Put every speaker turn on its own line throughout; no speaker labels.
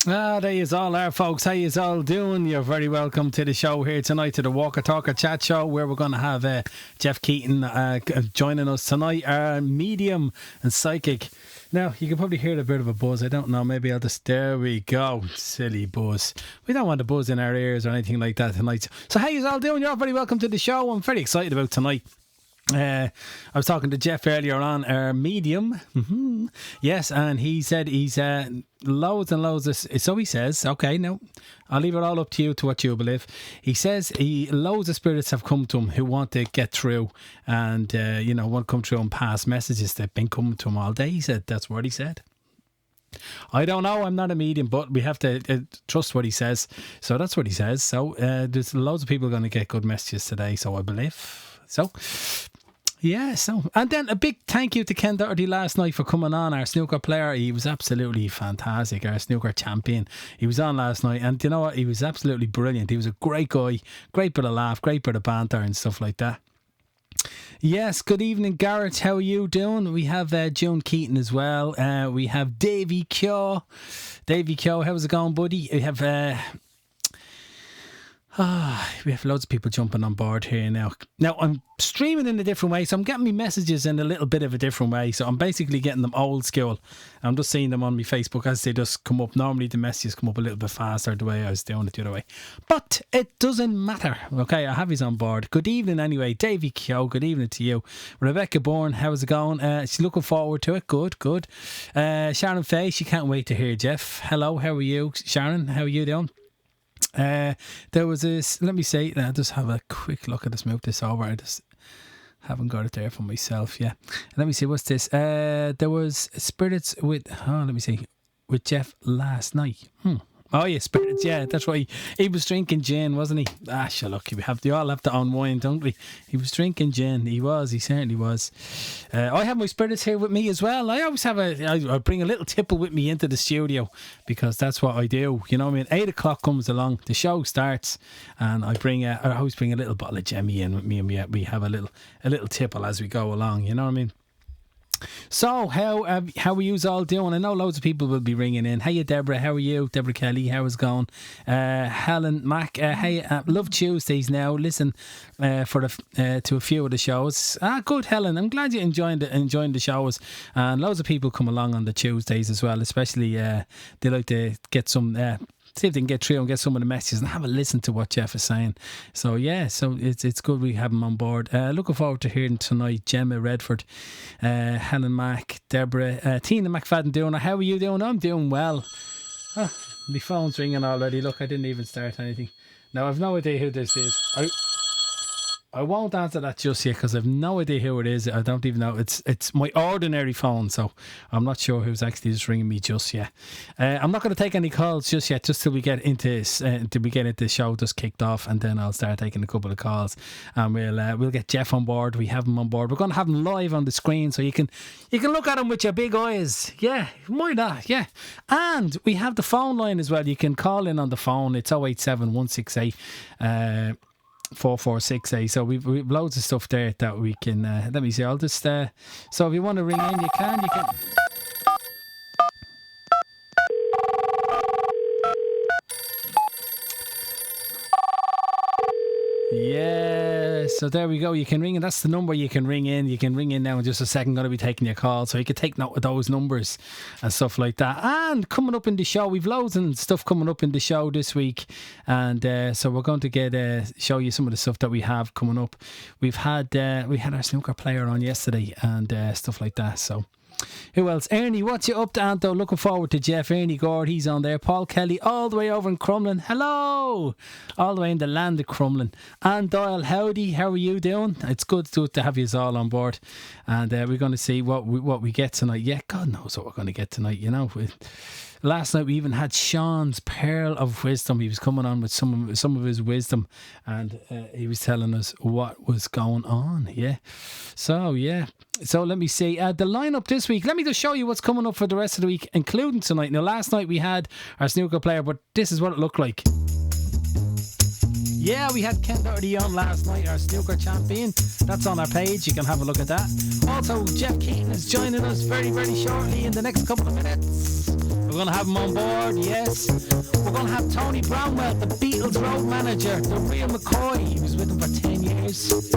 There you all are, folks. How you all doing? You're very welcome to the show here tonight, to the Walker Talker Chat Show, where we're going to have Geoff Keating joining us tonight, our medium and psychic. Now, you can probably hear a bit of a buzz. I don't know. Maybe I'll just... There we go. Silly buzz. We don't want a buzz in our ears or anything like that tonight. So how you all doing? You're very welcome to the show. I'm very excited about tonight. I was talking to Geoff earlier on, our medium. Yes, and he said he's loads and loads of... So he says, okay, now I'll leave it all up to you, to what you believe. He says loads of spirits have come to him who want to get through and, want to come through and pass messages that have been coming to him all day. He said, that's what he said. I don't know, I'm not a medium, but we have to trust what he says. So that's what he says. So there's loads of people going to get good messages today, so I believe. So... Yeah, and then a big thank you to Ken Doherty last night for coming on, our snooker player. He was absolutely fantastic, our snooker champion. He was on last night, and you know what? He was absolutely brilliant. He was a great guy, great bit of laugh, great bit of banter and stuff like that. Yes, good evening, Garrett. How are you doing? We have Geoff Keating as well. We have Davy Kyo. Davy Kyo, how's it going, buddy? We have... we have loads of people jumping on board here now. Now, I'm streaming in a different way, so I'm getting me messages in a little bit of a different way. So I'm basically getting them old school. I'm just seeing them on my Facebook as they just come up. Normally the messages come up a little bit faster the way I was doing it the other way. But it doesn't matter. Okay, I have you on board. Good evening anyway. Davy Kyo, good evening to you. Rebecca Bourne, how's it going? She's looking forward to it. Good. Sharon Faye, she can't wait to hear Geoff. Hello, how are you? Sharon, how are you doing? There was this, let me say, I'll just have a quick look at this, move this over. I just haven't got it there for myself. Yeah. Let me see, what's this? There was spirits with, let me see, with Geoff last night. Oh yeah, spirits, yeah, that's right. He was drinking gin, wasn't he? Sure, look, we all have to unwind, don't we? He was drinking gin. He certainly was. I have my spirits here with me as well. I always have I bring a little tipple with me into the studio, because that's what I do. You know what I mean? 8 o'clock comes along, the show starts, and I always bring a little bottle of Jemmy in with me, and we have a little tipple as we go along. You know what I mean? So how are you all doing? I know loads of people will be ringing in. Hey Deborah, how are you? Deborah Kelly, how is it going? Helen Mack, hey, love Tuesdays now. Listen to a few of the shows. Good, Helen. I'm glad you're enjoying the shows. And loads of people come along on the Tuesdays as well. Especially they like to get some. See if they can get through and get some of the messages and have a listen to what Geoff is saying. So yeah, so it's good we have him on board. Looking forward to hearing tonight. Gemma Redford, Helen Mack, Deborah, Tina McFadden doing. How are you doing? I'm doing well. My phone's ringing already. Look, I didn't even start anything. Now I've no idea who this is. I won't answer that just yet because I've no idea who it is. I don't even know. It's my ordinary phone, so I'm not sure who's actually just ringing me just yet. I'm not going to take any calls just yet, just till we get into the show just kicked off, and then I'll start taking a couple of calls, and we'll get Geoff on board. We have him on board. We're going to have him live on the screen, so you can look at him with your big eyes. Yeah, why not? Yeah, and we have the phone line as well. You can call in on the phone. It's 087 168 4468. So we've loads of stuff there that we can let me see. I'll just so if you want to ring in, you can. Yeah, so there we go. You can ring in. That's the number you can ring in. You can ring in now in just a second. Going to be taking your call, so you can take note of those numbers and stuff like that. And coming up in the show, we've loads and stuff coming up in the show this week, and so we're going to show you some of the stuff that we have coming up. We had our snooker player on yesterday and stuff like that. So. Who else? Ernie, what's you up to, Anto? Looking forward to Geoff. Ernie Gord, he's on there. Paul Kelly, all the way over in Crumlin. Hello! All the way in the land of Crumlin. Anne Doyle, howdy. How are you doing? It's good to have you all on board. And we're going to see what we get tonight. Yeah, God knows what we're going to get tonight, you know. Last night we even had Sean's Pearl of Wisdom. He was coming on with some of his wisdom, and he was telling us what was going on. Yeah. So let me see the lineup this week. Let me just show you what's coming up for the rest of the week, including tonight. Now, last night we had our snooker player, but this is what it looked like. Yeah, we had Ken Doherty on last night, our snooker champion. That's on our page. You can have a look at that. Also, Geoff Keating is joining us very, very shortly in the next couple of minutes. We're going to have him on board, yes. We're going to have Tony Brownwell, the Beatles road manager, the real McCoy. He was with them for 10 years.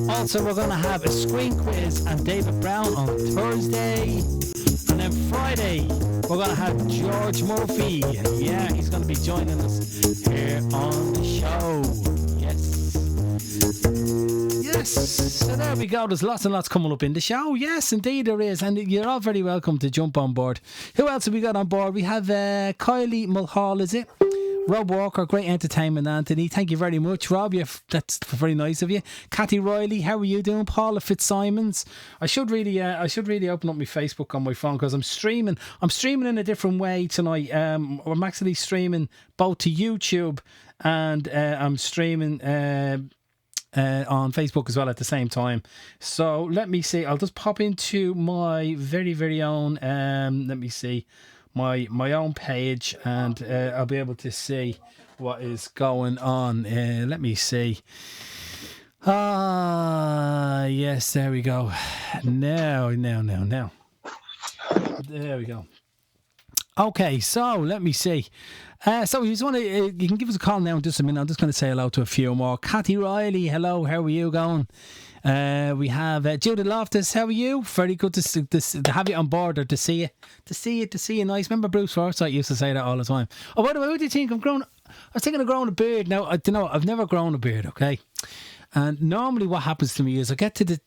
Also, we're going to have a screen quiz and David Brown on Thursday. And then Friday, we're going to have George Murphy. Yeah, he's going to be joining us here on the show. Yes, so there we go. There's lots and lots coming up in the show. Yes, indeed there is. And you're all very welcome to jump on board. Who else have we got on board? We have Kylie Mulhall, is it? Rob Walker, great entertainment, Anthony. Thank you very much, Rob. That's very nice of you. Kathy Riley, how are you doing? Paula Fitzsimons. I should really open up my Facebook on my phone because I'm streaming. I'm streaming in a different way tonight. I'm actually streaming both to YouTube and I'm streaming on Facebook as well at the same time. So let me see. I'll just pop into my very, very own. Let me see. My own page, and I'll be able to see what is going on. Let me see. Yes, there we go. Now. There we go. Okay, so let me see. So you just want to, you can give us a call now in just a minute. I'm just going to say hello to a few more. Kathy Riley, hello. How are you going? We have Judith Loftus. How are you? Very good to have you on board, or to see you. Nice. Remember Bruce Forsyth used to say that all the time. Oh, by the way, what do you think? I was thinking of growing a beard. Now, I don't know. I've never grown a beard. Okay, and normally what happens to me is I get to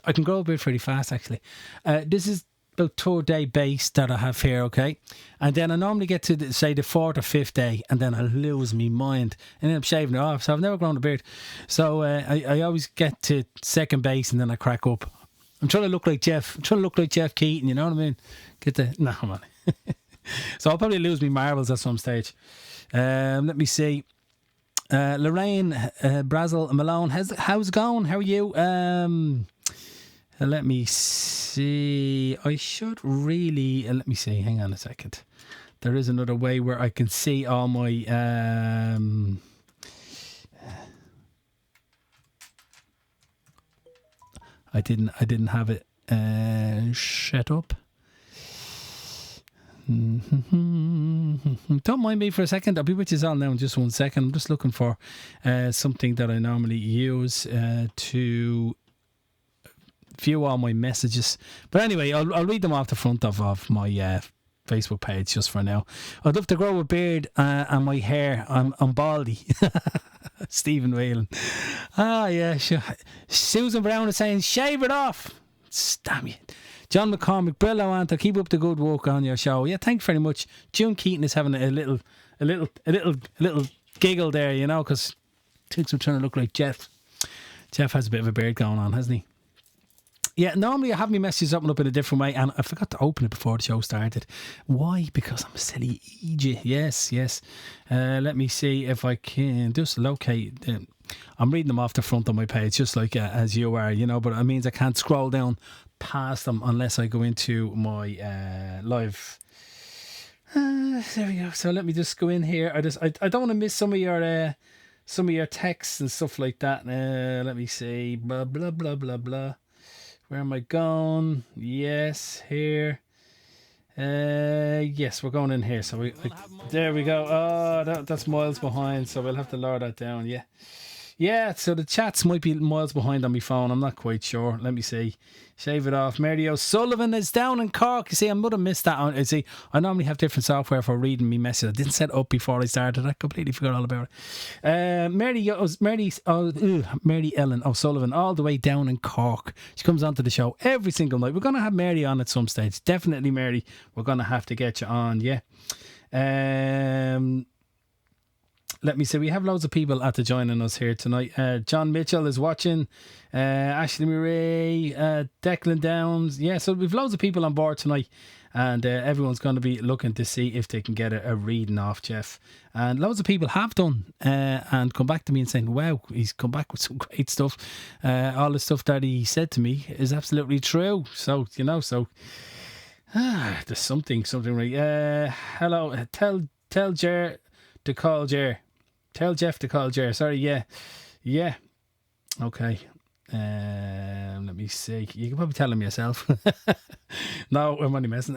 I can grow a beard pretty fast actually. This is about third day base that I have here, okay, and then I normally get to say the fourth or fifth day, and then I lose my mind and then I'm shaving it off. So I've never grown a beard, so I always get to second base and then I crack up. I'm trying to look like Geoff. I'm trying to look like Geoff Keating. You know what I mean? Man. So I'll probably lose my marbles at some stage. Let me see. Lorraine Brazel Malone, how's it going? How are you? Let me see. I should really... let me see. Hang on a second. There is another way where I can see all my... I didn't have it set up. Don't mind me for a second. I'll be with you all now in just 1 second. I'm just looking for something that I normally use to view all my messages. But anyway, I'll read them off the front of my Facebook page just for now. I'd love to grow a beard and my hair. I'm baldy. Stephen Whalen. Yeah, sure. Susan Brown is saying, shave it off. Damn it. John McCormick, Brillo Anta, keep up the good work on your show. Yeah, thanks very much. June Keaton is having a little giggle there, you know, because thinks I'm trying to look like Geoff. Geoff has a bit of a beard going on, hasn't he? Yeah, normally I have my messages open up in a different way, and I forgot to open it before the show started. Why? Because I'm a silly idiot. Yes. Let me see if I can just locate them. I'm reading them off the front of my page, just like as you are, you know, but it means I can't scroll down past them unless I go into my live. There we go. So let me just go in here. I don't want to miss some of your texts and stuff like that. Let me see. Blah blah blah blah blah. Where am I going? Yes, here. Yes, we're going in here. So there we go. Oh, that's miles behind. So we'll have to lower that down. Yeah. So the chats might be miles behind on my phone. I'm not quite sure. Let me see. Shave it off. Mary O'Sullivan is down in Cork. You see, I would have missed that. I normally have different software for reading me messages. I didn't set it up before I started. I completely forgot all about it. Mary Ellen O'Sullivan, all the way down in Cork. She comes onto the show every single night. We're going to have Mary on at some stage. Definitely, Mary. We're going to have to get you on. Yeah. Let me see. We have loads of people at the joining us here tonight. John Mitchell is watching. Ashley Marie, Declan Downs. Yeah, so we've loads of people on board tonight, and everyone's going to be looking to see if they can get a reading off Geoff. And loads of people have done and come back to me and saying, wow, he's come back with some great stuff. All the stuff that he said to me is absolutely true. So, you know, there's something right. Hello, tell Jer to call Jer. Tell Geoff to call Jer. Sorry, yeah. Okay. Let me see. You can probably tell him yourself. No, I'm only messing.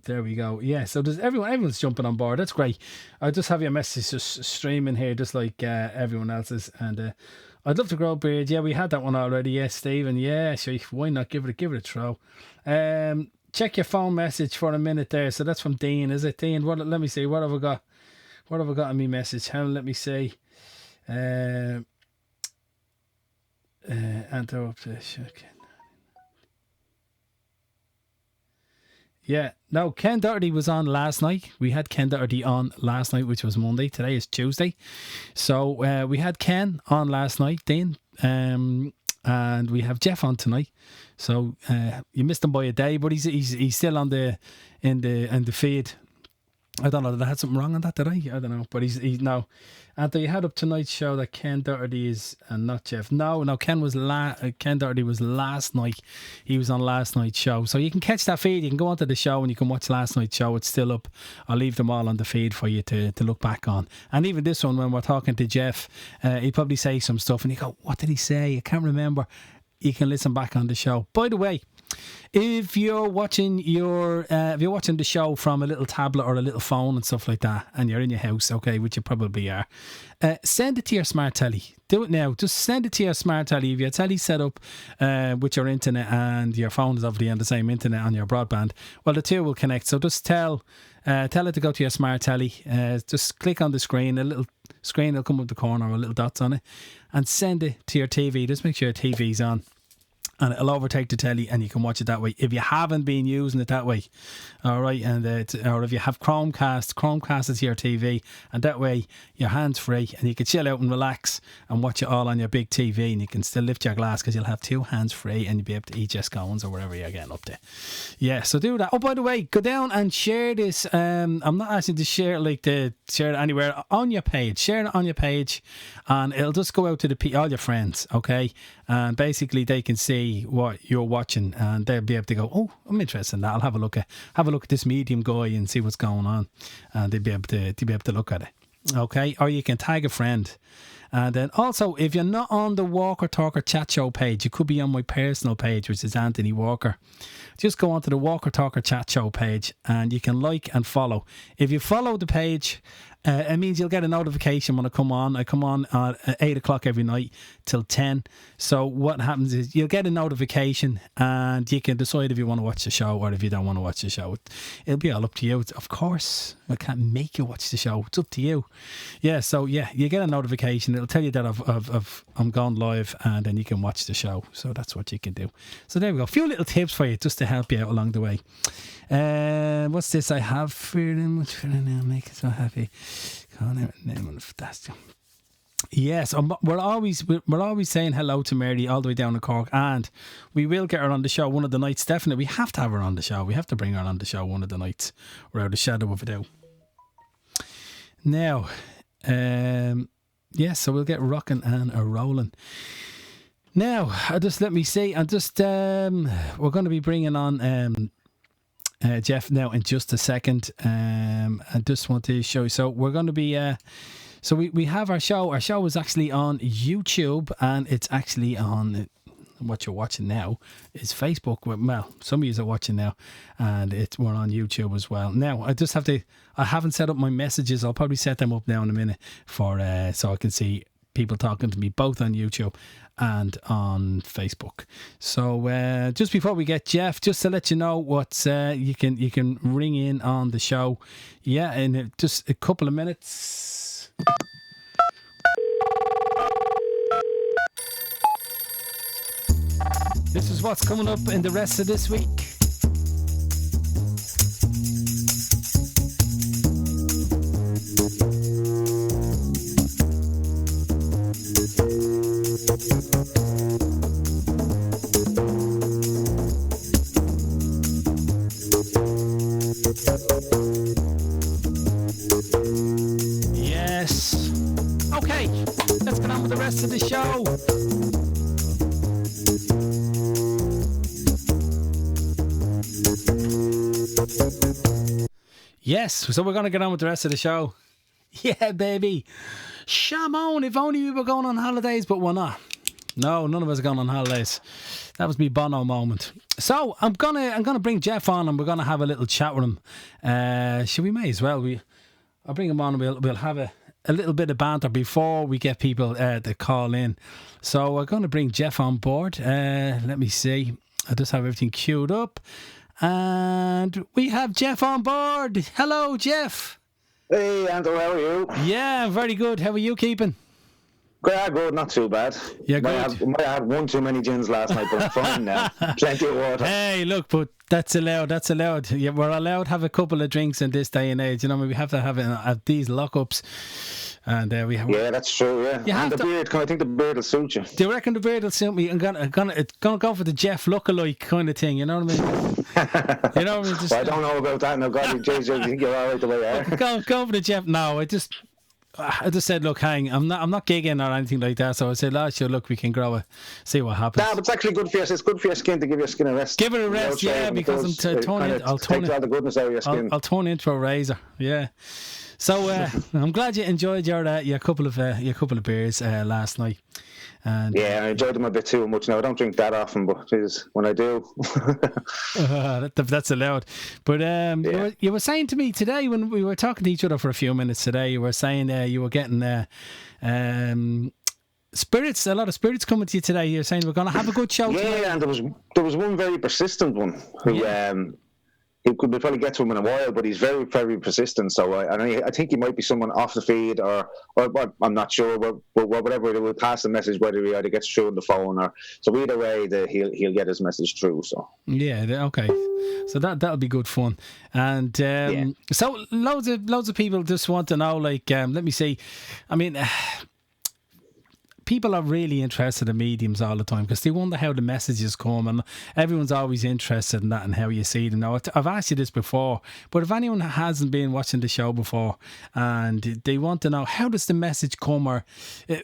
There we go. Yeah, so there's everyone's jumping on board. That's great. I just have your message just streaming here, just like everyone else's. And I'd love to grow a beard. Yeah, we had that one already. Yes, Stephen. Yeah, sure. Why not give it a throw? Check your phone message for a minute there. So that's from Dean, is it, Dean? Let me see. What have I got? What have I got in my message? Let me see. Anto up to okay. Yeah, no, Ken Doherty was on last night. We had Ken Doherty on last night, which was Monday. Today is Tuesday. So we had Ken on last night, Dean. And we have Geoff on tonight. So you missed him by a day, but he's still on in the feed. I don't know, did I had something wrong on that, did I? I don't know. But he's now. Anthony, you had up tonight's show that Ken Doherty is and not Geoff. No, Ken Doherty was last night. He was on last night's show. So you can catch that feed. You can go onto the show and you can watch last night's show. It's still up. I'll leave them all on the feed for you to look back on. And even this one, when we're talking to Geoff, he'd probably say some stuff and you go, what did he say? I can't remember. You can listen back on the show. By the way, if you're watching the show from a little tablet or a little phone and stuff like that, and you're in your house, okay, which you probably are, send it to your smart telly. Do it now. Just send it to your smart telly. If your telly's set up with your internet and your phone is obviously on the same internet on your broadband, well, the two will connect. So just tell it to go to your smart telly. Just click on the screen. A little screen will come up the corner with little dots on it, and send it to your TV. Just make sure your TV's on. And it'll overtake the telly and you can watch it that way if you haven't been using it that way. All right, and or if you have Chromecast is your TV, and that way you're hands free and you can chill out and relax and watch it all on your big TV, and you can still lift your glass because you'll have two hands free and you'll be able to eat your scones or wherever you're getting up to. Yeah, so do that. Oh, by the way, go down and share this. I'm not asking to share it anywhere on your page. Share it on your page and it'll just go out to all your friends, okay? And basically they can see what you're watching and they'll be able to go, oh, I'm interested in that. I'll have a look at this medium guy and see what's going on, and they'll be able to look at it, okay? Or you can tag a friend. And then also, if you're not on the Walker Talker chat show page, you could be on my personal page, which is Anthony Walker. Just go onto the Walker Talker chat show page and you can like and follow. If you follow the page, it means you'll get a notification when I come on. I come on at 8 o'clock every night till 10. So what happens is you'll get a notification and you can decide if you want to watch the show or if you don't want to watch the show. It'll be all up to you. Of course, I can't make you watch the show. It's up to you. Yeah, so yeah, you get a notification. It'll tell you that I'm gone live, and then you can watch the show. So that's what you can do. So there we go. A few little tips for you just to help you out along the way. What's this I have for you? Make it so happy. Yes, we're always saying hello to Mary all the way down to Cork, and we will get her on the show one of the nights. Definitely, we have to have her on the show. We have to bring her on the show one of the nights, without a shadow of a doubt. Now, yes, so we'll get rocking and a rolling. Now, let me see. We're going to be bringing on Geoff now in just a second. I just want to show you. So we're going to be. So we have our show. Our show is actually on YouTube, and it's actually on what you're watching now is Facebook. Well, some of you are watching now, and we're on YouTube as well. Now I haven't set up my messages. I'll probably set them up now in a minute so I can see people talking to me both on YouTube and on Facebook. So just before we get Geoff, just to let you know what you can ring in on the show. Yeah, in just a couple of minutes. This is what's coming up in the rest of this week. Yes. Okay, let's get on with the rest of the show. Yes, so we're going to get on with the rest of the show. Yeah, baby. Shamon, if only we were going on holidays, but we're not. No, none of us are going on holidays. That was me Bono moment. So I'm gonna bring Geoff on, and we're gonna have a little chat with him. Should we? May as well. I'll bring him on, and we'll have a little bit of banter before we get people to call in. So we're going to bring Geoff on board. Let me see. I just have everything queued up. And we have Geoff on board. Hello, Geoff.
Hey, Andrew, how are you?
Yeah, very good. How are you keeping?
Good, not too bad.
Yeah, good.
Might have had one too many gins last night, but I'm fine now. Plenty of water.
Hey, look, but that's allowed. Yeah, we're allowed to have a couple of drinks in this day and age. You know, we have to have it at these lockups. And we have.
Yeah, that's true. Yeah, and the beard. I think the beard will suit you.
Do you reckon the beard will suit me? I'm gonna go for the Geoff lookalike kind of thing. You know what I mean? You know what I mean?
Well, I don't know about that. No, God, I think you're all right the way you are.
Go for the Geoff. No, I just said, look, I'm not gigging or anything like that. So I said, last year, look, we can grow it, see what happens.
Nah, but it's actually good for you. It's good for your skin to give your skin a rest.
Give it a rest, yeah, because I'll
take all the goodness out of your skin.
I'll turn into a razor, yeah. So I'm glad you enjoyed your couple of beers last night. And
yeah, I enjoyed them a bit too much. Now I don't drink that often, but geez, when I do,
that's allowed. But you were saying to me today when we were talking to each other for a few minutes today, you were saying you were getting spirits, a lot of spirits coming to you today. You're saying we're going to have a good show.
Yeah,
tonight.
And there was one very persistent one who. We'll probably get to him in a while, but he's very, very persistent. So I think he might be someone off the feed, or I'm not sure. But whatever, we'll pass the message whether he either gets through on the phone or so. Either way, he'll get his message through. So
yeah, okay. So that'll be good fun. And so loads of people just want to know. Like, let me see. I mean. People are really interested in mediums all the time because they wonder how the messages come, and everyone's always interested in that and how you see them. Now, I've asked you this before, but if anyone hasn't been watching the show before and they want to know how does the message come, or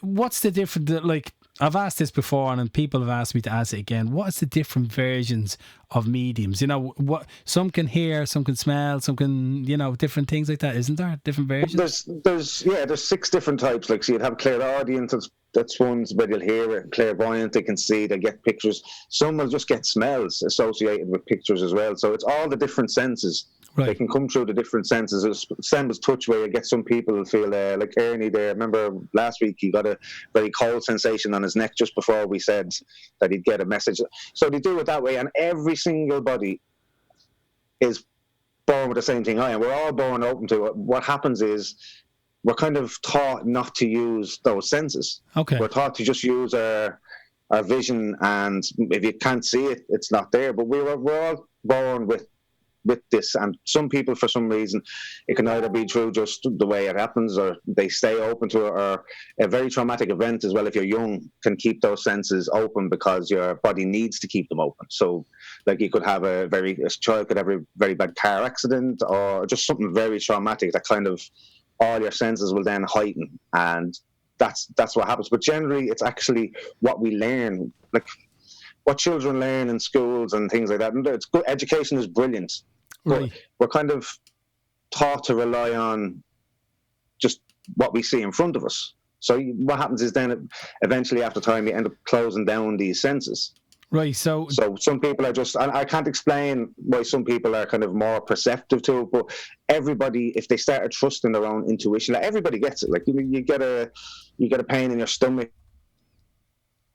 what's the difference, like I've asked this before and people have asked me to ask it again, what's the different versions of mediums? You know, what some can hear, some can smell, some can, you know, different things like that, isn't there? Different versions?
There's 6 different types. Like, so you'd have clairaudience, that's ones where you'll hear it, clairvoyant, they can see, they get pictures. Some will just get smells associated with pictures as well. So it's all the different senses. Right. They can come through the different senses. It's same as touch, where you get some people feel like Ernie there. Remember last week he got a very cold sensation on his neck just before we said that he'd get a message. So they do it that way, and every single body is born with the same thing. We're all born open to it. What happens is we're kind of taught not to use those senses.
Okay.
We're taught to just use our vision, and if you can't see it, it's not there. But we're all born with this, and some people, for some reason, it can either be through just the way it happens, or they stay open to it, or a very traumatic event as well, if you're young, can keep those senses open because your body needs to keep them open. So like you could have a child could have a very bad car accident, or just something very traumatic that kind of all your senses will then heighten, and that's what happens. But generally it's actually what we learn, like what children learn in schools and things like that. And it's good. Education is brilliant.
Right.
We're kind of taught to rely on just what we see in front of us. So what happens is then eventually after time you end up closing down these senses.
Right. So
some people are just, and I can't explain why some people are kind of more perceptive to it, but everybody, if they started trusting their own intuition, like everybody gets it. Like you get a pain in your stomach,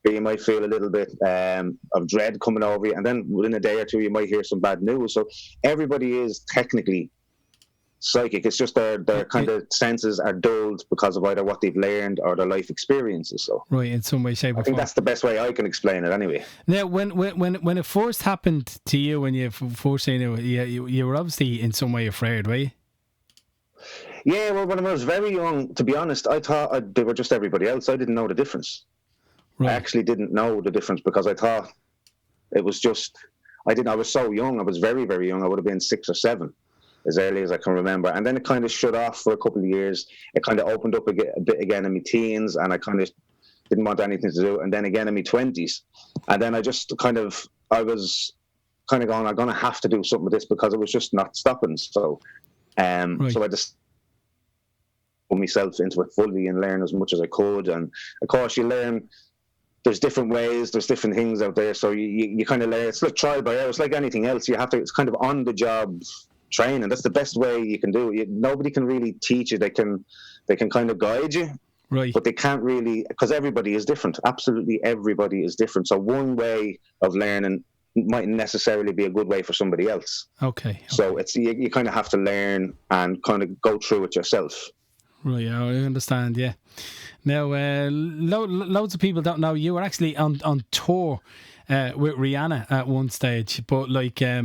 you might feel a little bit of dread coming over you, and then within a day or two you might hear some bad news. So everybody is technically psychic. It's just their kind of senses are dulled because of either what they've learned or their life experiences. So
right, in some way, shape, or form.
I think that's the best way I can explain it anyway.
Now, when it first happened to you, when you first seen it, you were obviously in some way afraid, were you?
Yeah, well, when I was very young, to be honest, I thought they were just everybody else. I didn't know the difference. Right. I actually didn't know the difference because I thought it was just, I was so young. I was very, very young. I would have been 6 or 7 as early as I can remember. And then it kind of shut off for a couple of years. It kind of opened up a bit again in my teens, and I kind of didn't want anything to do. And then again in my 20s. And then I was kind of going, I'm going to have to do something with this because it was just not stopping. So, right. So I just put myself into it fully and learn as much as I could. And of course you learn there's different ways, there's different things out there. So you kind of learn. It's like trial by error. It's like anything else. You have to. It's kind of on the job training. That's the best way you can do it. Nobody can really teach you. They can kind of guide you,
right?
But they can't really, because everybody is different. Absolutely, everybody is different. So one way of learning mightn't necessarily be a good way for somebody else.
Okay.
So it's you kind of have to learn and kind of go through it yourself.
Right, I understand. Yeah. Now, loads of people don't know you were actually on tour with Rihanna at one stage, but like,
yeah,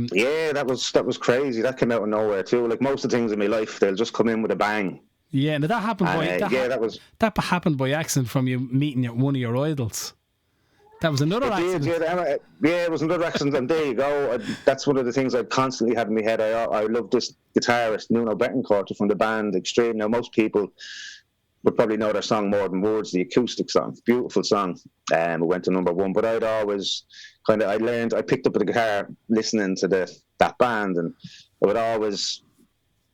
that was crazy. That came out of nowhere too. Like most of the things in my life, they'll just come in with a bang.
Yeah, now that happened that happened by accident from you meeting one of your idols. That was another accident.
Yeah, it was another accident, and there you go. That's one of the things I constantly had in my head. I love this guitarist, Nuno Bettencourt, from the band Extreme. Now, most people would probably know their song More Than Words, the acoustic song. Beautiful song. It went to #1. But I'd always I picked up the guitar listening to that band, and I would always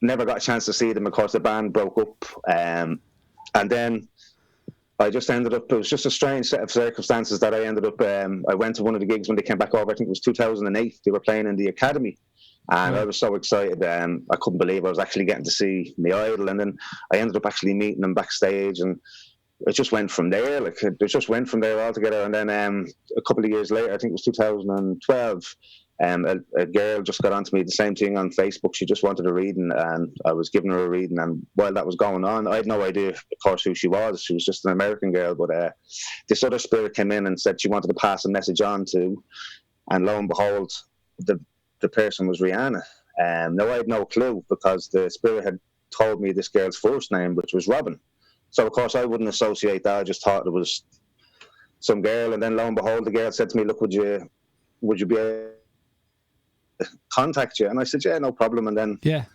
never got a chance to see them. Of course, the band broke up, and then I just ended up, it was just a strange set of circumstances that I ended up, I went to one of the gigs when they came back over. I think it was 2008. They were playing in the Academy. And I was so excited. I couldn't believe I was actually getting to see my idol. And then I ended up actually meeting them backstage. And it just went from there. Like, it just went from there altogether. And then a couple of years later, I think it was 2012, a girl just got onto me, the same thing on Facebook. She just wanted a reading, and I was giving her a reading. And while that was going on, I had no idea, of course, who she was. She was just an American girl. But this other spirit came in and said she wanted to pass a message on to, and lo and behold, the person was Rihanna. Now, I had no clue, because the spirit had told me this girl's first name, which was Robin. So, of course, I wouldn't associate that. I just thought it was some girl. And then, lo and behold, the girl said to me, look, would you be able to contact you? And I said, yeah, no problem. And then a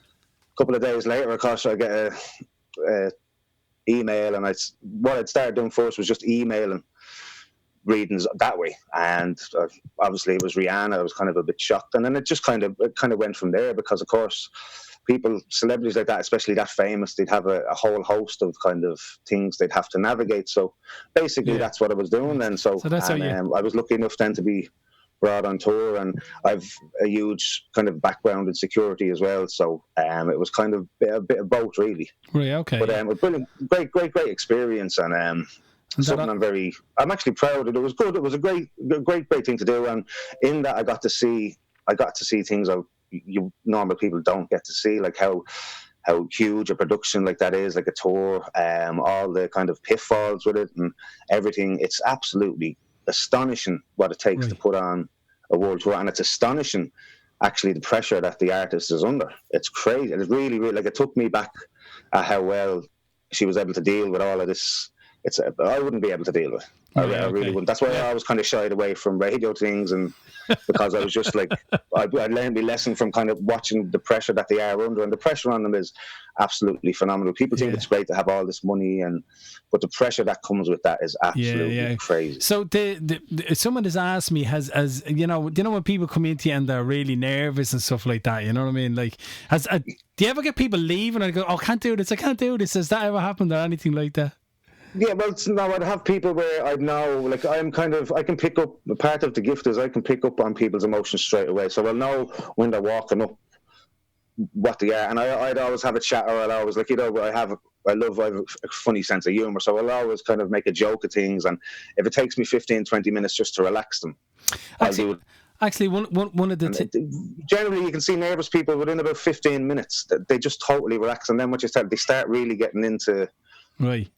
couple of days later, of course, I get a email. And what I'd started doing first was just emailing readings that way. And obviously it was Rihanna. I was kind of a bit shocked. And then it kind of went from there, because, of course, celebrities like that, especially that famous, they'd have a whole host of kind of things they'd have to navigate. So basically that's what I was doing then. So that's I was lucky enough then to be brought on tour, and I've a huge kind of background in security as well. So it was kind of a bit of both, really.
Right, okay.
But it was brilliant, great experience, and something I'm actually proud of. It was good. It was a great thing to do, and in that I got to see things you normal people don't get to see, like how huge a production like that is, like a tour, all the kind of pitfalls with it and everything. It's absolutely astonishing what it takes to put on a world tour, and it's astonishing actually the pressure that the artist is under. It's crazy. It's really, really, like, it took me back at how well she was able to deal with all of this. I wouldn't be able to deal with. I really wouldn't. That's why I always kind of shied away from radio things, and because I was just like, I learned my lesson from kind of watching the pressure that they are under, and the pressure on them is absolutely phenomenal. People think it's great to have all this money, but the pressure that comes with that is absolutely crazy.
So someone has asked me, has you know when people come into you and they're really nervous and stuff like that, you know what I mean? Like, do you ever get people leaving and go, oh, I can't do this. Has that ever happened or anything like that?
Yeah, well, no, I'd have people where I'd know, like, I can pick up, part of the gift is I can pick up on people's emotions straight away. So I'll know when they're walking up what they are. And I'd always have a chat, or I'll always, like, I have a funny sense of humour. So I'll always kind of make a joke of things. And if it takes me 15, 20 minutes just to relax them, I'll do it.
Actually, one of the...
generally, you can see nervous people within about 15 minutes. They just totally relax. And then what you said, they start really getting into...
Right.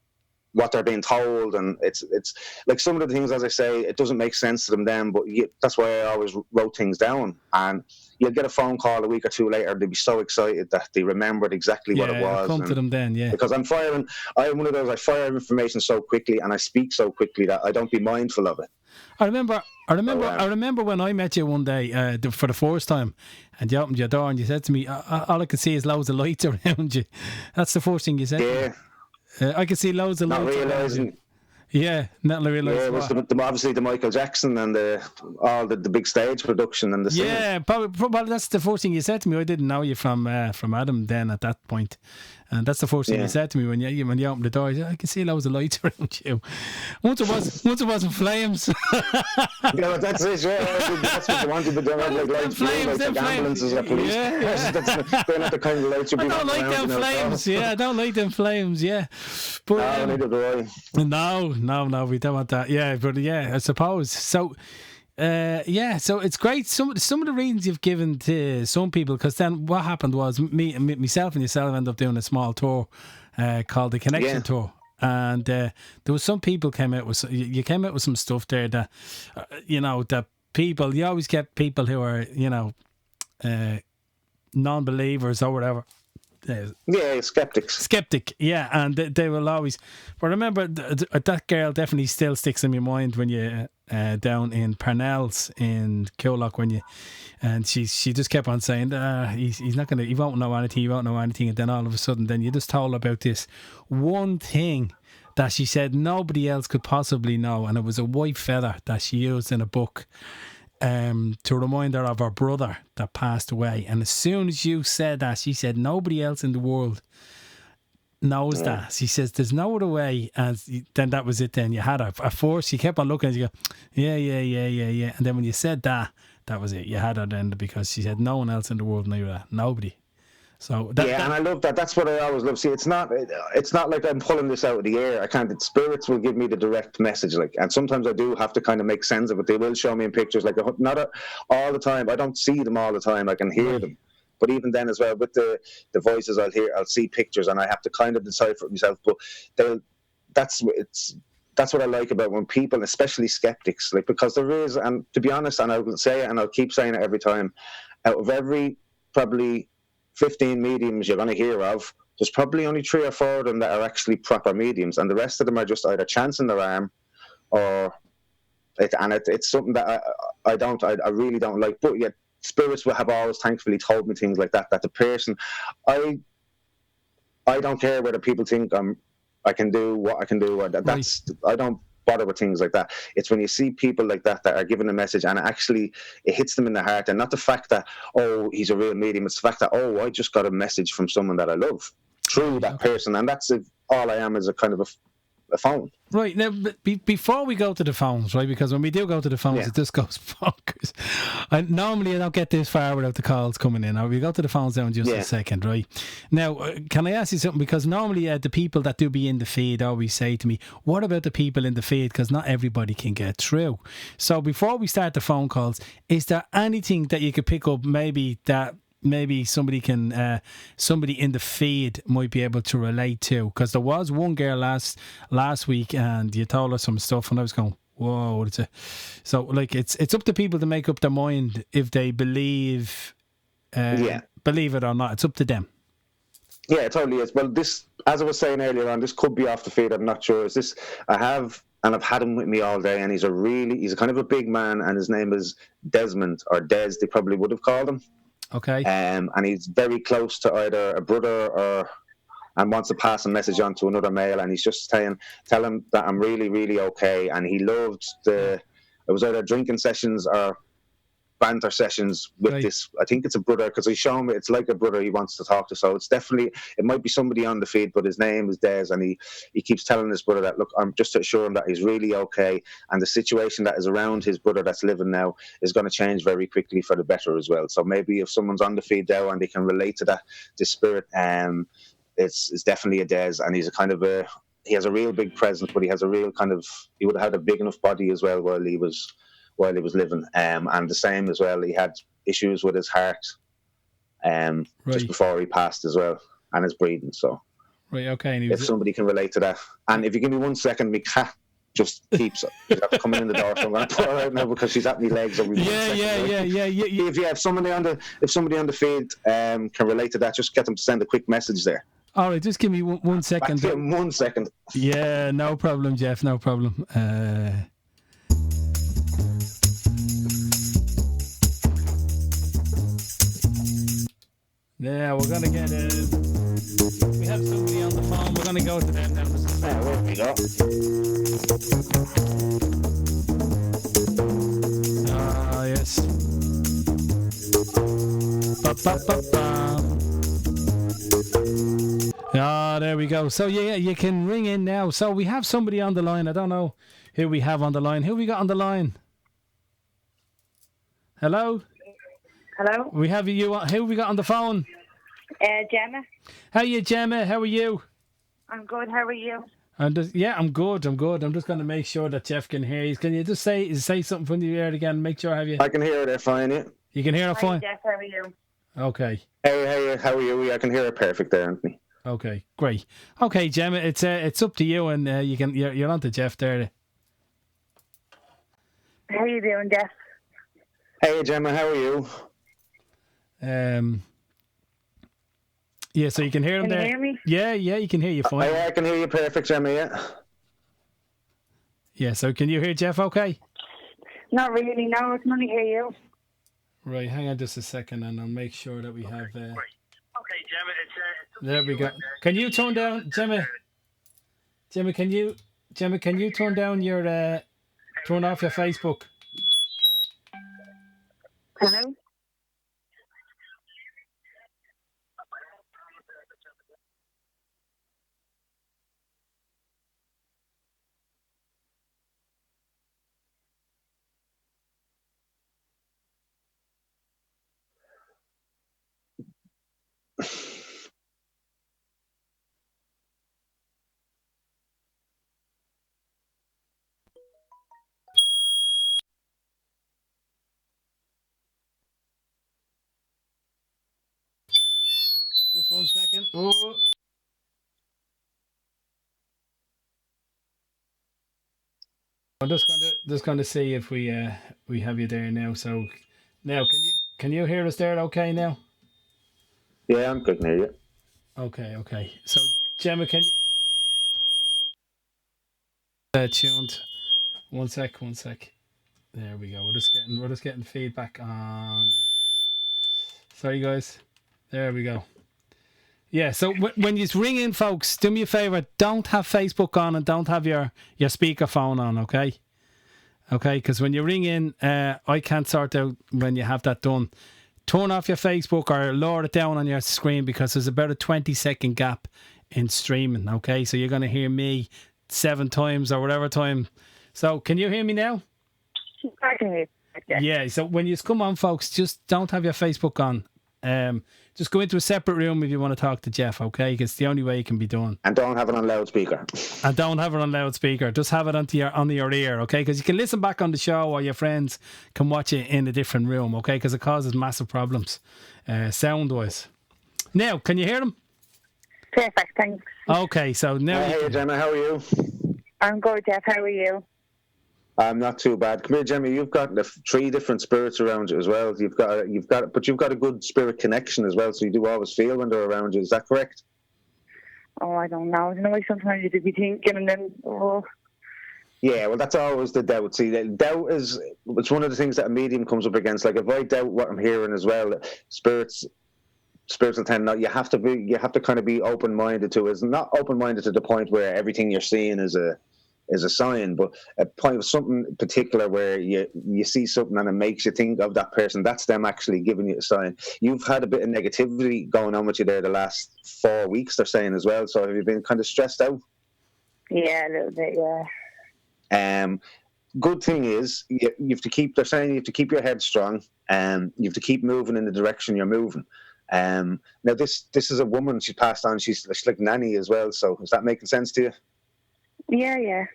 What they're being told, and it's like some of the things, as I say, it doesn't make sense to them then, but that's why I always wrote things down, and you'll get a phone call a week or two later, they'll be so excited that they remembered exactly what it was.
Come to them then, because
I'm one of those, I fire information so quickly and I speak so quickly that I don't be mindful of it.
I remember when I met you one day for the first time, and you opened your door and you said to me, all I can see is loads of lights around you. That's the first thing you said.
Yeah.
I can see loads of lights.
Not realising.
Yeah, not realise.
Yeah, it was obviously the Michael Jackson and all the big stage production and the singing.
Yeah, probably that's the first thing you said to me. I didn't know you from Adam then at that point, and that's the first thing you said to me when you opened the door. I can see loads of lights around you. Once it wasn't flames.
Yeah, that's it. Yeah, that's what they wanted, but they had like lights,
flames,
like ambulances or police.
Yeah.
They're not the kind of lights you'd be.
I don't like them flames. Yeah, I don't like them flames. Yeah, but
no, neither do I.
No, we don't want that. Yeah, but yeah, I suppose so. So it's great. Some of the reasons you've given to some people, because then what happened was myself and yourself ended up doing a small tour called the Connection Tour, and there was some people came out with some stuff there that that people, you always get people who are non-believers or whatever. Skeptic, yeah, and they will always. But remember, that girl definitely still sticks in my mind when you down in Parnell's in Killock and she just kept on saying he's not gonna, he won't know anything, and then all of a sudden, then you just told her about this one thing that she said nobody else could possibly know, and it was a white feather that she used in a book. To remind her of her brother that passed away. And as soon as you said that, she said nobody else in the world knows that. She says there's no other way. And then that was it then. You had her. At first, she kept on looking and you go, yeah. And then when you said that was it. You had her then, because she said no one else in the world knew that. Nobody. So and
I love that. That's what I always love. See, it's not like I'm pulling this out of the air. I can't. Spirits will give me the direct message, and sometimes I do have to kind of make sense of it. They will show me in pictures, not all the time. I don't see them all the time. I can hear them, but even then as well, with the voices, I'll see pictures, and I have to kind of decipher it myself. But that's what I like about when people, especially skeptics, because there is, and to be honest, and I will say it, and I'll keep saying it every time, out of every probably 15 mediums you're going to hear of, there's probably only 3 or 4 of them that are actually proper mediums, and the rest of them are just either chancing their arm it's something that I really don't like. But yet spirits have always thankfully told me things like that the person, I don't care whether people think I can do what I can do, or that's I don't bother with things like that. It's when you see people like that are given a message and it hits them in the heart, and not the fact that he's a real medium. It's the fact that I just got a message from someone that I love through that person, and that's all I am, is a kind of a phone.
Right, now, before we go to the phones, right, because when we do go to the phones, it just goes bonkers. Normally I don't get this far without the calls coming in. We'll go to the phones now in just a second, right? Now, can I ask you something? Because normally the people that do be in the feed always say to me, what about the people in the feed? Because not everybody can get through. So before we start the phone calls, is there anything that you could pick up maybe somebody in the feed might be able to relate to? Because there was one girl last week, and you told her some stuff, and I was going, whoa. So it's up to people to make up their mind if they believe it or not. It's up to them.
Yeah, it totally is. Well, this, as I was saying earlier on, this could be off the feed. I'm not sure. I've had him with me all day, and he's a kind of a big man, and his name is Desmond, or Des, they probably would have called him.
Okay.
And he's very close to either a brother and wants to pass a message on to another male, and he's just tell him that I'm really, really okay. And he loved it was either drinking sessions or banter sessions with this. I think it's a brother, because he's shown me it's like a brother he wants to talk to. So it's definitely, it might be somebody on the feed, but his name is Des, and he keeps telling his brother that, look, I'm just to assure him that he's really okay, and the situation that is around his brother that's living now is going to change very quickly for the better as well. So maybe if someone's on the feed now and they can relate to this spirit, it's definitely a Des, and he's a kind of he has a real big presence, but he has a real kind of, he would have had a big enough body as well while he was living, and the same as well, he had issues with his heart just before he passed as well, and his breathing. So
okay. And
if somebody can relate to that, and if you give me 1 second, my cat just keeps coming in the door, so I'm going to put her out now because she's at my legs. If somebody on the feed can relate to that, just get them to send a quick message there.
All right, just give me 1 second.
1 second.
Yeah, no problem, Geoff, no problem. Yeah, we're going to get it. We have somebody on the phone. We're going to go to them now.
There we go.
Ah, yes. Ba-ba-ba-ba. Ah, there we go. So, yeah, you can ring in now. So, we have somebody on the line. I don't know who we have on the line. Who we got on the line? Hello?
Hello?
We have you. Who we got on the phone?
Gemma.
How are you, Gemma? How are you?
I'm good. How are you?
I'm good. I'm just going to make sure that Geoff can hear you. Can you just say something from the air again? Make sure I have you.
I can hear it fine, yeah.
You can hear it
Hi,
fine?
Geoff. How are you?
Okay.
Hey, how are you? I can hear it perfect there, Anthony.
Okay, great. Okay, Gemma, it's up to you, and you're on to Geoff there.
How are you doing, Geoff?
Hey, Gemma, how are you?
Yeah, so you can hear him
Can
there.
you hear me?
Yeah, you can hear you fine.
I can hear you perfect, Gemma, yeah.
Yeah, so can you hear Geoff okay?
Not really. No, I can only hear you.
Right, hang on just a second, and I'll make sure that we have...
Okay, Gemma, it's
There we go. Can you turn down, Gemma? Gemma, can you turn down your turn off your Facebook?
Hello?
Just 1 second. Oh. I'm just going to see if we have you there now. So now can you hear us there? Okay now.
Yeah, I'm good, hear you.
Okay. So Gemma, can you tuned? 1 sec. There we go. We're just getting feedback on. Sorry guys. There we go. Yeah, so when you ring in, folks, do me a favour, don't have Facebook on and don't have your speakerphone on, okay? Okay, because when you ring in, I can't sort out when you have that done. Turn off your Facebook or lower it down on your screen because there's about a 20-second gap in streaming, okay? So you're going to hear me 7 times or whatever time. So can you hear me now?
I can hear you.
Yeah, so when you come on, folks, just don't have your Facebook on. Just go into a separate room if you want to talk to Geoff, okay? Because it's the only way it can be done.
And don't have it on loudspeaker.
And don't have it on loudspeaker. Just have it on your ear, okay? Because you can listen back on the show or your friends can watch it in a different room, okay? Because it causes massive problems sound-wise. Now, can you hear them?
Perfect, thanks.
Okay, so now...
Hey, Gemma, how are you?
I'm good, Geoff. How are you?
I'm not too bad. Come here, Gemma. You've got 3 different spirits around you as well. But you've got a good spirit connection as well. So you do always feel when they're around you. Is that correct?
Oh, I don't know. You know, sometimes you could be thinking, and then
Yeah, well, that's always the doubt. See, the doubt it's one of the things that a medium comes up against. Like if I doubt what I'm hearing as well, spirits will tend not. You have to kind of be open minded to. Is not open minded to the point where everything you're seeing is a sign, but a point of something particular where you see something and it makes you think of that person. That's them actually giving you a sign. You've had a bit of negativity going on with you there the last 4 weeks, they're saying as well. So have you been kind of stressed out?
yeah, a little bit, yeah.
Good thing is you have to keep. They're saying you have to keep your head strong, and you have to keep moving in the direction you're moving. Now this is a woman. She passed on. She's like nanny as well. So is that making sense to you?
Yeah.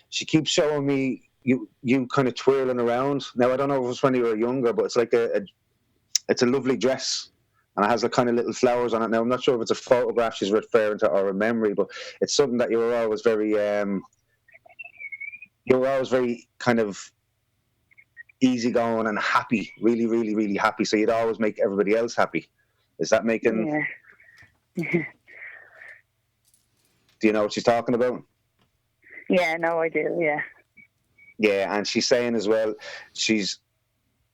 She keeps showing me you kind of twirling around. Now I don't know if it's when you were younger, but it's like it's a lovely dress, and it has like kind of little flowers on it. Now I'm not sure if it's a photograph she's referring to or a memory, but it's something that you were always very kind of easygoing and happy, really, really, really happy. So you'd always make everybody else happy. Is that making?
Yeah.
Do you know what she's talking about?
Yeah, no, I do, yeah.
Yeah, and she's saying as well,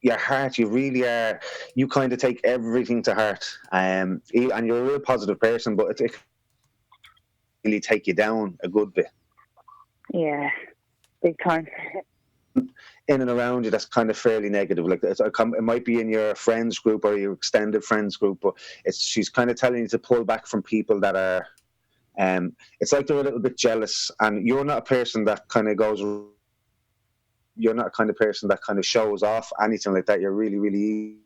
your heart, you really are. You kind of take everything to heart, and you're a real positive person, but it can really take you down a good bit.
Yeah, big time.
In and around you, that's kind of fairly negative. Like it might be in your friends group or your extended friends group, but she's kind of telling you to pull back from people that are. It's like they're a little bit jealous, and you're not a person that kind of goes. You're not a kind of person that kind of shows off anything like that. You're really, really.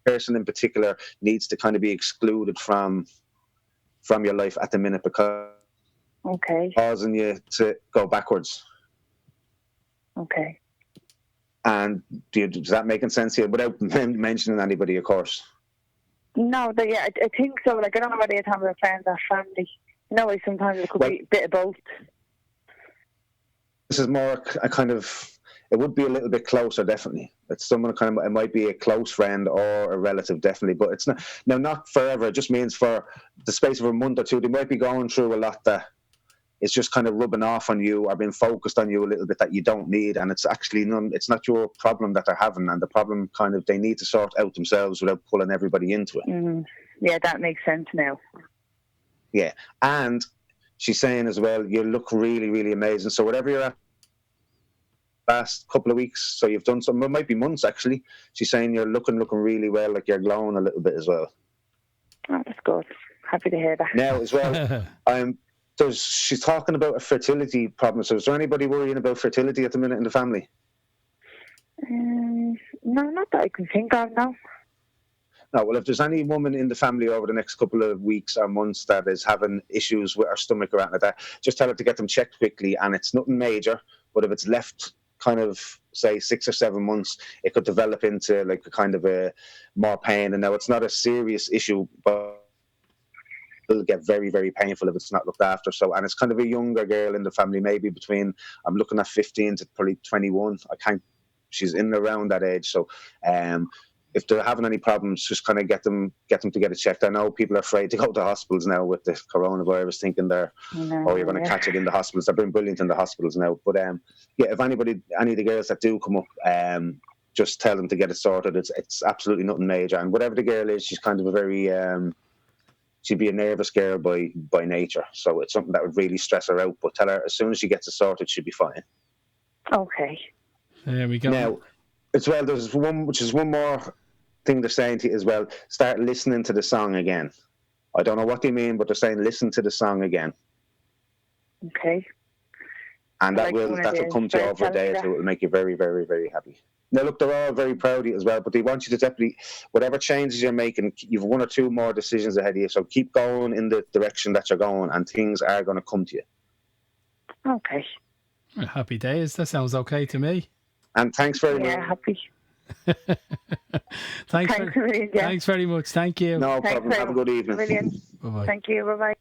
Person in particular needs to kind of be excluded from your life at the minute because causing you to go backwards.
Okay.
And does that make sense here without mentioning anybody, of course?
No, I think so. Like, I don't know whether you're talking about friends or family. Like sometimes it could be a bit of both.
This is more a kind of. It would be a little bit closer, definitely. It's someone kind of. It might be a close friend or a relative, definitely. But it's not. Now, not forever. It just means for the space of a month or two, they might be going through a lot that. It's just kind of rubbing off on you or being focused on you a little bit that you don't need, and it's actually it's not your problem that they're having, and the problem kind of they need to sort out themselves without pulling everybody into it.
Yeah, that makes sense now.
Yeah, and she's saying as well, you look really, really amazing. So whatever you're at last couple of weeks, so you've done some, it might be months actually. She's saying you're looking really well, like you're glowing a little bit as well.
Oh, that's good. Happy to hear that.
Now as well, she's talking about a fertility problem. So is there anybody worrying about fertility at the minute in the family?
No, not that I can think of, no.
No, well, if there's any woman in the family over the next couple of weeks or months that is having issues with her stomach or anything like that, just tell her to get them checked quickly. And it's nothing major, but if it's left kind of, say, 6 or 7 months, it could develop into like a kind of a more pain. And now it's not a serious issue, but it'll get very, very painful if it's not looked after. So, and it's kind of a younger girl in the family, maybe between, I'm looking at 15 to probably 21. She's in and around that age. So, if they're having any problems, just kind of get them to get it checked. I know people are afraid to go to hospitals now with the coronavirus, thinking you're going to catch it in the hospitals. They've been brilliant in the hospitals now. But if any of the girls that do come up, just tell them to get it sorted. It's absolutely nothing major. And whatever the girl is, she's kind of a very she'd be a nervous girl by nature. So it's something that would really stress her out. But tell her as soon as she gets it sorted, she'll be fine.
Okay.
There we go.
Now, as well, there's one more thing they're saying to you as well. Start listening to the song again. I don't know what they mean, but they're saying listen to the song again.
Okay.
And that will come to you over a day, so it will make you very, very, very happy. Now, look, they're all very proud of you as well, but they want you to definitely, whatever changes you're making, you've 1 or 2 more decisions ahead of you, so keep going in the direction that you're going, and things are going to come to you.
Okay.
Happy days. That sounds okay to me.
And thanks very much.
Yeah, happy.
Thanks very much. Thank you.
No problem. Have a good evening.
Brilliant.
Bye-bye.
Thank you. Bye-bye.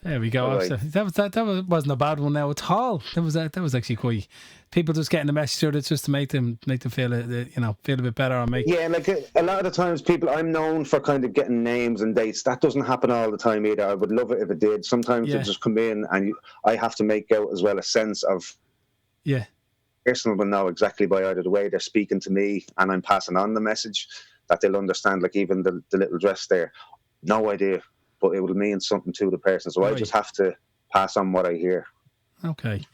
There we go. That wasn't a bad one now at all. That was actually quite. People just getting the message out. It's just to make them feel feel a bit better.
Yeah, like a lot of the times, people, I'm known for kind of getting names and dates. That doesn't happen all the time either. I would love it if it did. Sometimes they just come in and I have to make out as well a sense of.
Yeah.
Person will know exactly by either the way they're speaking to me and I'm passing on the message that they'll understand. Like even the little dress there, no idea, but it will mean something to the person. So I just have to pass on what I hear.
Okay,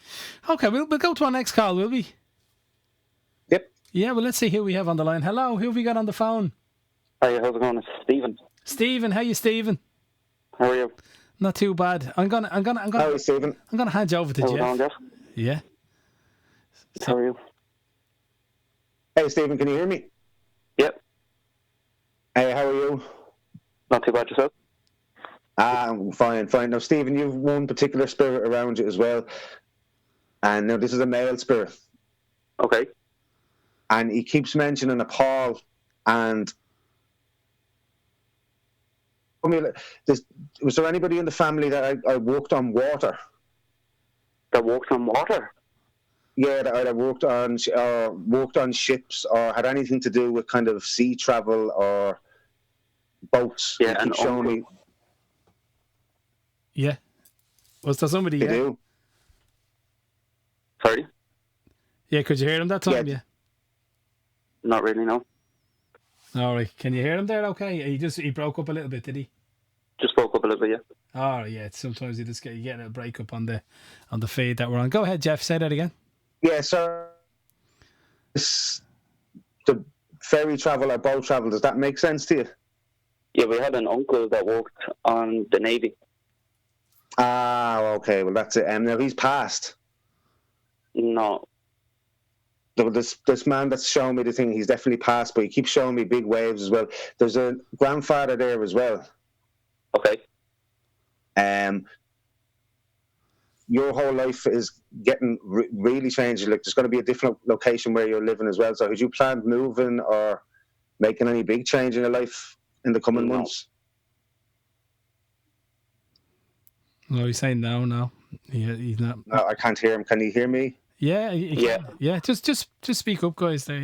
we'll go to our next call, will we?
Yep.
Yeah, well, let's see who we have on the line. Hello, who have we got on the phone?
Hi, how's it going? It's Stephen.
Stephen, how you, Stephen?
How are you?
Not too bad. I'm gonna.
How are you, Stephen?
I'm gonna hand you over to
How's
Geoff.
it going, Geoff?
Yeah.
How are you?
Hey, Stephen, can you hear me?
Yep.
Hey, how are you?
Not too bad yourself?
I'm fine. Now, Stephen, you've one particular spirit around you as well. And now this is a male spirit.
Okay.
And he keeps mentioning a Paul. And was there anybody in the family that I walked on water?
That walked on water?
Yeah, that either walked on ships or had anything to do with kind of sea travel or boats.
Yeah,
keep showing me.
Yeah. Was there somebody?
They do.
Sorry?
Yeah, could you hear him that time? Yeah.
Not really, no.
All right. Can you hear him there? Okay. He broke up a little bit, did he?
Just spoke up a little bit, yeah.
Oh yeah. Sometimes you get a break up on the feed that we're on. Go ahead, Jeff. Say that again.
Yeah, so the ferry travel or boat travel, does that make sense to you?
Yeah, we had an uncle that worked on the Navy.
Ah, okay. Well, that's it. Now he's passed.
No.
This man that's showing me the thing, he's definitely passed, but he keeps showing me big waves as well. There's a grandfather there as well.
Okay.
Your whole life is getting really changed. Like, there's going to be a different location where you're living as well. So, had you planned moving or making any big change in your life in the coming months?
No, he's saying no. He's not.
No, I can't hear him. Can you hear me?
Yeah. Yeah. Just speak up, guys. There,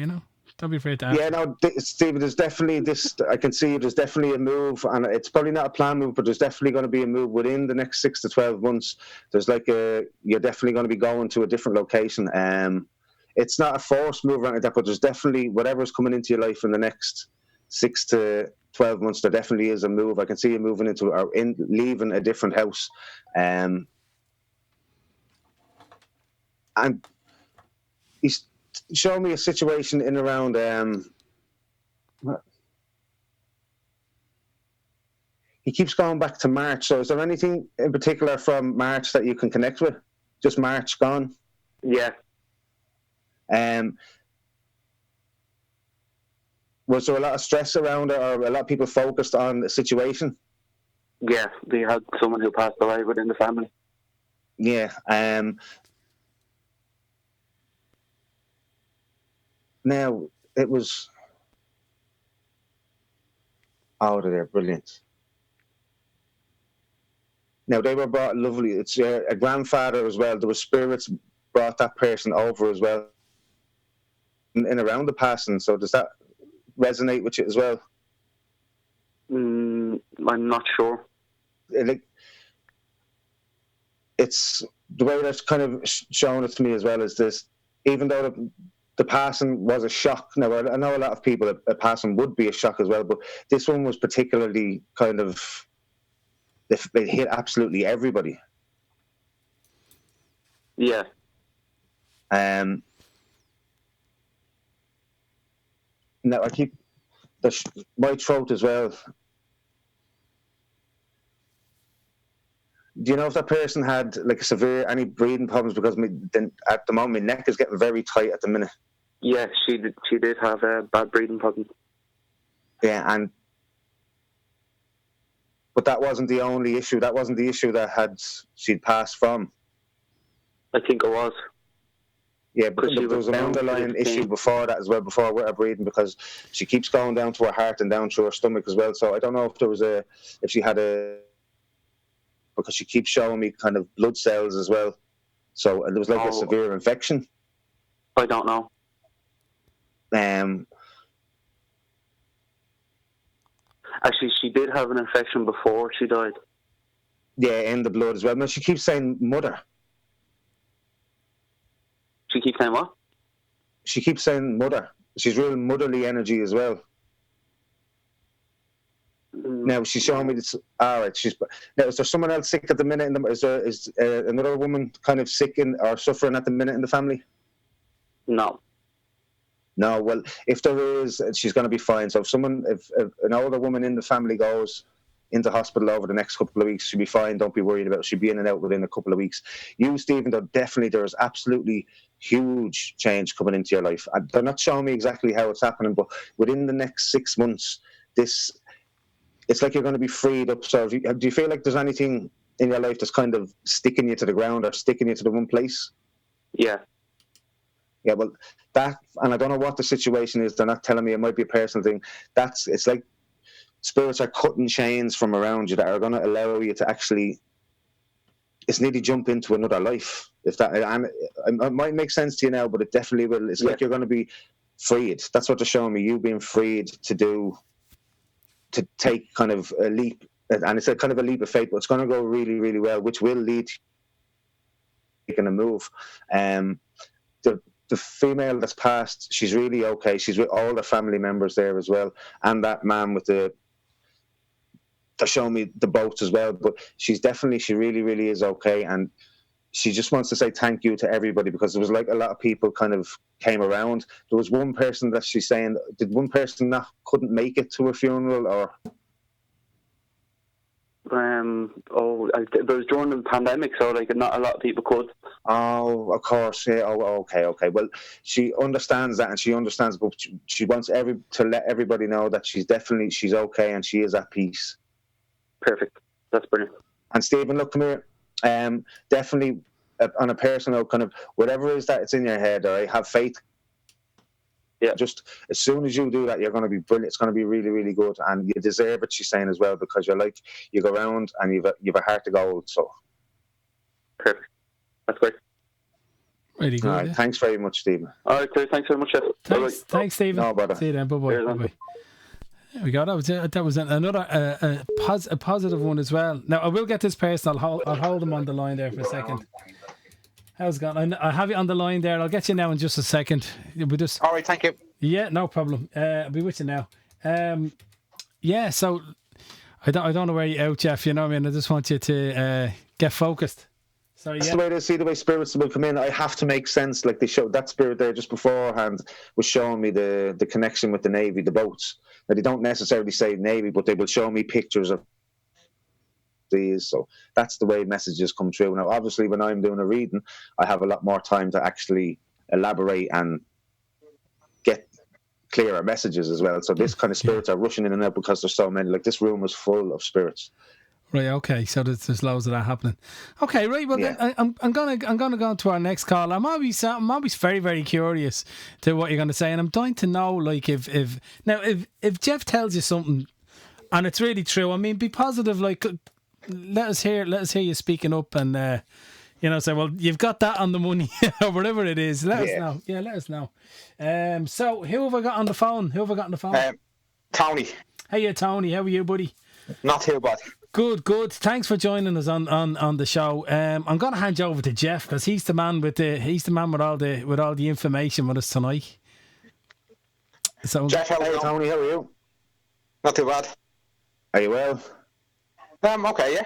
don't be afraid to ask.
Yeah, no, Stephen, there's definitely this. I can see there's definitely a move, and it's probably not a planned move, but there's definitely going to be a move within the next 6 to 12 months. There's you're definitely going to be going to a different location. It's not a forced move or anything like that, but there's definitely whatever's coming into your life in the next 6 to 12 months. There definitely is a move. I can see you moving leaving a different house, and he's showing me a situation in around. He keeps going back to March. So, is there anything in particular from March that you can connect with? Just March gone.
Yeah.
Was there a lot of stress around it, or a lot of people focused on the situation?
Yeah, we had someone who passed away within the family.
Yeah. Now, it was... Oh, they're brilliant. Now, they were brought lovely. It's a grandfather as well. There were spirits brought that person over as well in around the passing. So does that resonate with you as well?
I'm not sure.
It's the way that's kind of shown it to me as well is this, even though the passing was a shock. Now, I know a lot of people, a passing would be a shock as well, but this one was particularly kind of, it hit absolutely everybody.
Yeah.
Now, I keep my throat as well. Do you know if that person had like any breathing problems? Because at the moment my neck is getting very tight at the minute.
Yeah, she did have a bad breathing problem.
Yeah, but that wasn't the only issue. That wasn't the issue that she'd passed from.
I think it was.
Yeah, but there was an underlying issue before that as well, before with her breathing, because she keeps going down to her heart and down through her stomach as well. So I don't know if she had because she keeps showing me kind of blood cells as well. So there was like a severe infection.
I don't know. Actually, she did have an infection before she died.
Yeah, in the blood as well. No, she keeps saying mother.
She keeps saying what?
She keeps saying mother. She's real motherly energy as well. Now she's showing me this. All right, now. Is there someone else sick at the minute? Is another woman kind of sick or suffering at the minute in the family?
No.
No. Well, if there is, she's going to be fine. So if an older woman in the family goes into hospital over the next couple of weeks, she'll be fine. Don't be worried about it. She'll be in and out within a couple of weeks. You, Stephen, though, definitely there's absolutely huge change coming into your life. They're not showing me exactly how it's happening, but within the next 6 months, it's like you're going to be freed up. So do you feel like there's anything in your life that's kind of sticking you to the ground or sticking you to the one place?
Yeah.
Yeah, well, and I don't know what the situation is. They're not telling me. It might be a personal thing. It's like spirits are cutting chains from around you that are going to allow you to actually, it's nearly jump into another life. If that, and it might make sense to you now, but it definitely will. It's like you're going to be freed. That's what they're showing me. You being freed to take kind of a leap, and it's a kind of a leap of faith, but it's going to go really, really well, which will lead to taking a move. the female that's passed, she's really okay. She's with all the family members there as well, and that man with they're showing me the boats as well. But she really, really is okay, and she just wants to say thank you to everybody, because there was like a lot of people kind of came around. There was one person that she's saying, did one person that couldn't make it to her funeral, or?
It was during the pandemic, so like not a lot of people could.
Oh, of course, yeah. Oh, okay. Well, she understands that, and she understands, but she wants to let everybody know that she's okay, and she is at peace.
Perfect. That's brilliant.
And Stephen, look, come here. Definitely on a personal kind of whatever it is that it's in your head, all right, have faith. Yeah. Just as soon as you do that, you're going to be brilliant. It's going to be really, really good, and you deserve it. She's saying as well, because you go around and you've a heart of gold. So
perfect. That's great.
Really good.
All right. Yeah. Thanks very much, Stephen.
All right, clear. Thanks very much, Jeff.
Thanks, Stephen.
No bother.
See you then. Bye-bye. There we go. That was another a positive one as well. Now I will get this person. I'll hold him on the line there for a second. How's it going? I have you on the line there. I'll get you now in just a second.
All right, thank you.
Yeah, no problem. I'll be with you now. Yeah, so I don't know where you're out, Jeff. You know what I mean? I just want you to get focused. So
That's the way they see the way spirits will come in. I have to make sense. Like they showed that spirit there just beforehand was showing me the connection with the Navy, the boats. Now, they don't necessarily say Navy, but they will show me pictures of these. So that's the way messages come through. Now, obviously, when I'm doing a reading, I have a lot more time to actually elaborate and get clearer messages as well. So this kind of spirits are rushing in and out because there's so many. Like this room was full of spirits.
Right. Okay. So there's loads of that happening. Okay. Right. Well, yeah. I'm gonna go on to our next call. I'm always very, very curious to what you're gonna say, and I'm dying to know, like, if Geoff tells you something, and it's really true. I mean, be positive. Like, let us hear you speaking up, and say, well, you've got that on the money or whatever it is. Let us know. Yeah, let us know. So who have I got on the phone?
Tony.
Hey, Tony. How are you, buddy?
Not too bad.
Good. Thanks for joining us on the show. I'm going to hand you over to Geoff because he's the man with all the information with us tonight. So,
Geoff,
hey Tony, how are you?
Not too bad.
Are you well?
Okay,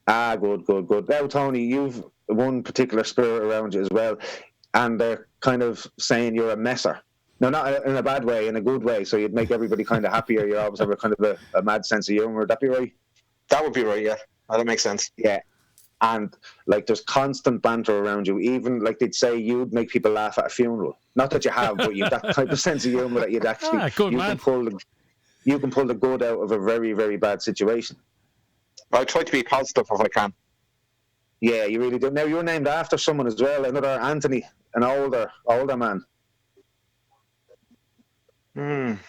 yeah.
Good. Now, Tony, you've one particular spirit around you as well, and they're kind of saying you're a messer. No, not in a bad way, in a good way. So you'd make everybody kind of happier. You always have a kind of a mad sense of humour. Would that be right?
That would be right, yeah. That makes sense.
Yeah. And like there's constant banter around you. Even like they'd say you'd make people laugh at a funeral. Not that you have, but you've that type of sense of humour that you'd actually you can pull the good out of a very, very bad situation.
I try to be positive if I can.
Yeah, you really do. Now you're named after someone as well, another Anthony, an older man.
I'm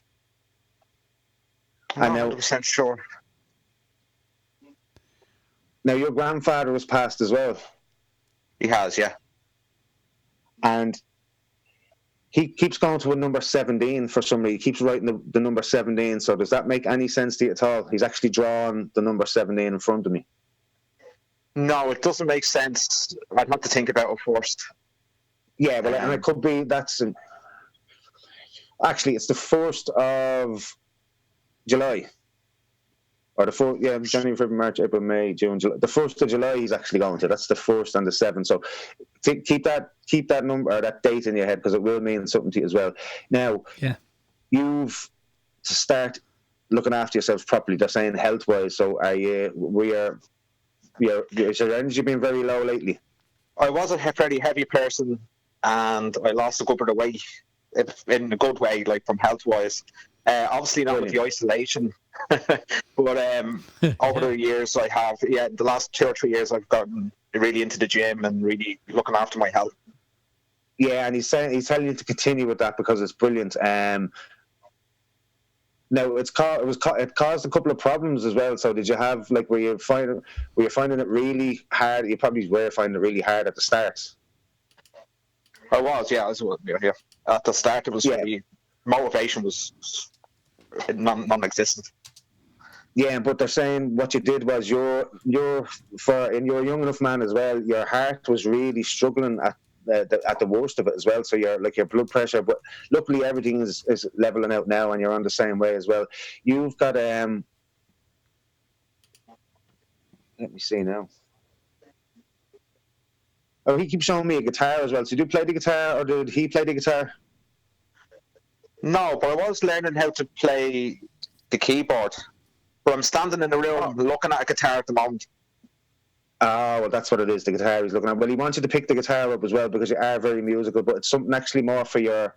not 100% sure.
Now, your grandfather was passed as well.
He has, yeah.
And he keeps going to a number 17 for some reason. He keeps writing the number 17. So does that make any sense to you at all? He's actually drawn the number 17 in front of me.
No, it doesn't make sense. I'd have to think about it first.
Yeah, but and it could be actually, it's the 1st of July. Or the 4th, January, February, March, April, May, June, July. The 1st of July he's actually going to. That's the 1st and the 7th. So keep that number or that date in your head because it will mean something to you as well. Now, you've to start looking after yourselves properly. They're saying health-wise. So is your energy been very low lately?
I was a very heavy person and I lost a good bit of weight in a good way, like from health-wise. Obviously not with the isolation, but over the years I have, the last 2 or 3 years I've gotten really into the gym and really looking after my health.
Yeah, and he's telling you to continue with that because it's brilliant. Now it caused a couple of problems as well. So did you have were you finding it really hard? You probably were finding it really hard at the start.
I was, yeah. At the start, it was really, motivation was non-existent.
Yeah, but they're saying what you did was you're a young enough man as well. Your heart was really struggling at the worst of it as well. So your blood pressure, but luckily everything is leveling out now, and you're on the same way as well. You've got let me see now. Oh, he keeps showing me a guitar as well. So, do you play the guitar, or did he play the guitar?
No, but I was learning how to play the keyboard. But I'm standing in the room looking at a guitar at the moment.
Oh, well, that's what it is, the guitar he's looking at. Well, he wants you to pick the guitar up as well because you are very musical, but it's something actually more for your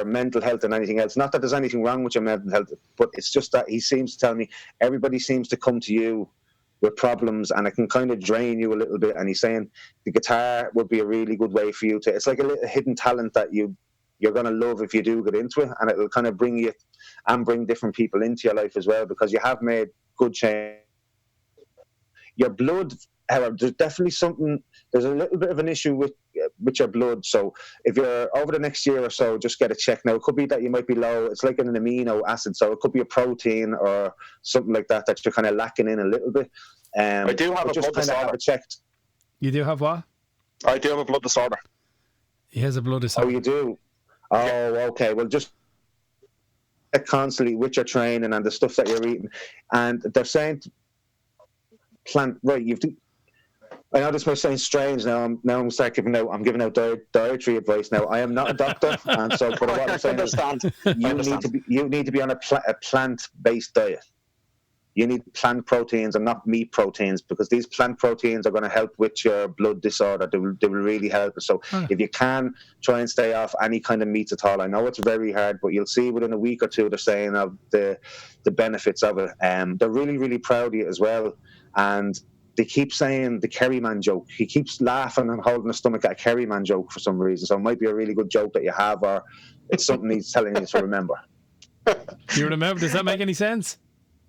mental health than anything else. Not that there's anything wrong with your mental health, but it's just that he seems to tell me everybody seems to come to you with problems, and it can kind of drain you a little bit. And he's saying the guitar would be a really good way for you to. It's like a little hidden talent that you're going to love if you do get into it, and it will kind of bring you and bring different people into your life as well, because you have made good change. Your blood, however, there's definitely there's a little bit of an issue with your blood. So if you're over the next year or so, just get a check. Now, it could be that you might be low. It's like an amino acid, so it could be a protein or something like that you're kind of lacking in a little bit.
I do have a blood disorder.
Have it checked.
You do have what?
I do have a blood disorder.
He has a blood disorder.
Oh, you do? Oh, yeah. Okay. Well, just constantly with your training and the stuff that you're eating. And they're saying I know this might sound strange now. I'm giving out dietary advice now. I am not a doctor, and so but what I'm saying is you need to be on a plant-based diet. You need plant proteins and not meat proteins, because these plant proteins are going to help with your blood disorder. They will really help. So if you can, try and stay off any kind of meats at all. I know it's very hard, but you'll see within a week or two they're saying of the benefits of it. They're really, really proud of you as well. And they keep saying the Kerryman joke. He keeps laughing and holding his stomach at a Kerryman joke for some reason. So it might be a really good joke that you have, or it's something he's telling you to remember.
You remember? Does that make any sense?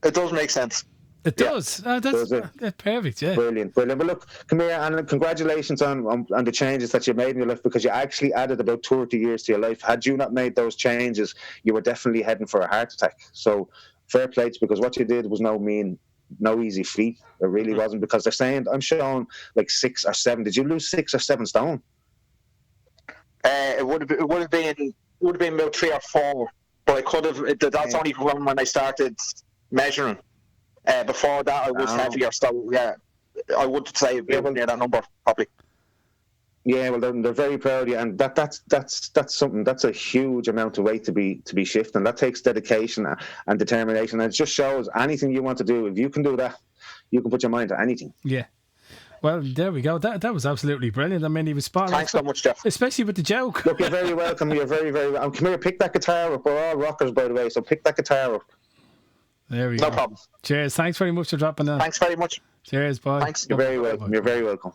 It does make sense.
It does.
Yeah.
That's perfect, yeah.
Brilliant. But look, come here, and congratulations on the changes that you made in your life, because you actually added about 30 years to your life. Had you not made those changes, you were definitely heading for a heart attack. So fair play to you, because what you did was no easy feat. It really wasn't, because they're saying, I'm showing like 6 or 7. Did you lose 6 or 7 stone?
It would have been about 3 or 4, but I could have. That's only from when I started measuring. Before that, I was heavier, so yeah, I would say near that number probably.
Yeah, well, they're very proud of you, and that's something. That's a huge amount of weight to be shifting. That takes dedication and determination, and it just shows anything you want to do. If you can do that, you can put your mind to anything.
Yeah. Well, there we go. That was absolutely brilliant. I mean, he was spot on.
Thanks so much, Geoff.
Especially with the joke.
Look, you're very welcome. You're very, very welcome. Come here, pick that guitar up. We're all rockers, by the way, so pick that guitar up.
There we go.
No problem.
Cheers. Thanks very much for dropping in.
Thanks very much.
Cheers, bye.
Thanks.
You're very welcome. You're very welcome.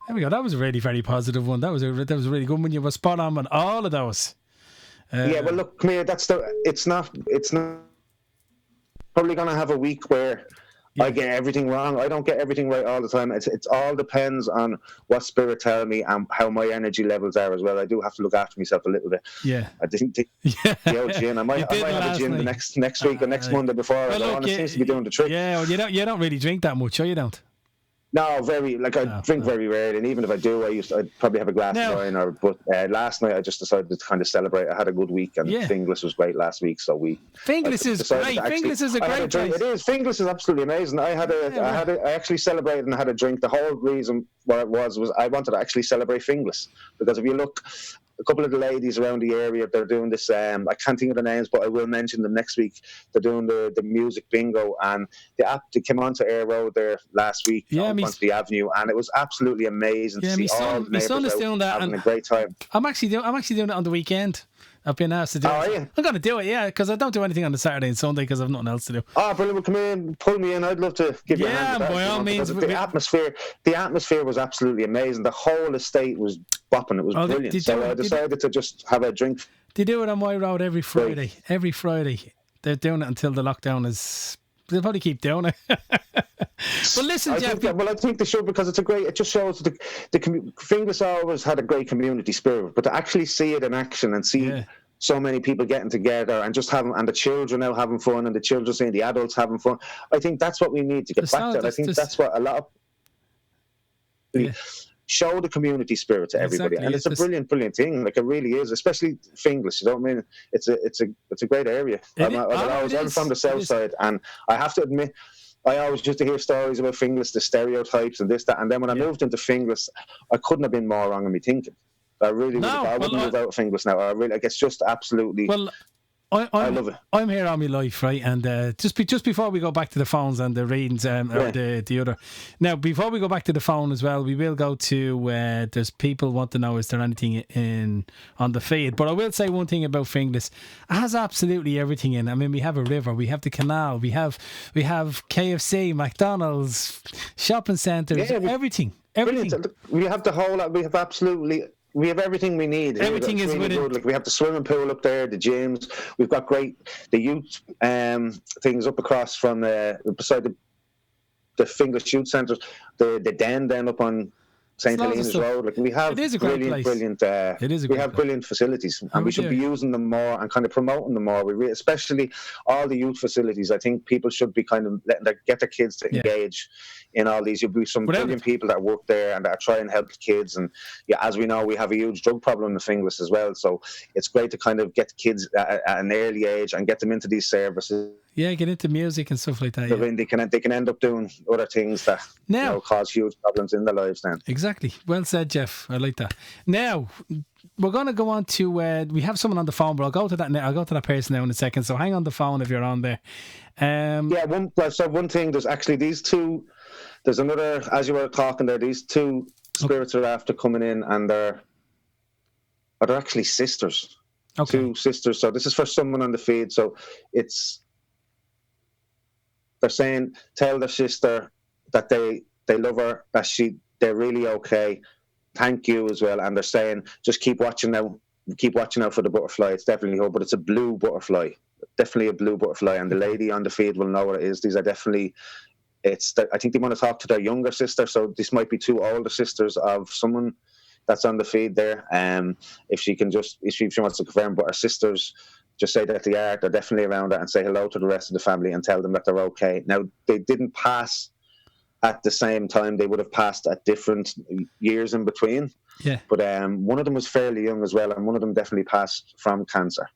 There we go. That was a really, very positive one. That was a really good one. You were spot on with all of those.
Yeah, well, look, come here. It's not probably going to have a week where I get everything wrong. I don't get everything right all the time. It's all depends on what spirit tell me and how my energy levels are as well. I do have to look after myself a little bit.
Yeah.
I didn't think the old gin. I might have a gin the next week or next Monday before. I want to seem to be doing the trick.
Yeah, well, you don't really drink that much, or you don't?
No, I drink very rarely, and even if I do, I'd probably have a glass of wine. But last night I just decided to kind of celebrate. I had a good week, and Finglas was great last week. So
Finglas is great. Finglas is a great drink.
It is. Finglas is absolutely amazing. I actually celebrated and had a drink. The whole reason what it was I wanted to actually celebrate Finglas, because if you look, a couple of the ladies around the area, they're doing this. I can't think of the names, but I will mention them next week. They're doing the music bingo, and they came onto Air Road there last week, onto the avenue, and it was absolutely amazing to see all the neighbours
is doing that,
having a great time.
I'm actually doing it on the weekend. I've been asked to do it. I'm going to do it, because I don't do anything on the Saturday and Sunday because I've nothing else to do.
Oh, brilliant. Come in, pull me in. I'd love to give you a hand.
Yeah, by all means.
The atmosphere was absolutely amazing. The whole estate was bopping. It was brilliant. So I decided to just have a drink.
They do it on my road every Friday. Every Friday. They're doing it until the lockdown is... They'll probably keep doing it. But listen, Geoff...
I think they should, because it just shows the Finglas always had a great community spirit, but to actually see it in action and see so many people getting together and just having, and the children now having fun, and the children seeing the adults having fun, I think that's what we need to get back to. I think that's what a lot of... show the community spirit to everybody,
Exactly.
and it's a brilliant thing. Like, it really is, especially Finglas. You know what I mean? It's a great area. I'm from the south side, and I have to admit, I always used to hear stories about Finglas, the stereotypes and this, that, and then when I moved into Finglas, I couldn't have been more wrong in me thinking. I really I wouldn't move out of Finglas now. I really, like, it's just absolutely.
Well, I love it. I'm here all my life, right? And just before we go back to the phones and the readings, or the other. Now, before we go back to the phone as well, we will go to. There's people want to know, is there anything on the feed? But I will say one thing about Finglas. It has absolutely everything in. I mean, we have a river, we have the canal, we have KFC, McDonald's, shopping centres, everything. Brilliant.
We have the whole. We have everything we need.
Everything is really
good. Like, we have the swimming pool up there, the gyms. We've got the youth things up across from beside the Finglas Youth Centre, the den then up on St. Helena's Road. Like, we have brilliant. Brilliant facilities, and we should be using them more and kind of promoting them more. Especially all the youth facilities. I think people should be kind of get their kids to engage in all these. You'll be some brilliant people that work there and that try and help the kids. And as we know, we have a huge drug problem in Finglas as well. So it's great to kind of get kids at an early age and get them into these services.
Yeah, get into music and stuff like that.
They can end up doing other things that cause huge problems in their lives then.
Exactly. Well said, Geoff. I like that. Now, we're going to go on to, we have someone on the phone, but I'll go to that now. I'll go to that person now in a second. So hang on the phone if you're on there.
One thing, there's actually these two, there's another, as you were talking there, these two spirits are after coming in, and they're actually sisters. Okay. Two sisters. So this is for someone on the feed. So they're saying, tell their sister that they love her, that they're really okay. Thank you as well. And they're saying, just keep watching out for the butterfly. It's definitely her, but it's a blue butterfly. Definitely a blue butterfly. And the lady on the feed will know what it is. These are definitely, I think they want to talk to their younger sister. So this might be two older sisters of someone that's on the feed there. If she wants to confirm, but her sisters, just say that they're definitely around it, and say hello to the rest of the family and tell them that they're okay. Now, they didn't pass at the same time. They would have passed at different years in between. Yeah. But one of them was fairly young as well, and one of them definitely passed from cancer.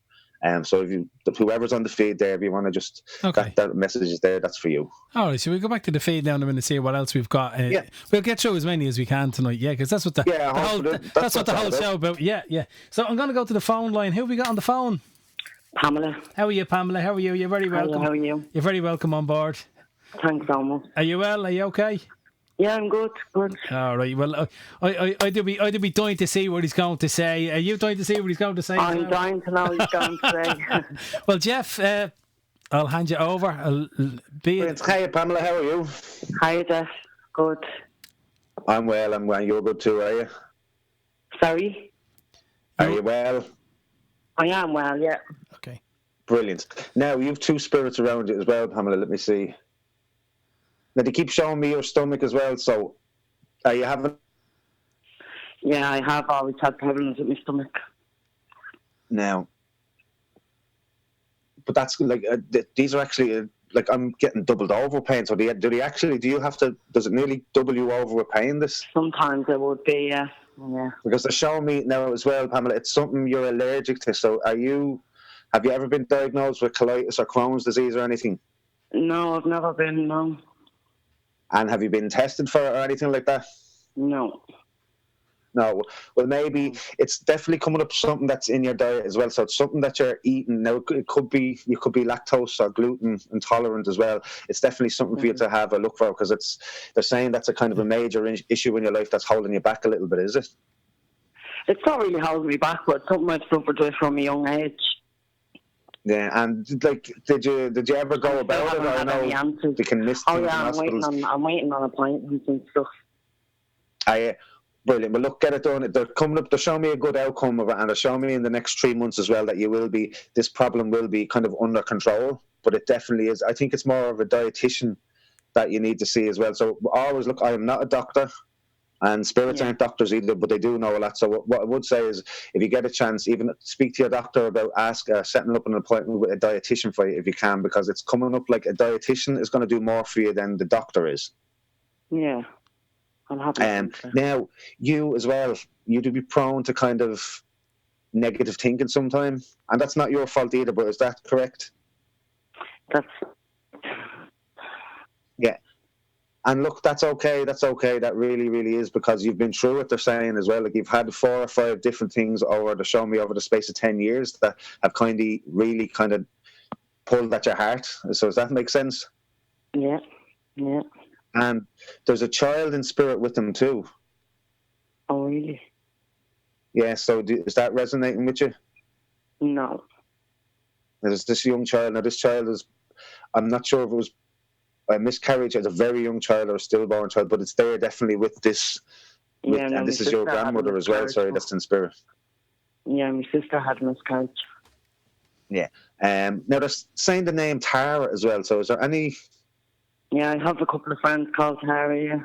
So whoever's on the feed there, if you want to just, that message is there, that's for you. All right, so we'll go back to the feed now in a minute to see what else we've got. We'll get through as many as we can tonight, because that's what the whole show about. Yeah. So I'm going to go to the phone line. Who have we got on the phone?
Pamela.
How are you, Pamela? How are you? You're very welcome.
How are you?
You're very welcome on board.
Thanks so much.
Are you well? Are you okay?
Yeah, I'm good.
All right. Well, I'd be dying to see what he's going to say. Are you dying to see what he's going to say?
I'm dying to know what he's going to say.
Well, Geoff, I'll hand you over.
Hi, Pamela. How are you?
Hi, Geoff. Good.
I'm well. You're good too, are you?
Sorry?
Are you well?
I am well, yeah.
Okay. Brilliant. Now, you have two spirits around you as well, Pamela. Let me see. Now, they keep showing me your stomach as well, so are you having...
Yeah, I have always had problems with my stomach.
Now, but that's like, these are actually, I'm getting doubled over pain, so do you have to, does it nearly double you over with pain, this?
Sometimes it would be, yeah.
Because they're showing me now as well, Pamela, it's something you're allergic to, so have you ever been diagnosed with colitis or Crohn's disease or anything?
No, I've never been, no.
And have you been tested for it or anything like that?
No.
No. Well, maybe it's definitely coming up something that's in your diet as well. So it's something that you're eating. Now, you could be lactose or gluten intolerant as well. It's definitely something for you to have a look for, because they're saying that's a kind of a major issue in your life that's holding you back a little bit, is it?
It's not really holding me back, but it's something I've suffered with from a young age.
Yeah, and did you ever go about it? I know they can miss things in hospitals.
I'm waiting on appointments and stuff.
Brilliant. Well, look, get it done. They're coming up. They're showing me a good outcome of it, and they're showing me in the next 3 months as well that this problem will be kind of under control. But it definitely is. I think it's more of a dietitian that you need to see as well. So always look. I am not a doctor. And spirits aren't doctors either, but they do know a lot. So what I would say is, if you get a chance, even speak to your doctor about setting up an appointment with a dietitian for you if you can, because it's coming up like a dietitian is going to do more for you than the doctor is.
Yeah. I'm happy.
Now, you as well, you'd be prone to kind of negative thinking sometimes, and that's not your fault either, but is that correct?
That's
Yeah. And look, that's okay. That really, really is, because you've been through it. They're saying as well, like you've had 4 or 5 different things over the space of 10 years that have really pulled at your heart. So does that make sense?
Yeah.
And there's a child in spirit with them too.
Oh, really?
Yeah. So is that resonating with you?
No.
There's this young child. Now, this child is, I'm not sure if it was a miscarriage as a very young child or a stillborn child, but it's there definitely with this. And this is your grandmother as well. Sorry, that's in spirit.
Yeah, my sister had a miscarriage.
Yeah. Now they're saying the name Tara as well. So is there any?
Yeah, I have a couple of friends called Tara. Yeah.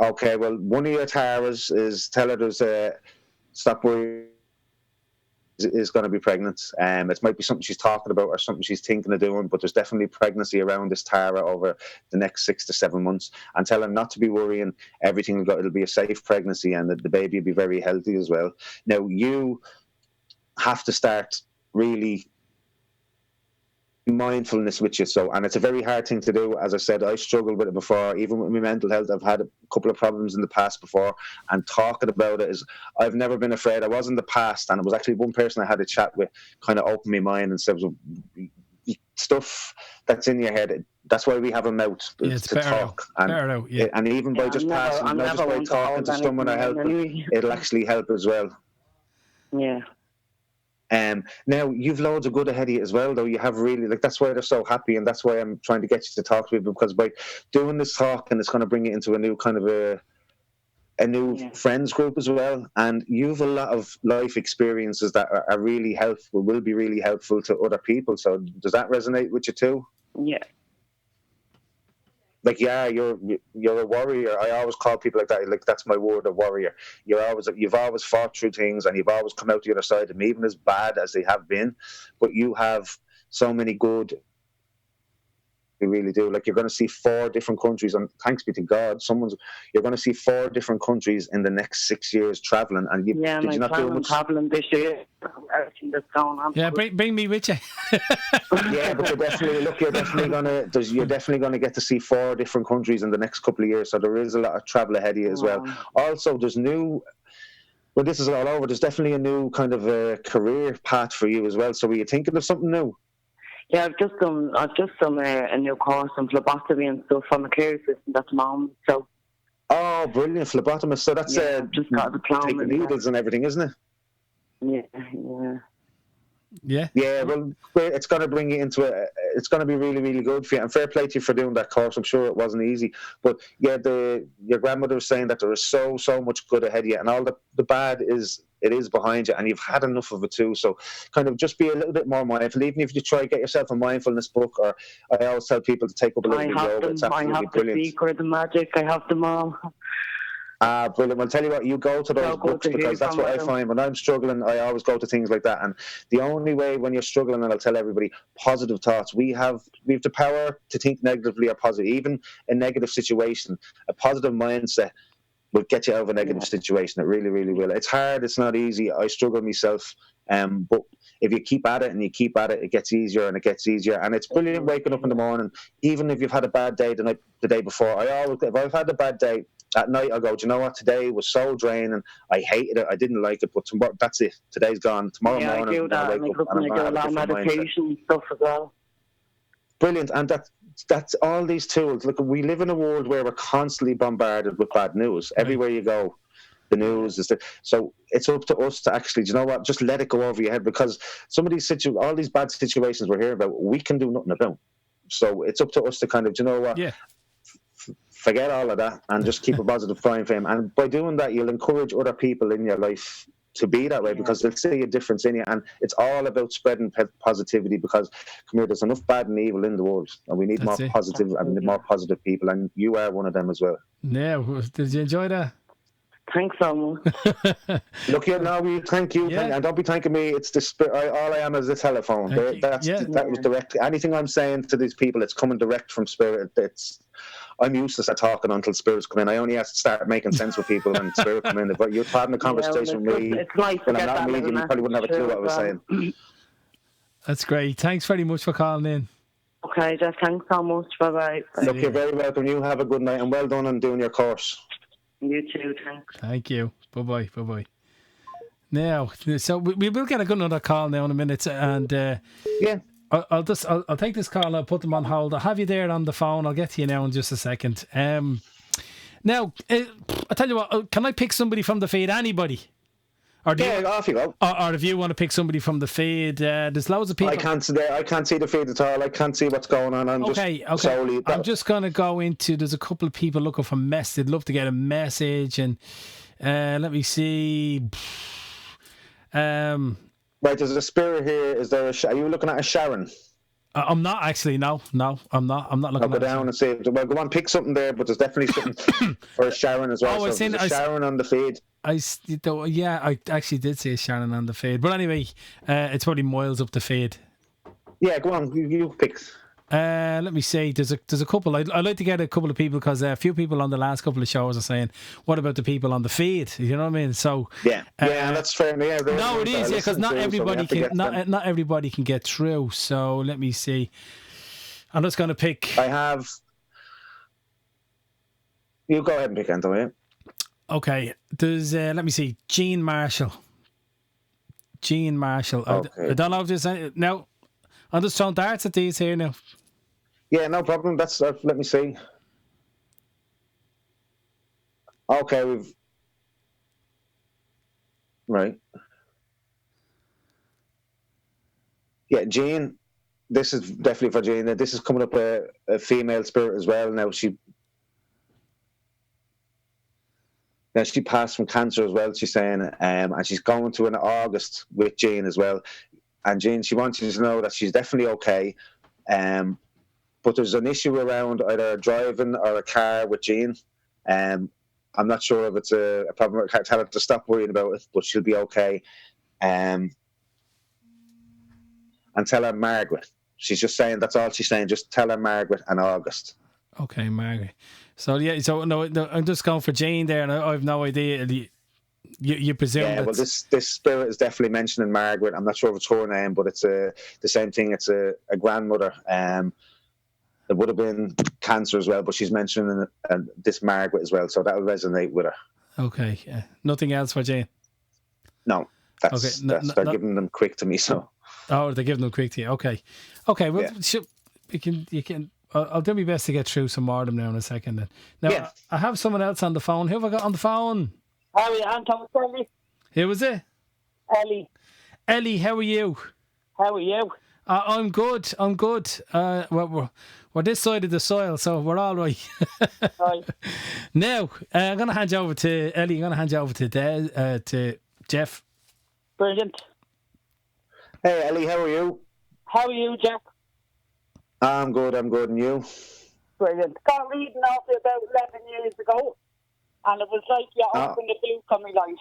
Okay, well, one of your Taras is tell her there's a stop worrying. Is going to be pregnant. It might be something she's talking about or something she's thinking of doing, but there's definitely pregnancy around this Tara over the next 6 to 7 months. And tell her not to be worrying. Everything it'll be a safe pregnancy, and the baby will be very healthy as well. Now you have to start really mindfulness with you. So, and it's a very hard thing to do. As I said, I struggled with it before. Even with my mental health, I've had a couple of problems in the past before, and talking about it is, I've never been afraid. I was in the past, and it was actually one person I had a chat with kind of opened my mind and said, well, stuff that's in your head, that's why we have a mouth to talk. And even by just passing, just by talking to someone or helping, it'll actually help as well.
Yeah.
Now you've loads of good ahead of you as well, though. You have really, that's why they're so happy, and that's why I'm trying to get you to talk to people, because by doing this talk, and it's going to bring you into a new kind of a new friends group as well, and you've a lot of life experiences that are really helpful, will be really helpful to other people. So does that resonate with you too?
Yeah.
Like, yeah, you're a warrior. I always call people like that. Like, that's my word, a warrior. You've always fought through things, and you've always come out the other side of them, even as bad as they have been. But you have so many good. You really do. Like, you're going to see 4 different countries, and thanks be to God, you're going to see 4 different countries in the next 6 years traveling. And did you not do much
traveling this year? Everything that's going on.
Yeah, bring me with you.
Yeah, but you're definitely gonna get to see 4 different countries in the next couple of years. So there is a lot of travel ahead of you as well. Also, there's when this is all over, there's definitely a new kind of a career path for you as well. So were you thinking of something new?
Yeah, I've just done a new course on phlebotomy and stuff. I'm a care assistant at the moment, so.
Oh, brilliant, phlebotomist. So that's
just got a diploma.
Take the needles and everything, isn't it?
Yeah.
Yeah, well, it's going to bring you into it's going to be really, really good for you. And fair play to you for doing that course. I'm sure it wasn't easy. But yeah, your grandmother was saying that there is so much good ahead of you, and all the bad is behind you, and you've had enough of it too. So kind of just be a little bit more mindful. Even if you try to get yourself a mindfulness book, or I always tell people to take up a little bit of yoga. It's absolutely brilliant.
I have the secret, the magic. I have them all.
Brilliant. Well, tell you what, you go to those books, because that's what I find when I'm struggling. I always go to things like that, and the only way when you're struggling, and I'll tell everybody, positive thoughts. We have the power to think negatively or positive. Even a negative situation, a positive mindset will get you out of a negative situation. It really, really will. It's hard. It's not easy. I struggle myself, but if you keep at it and you keep at it, it gets easier and it gets easier. And it's brilliant waking up in the morning, even if you've had a bad day the day before. If I've had a bad day at night, I go, do you know what? Today was so draining. I hated it. I didn't like it. But tomorrow, that's it. Today's gone. Tomorrow morning,
I do that. I do a lot of meditation and stuff as well.
Brilliant. And that's all these tools. Look, we live in a world where we're constantly bombarded with bad news. Everywhere you go, the news is there. So it's up to us to actually, do you know what? Just let it go over your head, because some of these all these bad situations we're hearing about, we can do nothing about. So it's up to us to kind of, do you know what?
Yeah.
Forget all of that and just keep a positive mind frame. And by doing that, you'll encourage other people in your life to be that way, because they'll see a difference in you. And it's all about spreading positivity, because come here, there's enough bad and evil in the world, and we need more positive people, and you are one of them as well.
Yeah, did you enjoy that?
Thanks so much.
Look, we thank you, and don't be thanking me. It's the spirit. All I am is the telephone. That was direct. Anything I'm saying to these people, it's coming direct from spirit. I'm useless at talking until spirits come in. I only have to start making sense with people when spirits come in. If you're having a conversation with me,
it's nice
when
to
I'm
get
not a
that
medium, you probably wouldn't have a clue what I was saying.
That's great. Thanks very much for calling in.
Okay, Jeff, thanks so much. Bye-bye.
Look, you're very welcome. You have a good night, and well done on doing your course.
You too, thanks.
Thank you. Bye-bye. Bye-bye. Now, so we will get another call now in a minute, and
yeah,
I'll take this call. I'll put them on hold. I'll have you there on the phone. I'll get to you now in just a second. Now, I tell you what. Can I pick somebody from the feed? Anybody? Or
off you go.
Or if you want to pick somebody from the feed, there's loads of people.
I can't see the feed at all. I can't see what's going on. I'm
just going to go into. There's a couple of people looking for mess. They'd love to get a message, and let me see.
Right, there's a spirit here. Is there? Are you looking at a Sharon?
I'm not actually. No, I'm not. I'm not looking.
I'll go down and see. Well, go on, pick something there. But there's definitely something for a Sharon as well.
Oh,
so there's a Sharon on the feed.
I actually did see a Sharon on the feed. But anyway, it's probably miles up the feed.
Yeah, go on. You pick.
Let me see. There's a couple. I'd like to get a couple of people because a few people on the last couple of shows are saying, "What about the people on the feed?" You know what I mean? So
yeah, that's fair. Yeah,
no, it is because not everybody can get through. So let me see. I'm just going to pick.
I have. You go ahead and pick, Anthony.
Okay. There's let me see. Jean Marshall. Okay. I don't know if there's any. No, I'm just throwing darts at these here now.
Yeah, no problem. That's let me see. Okay, we've right. Yeah, Jean. This is definitely for Jean. This is coming up a female spirit as well. Now she passed from cancer as well. She's saying, and she's going to in August with Jean as well. And Jean, she wants you to know that she's definitely okay. But there's an issue around either driving or a car with Jean. I'm not sure if it's a problem. I can't tell her to stop worrying about it, but she'll be okay. And tell her Margaret. She's just saying, that's all she's saying. Just tell her Margaret and August.
Okay, Margaret. So, yeah, no, I'm just going for Jane there, and I have no idea. You presume
yeah, well, this spirit is definitely mentioning Margaret. I'm not sure if it's her name, but it's the same thing. It's a grandmother. It would have been cancer as well, but she's mentioning this Margaret as well, so that will resonate with her.
Okay, yeah. Nothing else for Jane?
No, they're giving them quick to me, so...
Oh, they're giving them quick to you. Okay. Well, you can. I'll do my best to get through some more of them now in a second. Then. Now, I have someone else on the phone. Who have I got on the phone?
How are you, Anton? Ellie.
Who was it?
Ellie.
Ellie, how are you?
How are you?
I'm good. We're this side of the soil, so we're all right.
Right.
Now, I'm going to hand you over to Ellie. I'm going to hand you over to Geoff.
Brilliant.
Hey, Ellie, how are you?
How are you, Jeff?
I'm good, and you?
Brilliant. Got reading off you about 11 years ago, and it was like you opened the book on my life.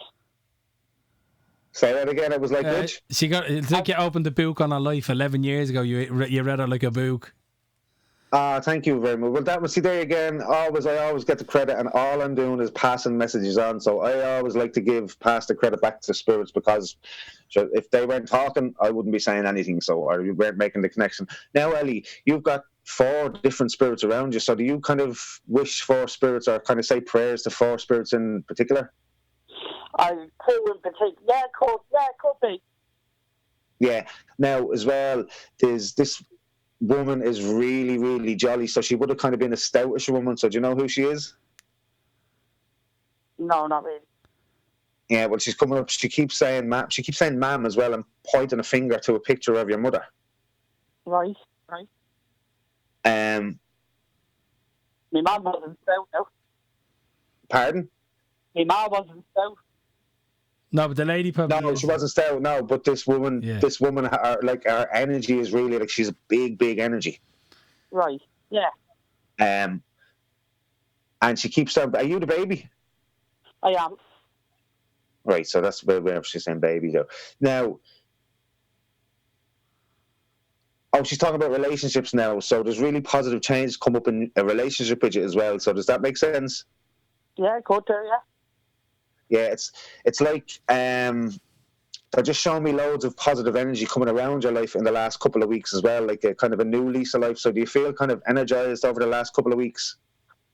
Say that again, it was like which?
It's like you opened the book on her life 11 years ago. You read her like a book.
Thank you very much. Well, that was, see there again, I always get the credit, and all I'm doing is passing messages on, so I always like to pass the credit back to the spirits, because if they weren't talking, I wouldn't be saying anything, or you weren't making the connection. Now, Ellie, you've got 4 different spirits around you, so do you kind of wish for spirits, or kind of say prayers to 4 spirits in particular?
I 2 in particular. Yeah, could be.
Yeah. Now, as well, there's this woman is really, really jolly, so she would have kind of been a stoutish woman. So do you know who she is?
No, not really.
Yeah, well, she's coming up. She keeps saying "ma'am." She keeps saying "ma'am" as well, and pointing a finger to a picture of your mother.
Right. My mum wasn't stout, no.
Pardon?
My mum wasn't stout.
No, but the lady probably.
No, she wasn't stout. No, but this woman, her energy is really like she's a big, big energy.
Right. Yeah.
And she keeps saying, "Are you the baby?"
I am.
Right. So that's where she's saying "baby." Though. Now, Oh, she's talking about relationships now. So there's really positive changes come up in a relationship with you as well. So does that make sense?
Yeah, good there, yeah.
Yeah, it's like they're just showing me loads of positive energy coming around your life in the last couple of weeks as well, like a kind of a new lease of life. So do you feel kind of energized over the last couple of weeks?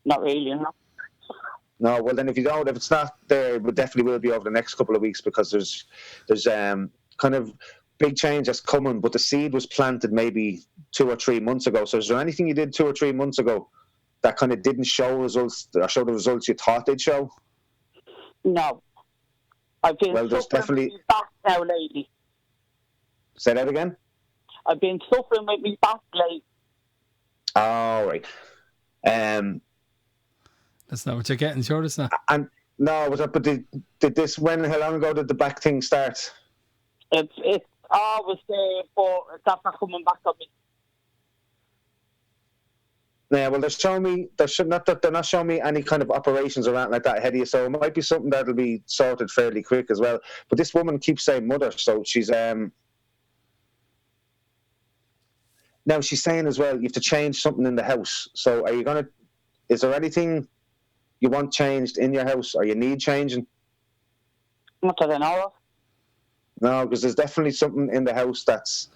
Not really, no.
No, well then if it's not there, it definitely will be over the next couple of weeks, because there's kind of big change that's coming, but the seed was planted maybe 2 or 3 months ago. So is there anything you did 2 or 3 months ago that kind of didn't show results, or show the results you thought they'd show?
No. I've been
there's
suffering with my back now lately.
Say that again?
I've been suffering with my back lately.
Oh, right.
That's not what you're getting, sure, it's not.
And no, but did this, how long ago did the back thing start?
It's always there, but that's not coming back on me.
Yeah, well, they're not showing me any kind of operations or anything like that ahead of you, so it might be something that'll be sorted fairly quick as well. But this woman keeps saying mother, so she's now she's saying as well you have to change something in the house. So is there anything you want changed in your house, or you need changing?
Not that I know of.
No, because there's definitely something in the house that's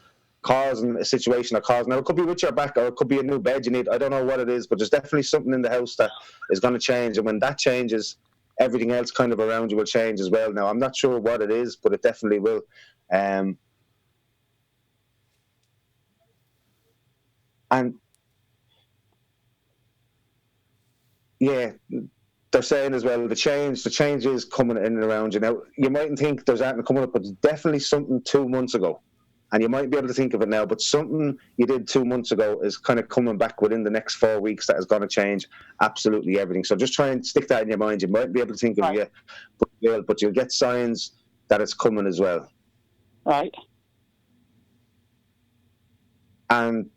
causing a situation, now it could be with your back, or it could be a new bed you need. I don't know what it is, but there's definitely something in the house that is going to change, and when that changes, everything else kind of around you will change as well. Now I'm not sure what it is, but it definitely will. And yeah, they're saying as well the change is coming in and around you. Now you mightn't think there's anything coming up, but there's definitely something 2 months ago. And you might be able to think of it now, but something you did 2 months ago is kind of coming back within the next 4 weeks that is going to change absolutely everything. So just try and stick that in your mind. You might be able to think of it, but you'll get signs that it's coming as well.
Right.
And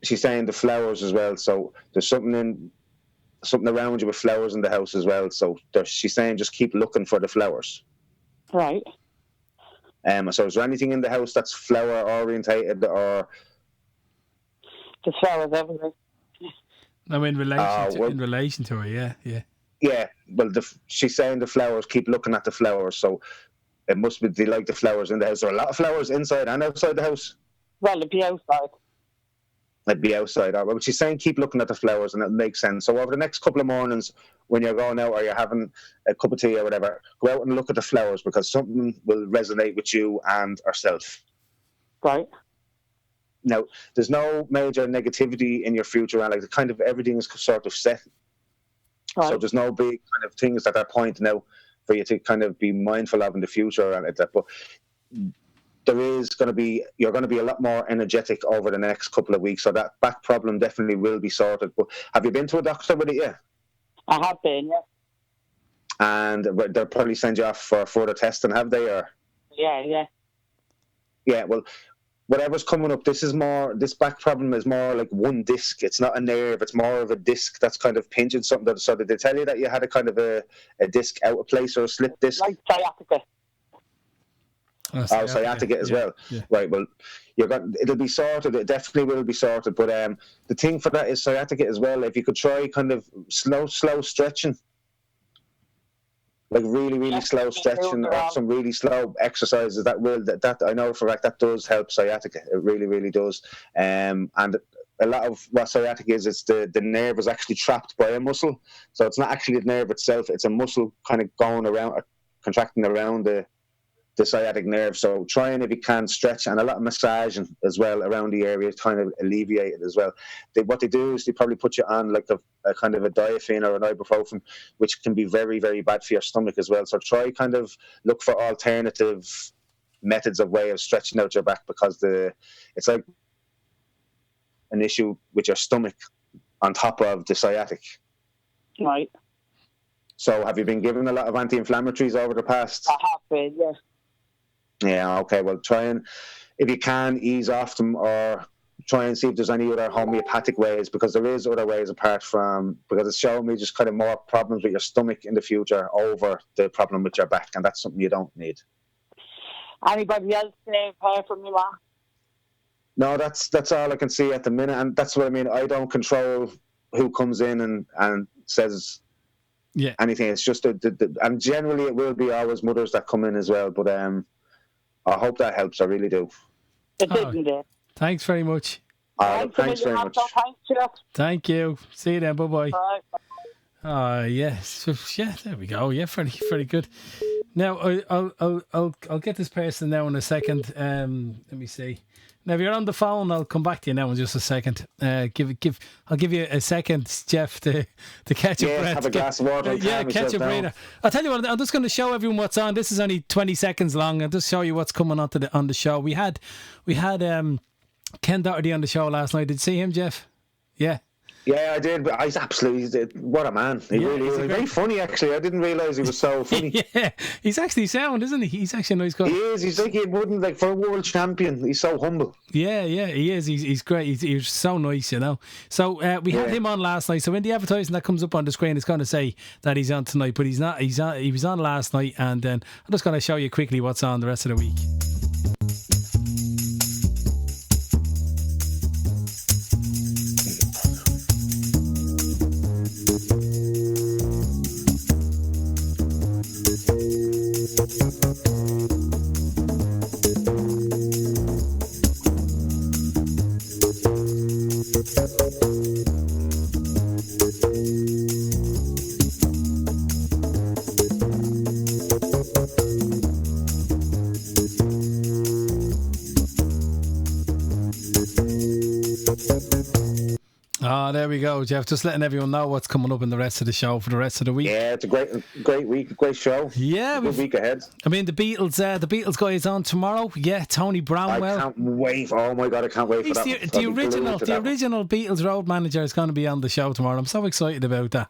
she's saying the flowers as well. So there's something around you with flowers in the house as well. So she's saying just keep looking for the flowers.
Right.
So is there anything in the house that's flower orientated, or
the flowers everywhere?
No, in relation to her, yeah.
Yeah, well, she's saying the flowers, keep looking at the flowers. So it must be they like the flowers in the house. There are a lot of flowers inside and outside the house.
Well, it'd be outside.
It'd be outside. But she's saying keep looking at the flowers, and it makes sense. So over the next couple of mornings, when you're going out or you're having a cup of tea or whatever, go out and look at the flowers, because something will resonate with you and herself.
Right.
Now, there's no major negativity in your future, and like kind of everything's sort of set. Right. So there's no big kind of things that are pointing out for you to kind of be mindful of in the future and like that. But you're going to be a lot more energetic over the next couple of weeks, so that back problem definitely will be sorted. But have you been to a doctor with it yet?
I have been, yeah.
And they'll probably send you off for further testing, have they? Or
yeah.
Yeah, well, whatever's coming up, this back problem is more like one disc. It's not a nerve, it's more of a disc that's kind of pinching something. So did they tell you that you had a kind of a disc out of place, or a slip disc?
Like sciatica.
Sciatica as well. Yeah. Right, well, it'll be sorted. It definitely will be sorted. But the thing for that is sciatica as well. If you could try kind of slow stretching, like really slow stretching, or some really slow exercises, that I know for a fact that does help sciatica. It really does. And a lot of what sciatica is, it's the nerve is actually trapped by a muscle. So it's not actually the nerve itself. It's a muscle kind of going around, contracting around the sciatic nerve. So trying, if you can, stretch, and a lot of massaging as well around the area, trying to alleviate it as well. What they do is they probably put you on like a kind of a diaphragm or an ibuprofen, which can be very, very bad for your stomach as well. So try kind of look for alternative methods of way of stretching out your back, because it's like an issue with your stomach on top of the sciatic.
Right.
So have you been given a lot of anti-inflammatories over the past?
I have been, yes.
Yeah, okay, well, try and, if you can, ease off them, or try and see if there's any other homeopathic ways, because there is other ways apart from, because it's showing me just kind of more problems with your stomach in the future over the problem with your back, and that's something you don't need.
anybody else apart from me, ma.
No, that's all I can see at the minute, and that's what I mean. I don't control who comes in and says anything. It's just and generally it will be always mothers that come in as well. But I hope that helps. I really do.
It didn't.
Thanks very much.
Thanks very much.
Thanks, Geoff.
Thank you. See you then. Bye-bye.
Bye.
Yes. Yeah, there we go. Yeah, very good. Now, I'll get this person now in a second. Let me see. Now, if you're on the phone, I'll come back to you now in just a second. I'll give you a second, Geoff, to catch your breath.
Have a glass of water.
Catch your breather. I'll tell you what. I'm just going to show everyone what's on. This is only 20 seconds long. I'll just show you what's coming on the show. We had Ken Doherty on the show last night. Did you see him, Geoff? Yeah.
Yeah, I did. But he's absolutely what a man. He really is. He's very funny, actually. I didn't realise he was so funny.
Yeah, he's actually sound, isn't he? He's actually a nice guy.
He is. He's like he wouldn't for a world champion. He's so humble.
Yeah, he is. He's great. He's so nice, you know. So we had him on last night. So when the advertising that comes up on the screen, it's going to say that he's on tonight, but he's not. He was on last night, and then I'm just going to show you quickly what's on the rest of the week. There we go, Geoff. Just letting everyone know what's coming up in the rest of the show for the rest of the week.
Yeah, it's a great week, great show.
Yeah,
good week ahead.
I mean, the Beatles guy is on tomorrow. Yeah, Tony Brownwell.
I can't wait. Oh my God, I can't wait for that.
The original Beatles road manager is going to be on the show tomorrow. I'm so excited about that.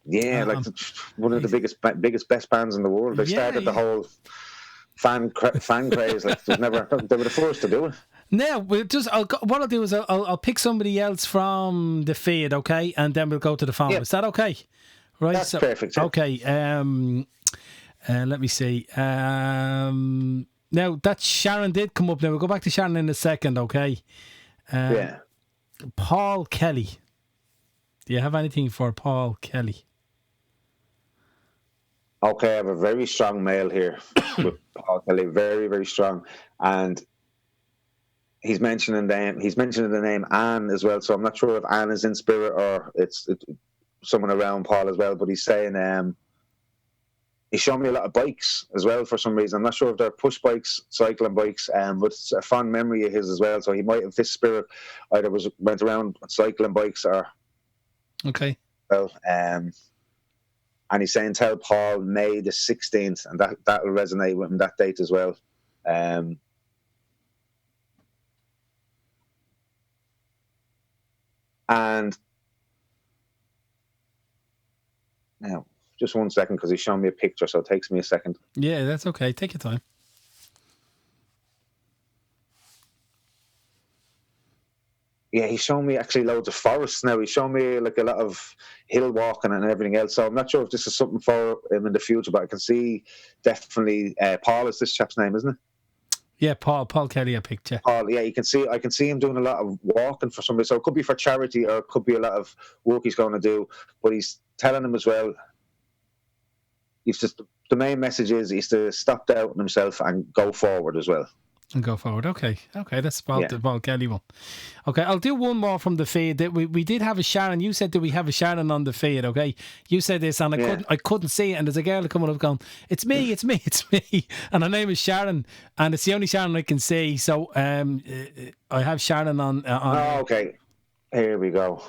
Yeah, one of the biggest, best bands in the world. They started the whole fan craze. Like they were the first to do it.
Now, what I'll do is I'll pick somebody else from the feed, okay, and then we'll go to the phone. Is that okay? Right.
That's perfect. Yeah.
Okay. Let me see. Now that Sharon did come up. Now we'll go back to Sharon in a second, okay? Paul Kelly. Do you have anything for Paul Kelly?
Okay, I have a very strong male here with Paul Kelly. Very, very strong, and he's mentioning the name Anne as well, so I'm not sure if Anne is in spirit or it's someone around Paul as well, but he's saying he's showing me a lot of bikes as well for some reason. I'm not sure if they're push bikes, cycling bikes, but it's a fond memory of his as well, so he might have this spirit either went around cycling bikes or...
Okay.
Well, and he's saying tell Paul May the 16th, and that will resonate with him, that date as well. And now, just 1 second, because he's showing me a picture, so it takes me a second.
Yeah, that's okay. Take your time.
Yeah, he's showing me actually loads of forests now. He's showing me like a lot of hill walking and everything else. So I'm not sure if this is something for him in the future, but I can see definitely Paul is this chap's name, isn't it?
Yeah, Paul Kelly, a picture.
Paul, yeah, I can see him doing a lot of walking for somebody. So it could be for charity or it could be a lot of work he's going to do. But he's telling him as well, the main message is he's to stop doubting himself and go forward as well.
And go forward. Okay, that's the Paul Kelly one. Okay, I'll do one more from the feed. We did have a Sharon. You said that we have a Sharon on the feed, okay? You said this and I couldn't see it, and there's a girl coming up going, it's me. And her name is Sharon, and it's the only Sharon I can see. So I have Sharon on.
Oh, okay. Here we go.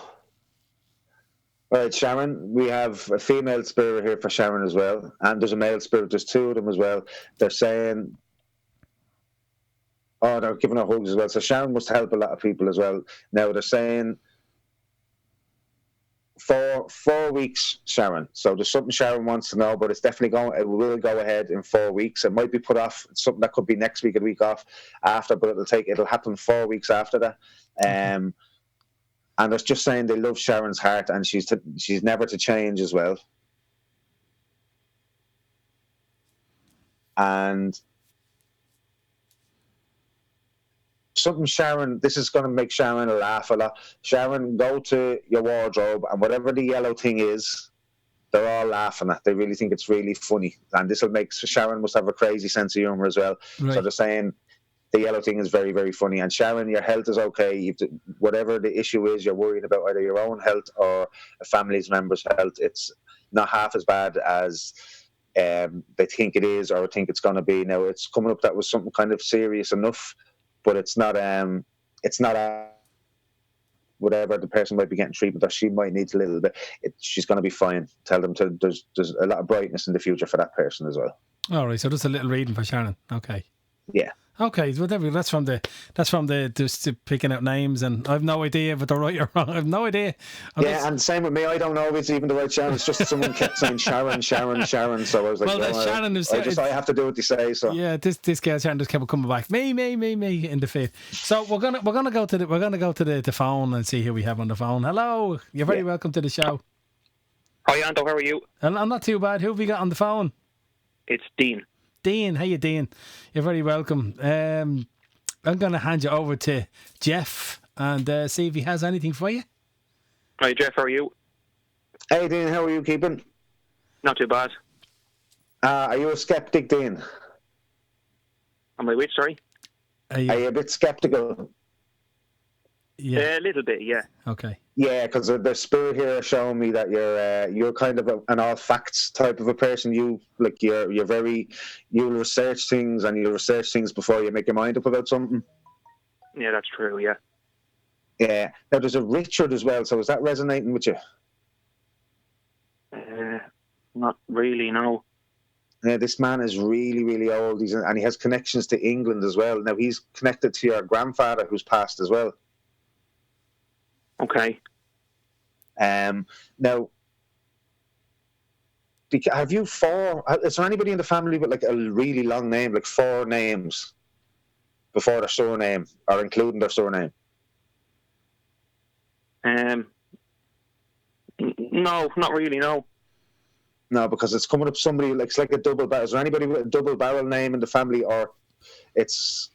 All right, Sharon, we have a female spirit here for Sharon as well, and there's a male spirit. There's two of them as well. They're saying... Oh, they're giving her hugs as well. So Sharon must help a lot of people as well. Now they're saying 4 weeks, Sharon. So there's something Sharon wants to know, but it's definitely it will go ahead in 4 weeks. It might be put off. It's something that could be next week, a week off after, but it'll happen 4 weeks after that. And they're just saying they love Sharon's heart, and she's never to change as well. And something, Sharon, this is going to make Sharon laugh a lot. Sharon, go to your wardrobe, and whatever the yellow thing is, they're all laughing at. They really think it's really funny. And this will make, Sharon must have a crazy sense of humour as well.
Right.
So they're saying the yellow thing is very, very funny. And Sharon, your health is okay. Whatever the issue is, you're worried about either your own health or a family's member's health. It's not half as bad as they think it is or think it's going to be. Now, it's coming up that was something kind of serious enough, but it's not whatever the person might be getting treatment or she might need a little bit. She's going to be fine. Tell them there's a lot of brightness in the future for that person as well.
All right, so just a little reading for Sharon. Okay.
Yeah.
Okay, whatever. That's from the just picking out names, and I've no idea if they're right or wrong. I've no idea.
And same with me. I don't know if it's even the right Sharon. It's just someone kept saying Sharon. So I was like,
well, Sharon is.
I have to do what they say. So
yeah, this girl Sharon just kept coming back. Me in the feed. So we're gonna go to the phone and see who we have on the phone. Hello, you're very welcome to the show.
Hi, Anto. How are you?
I'm not too bad. Who have we got on the phone?
It's Dean.
Dean, how you Dean? You're very welcome. I'm going to hand you over to Geoff and see if he has anything for you.
Hi, Geoff, how are you?
Hey, Dean, how are you keeping?
Not too bad.
Are you a skeptic, Dean?
Am I which, sorry?
Are you a bit skeptical?
Yeah.
A little bit, yeah.
Okay.
Yeah, because the spirit here is showing me that you're kind of an all facts type of a person. You'll research things and you'll research things before you make your mind up about something.
Yeah, that's true. Yeah.
Yeah. Now there's a Richard as well. So is that resonating with you?
Not really. No.
Yeah, this man is really, really old. And he has connections to England as well. Now he's connected to your grandfather who's passed as well.
Okay.
Now, have you four? Is there anybody in the family with like a really long name, like 4 names before their surname, or including their surname?
No, not really. No.
No, because it's coming up somebody like it's like a double barrel. Is there anybody with a double barrel name in the family, or it's?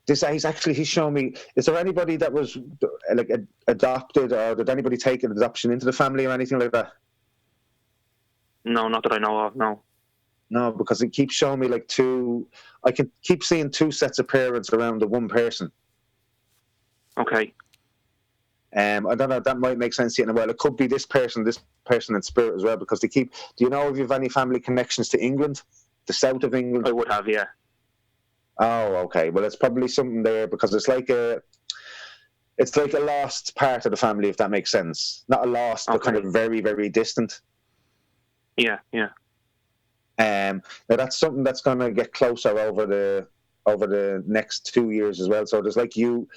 He's shown me. Is there anybody that was like adopted, or did anybody take an adoption into the family or anything like that?
No, not that I know of. No.
No, because it keeps showing me like 2. I can keep seeing 2 sets of parents around the one person.
Okay.
I don't know. That might make sense to you in a while. It could be this person in spirit as well, because they keep. Do you know if you have any family connections to England, the south of England?
I would have, yeah.
Oh, okay. Well, it's probably something there because it's like a lost part of the family, if that makes sense. Not a lost, but kind of very, very distant.
Yeah, yeah.
Now that's something that's going to get closer over the next 2 years as well. So there's like you,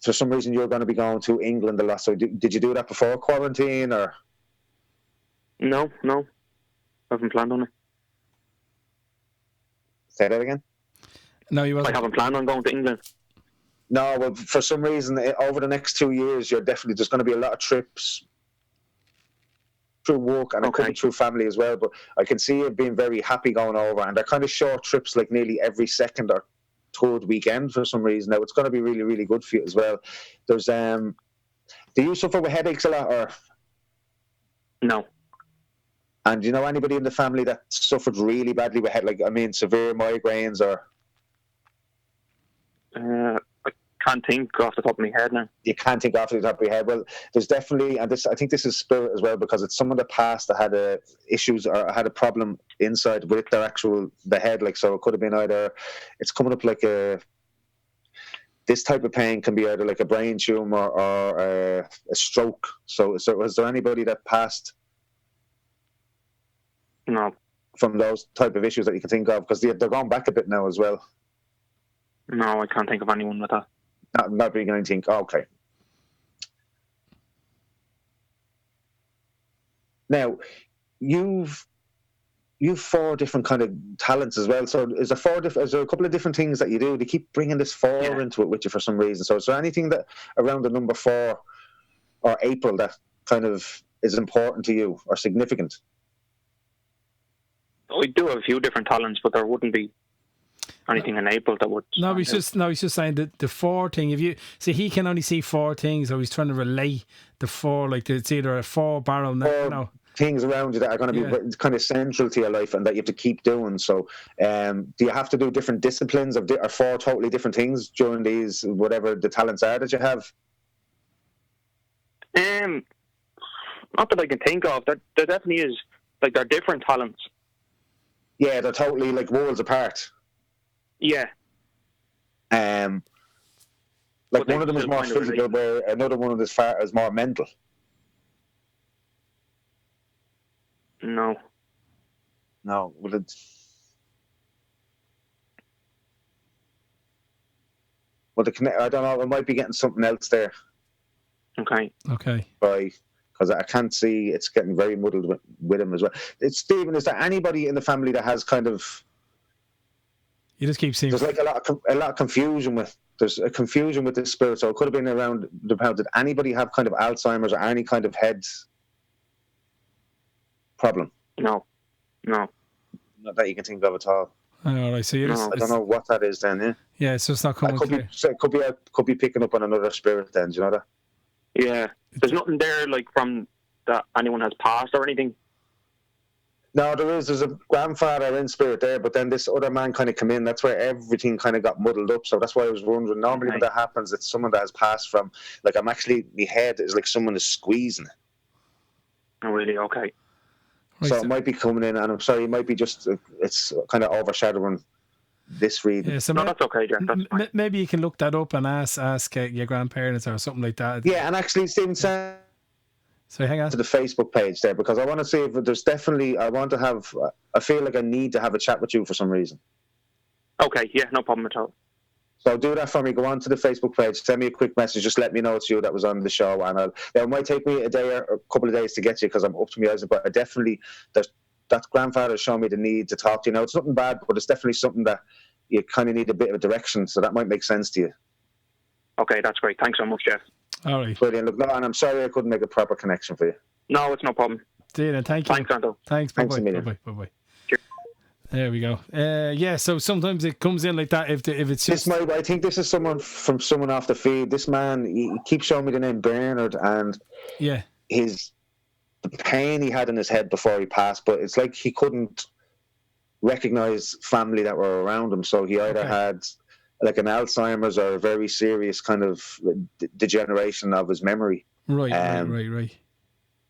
for some reason, you're going to be going to England a lot. So did you do that before quarantine or?
No. I haven't planned on it.
Say that again.
No, you wasn't.
I haven't planned on going to England.
No, well, for some reason, over the next 2 years, there's going to be a lot of trips through work and it could be through family as well. But I can see you being very happy going over, and they're kind of short trips, like nearly every second or third weekend for some reason. Now it's going to be really, really good for you as well. There's do you suffer with headaches a lot, or
no?
And do you know anybody in the family that suffered really badly with severe migraines or?
I can't think off the top of my head now.
You can't think off the top of your head. Well, there's definitely, and I think this is spirit as well, because it's someone that passed that had issues or had a problem inside with the head. Like, so it could have been either, it's coming up like this type of pain can be either like a brain tumor or a stroke. So was there anybody that passed?
No.
From those type of issues that you can think of? Because they're going back a bit now as well.
No, I can't think of anyone with that.
Not being anything. Oh, okay. Now, you've 4 different kind of talents as well. So is there a couple of different things that you do? They keep bringing this 4 into it with you for some reason. So is there anything that around the number 4 or April that kind of is important to you or significant?
I do have a few different talents, but there wouldn't be anything in April that would.
He's just saying that the 4 thing. If you see, he can only see 4 things, or he's trying to relate the 4. Like it's either a 4-barrel.
Things around you that are going to be kind of central to your life and that you have to keep doing. So, do you have to do different disciplines or 4 totally different things during these, whatever the talents are that you have?
Not that I can think of. There definitely is. Like, they're different talents.
Yeah, they're totally like worlds apart.
Yeah.
Like one of them is more physical, where another one is more mental.
No.
Well, I don't know. I might be getting something else there.
Okay.
Right. Because I can't see, it's getting very muddled with him as well. Stephen, is there anybody in the family that has kind of?
You just keep seeing.
There's like a lot of confusion with. There's a confusion with the spirit, so it could have been around the pound. Did anybody have kind of Alzheimer's or any kind of head problem?
No.
Not that you can think of at all.
All right, so you just.
I don't know what that is then. Yeah.
Yeah, so it's not coming clear.
Could be picking up on another spirit then. Do you know that?
Yeah. There's nothing there like from that anyone has passed or anything.
No, there is. There's a grandfather in spirit there, but then this other man kind of come in. That's where everything kind of got muddled up. So that's why I was wondering. Normally when that happens, it's someone that has passed from. Like my head is like someone is squeezing.
Oh, really? Okay.
Right, so it might be coming in, and I'm sorry, it might be just it's kind of overshadowing this reading.
Yeah, so
no, that's okay, Jack. That's fine.
Maybe you can look that up and ask your grandparents or something like that.
Yeah, and actually, Stephen,
so hang on
to the Facebook page there, because I want to see if there's definitely. I feel like I need to have a chat with you for some reason.
Okay, yeah, no problem at all.
So do that for me. Go on to the Facebook page. Send me a quick message. Just let me know it's you that was on the show. And it might take me a day or a couple of days to get you because I'm up to my eyes. But I definitely, that grandfather showed me the need to talk to you. Now, it's nothing bad, but it's definitely something that you kind of need a bit of a direction. So that might make sense to you.
Okay, that's great. Thanks so much, Geoff.
All right.
Brilliant. Look, and I'm sorry I couldn't make a proper connection for you.
No, it's no problem.
Dylan, thank you.
Thanks, Anto.
Thanks. Bye-bye. There we go. Yeah, so sometimes it comes in like that if it's just...
I think this is someone off the feed. This man, he keeps showing me the name Bernard, and
the
pain he had in his head before he passed, but it's like he couldn't recognise family that were around him, so he either had like an Alzheimer's or a very serious kind of degeneration of his memory.
Right.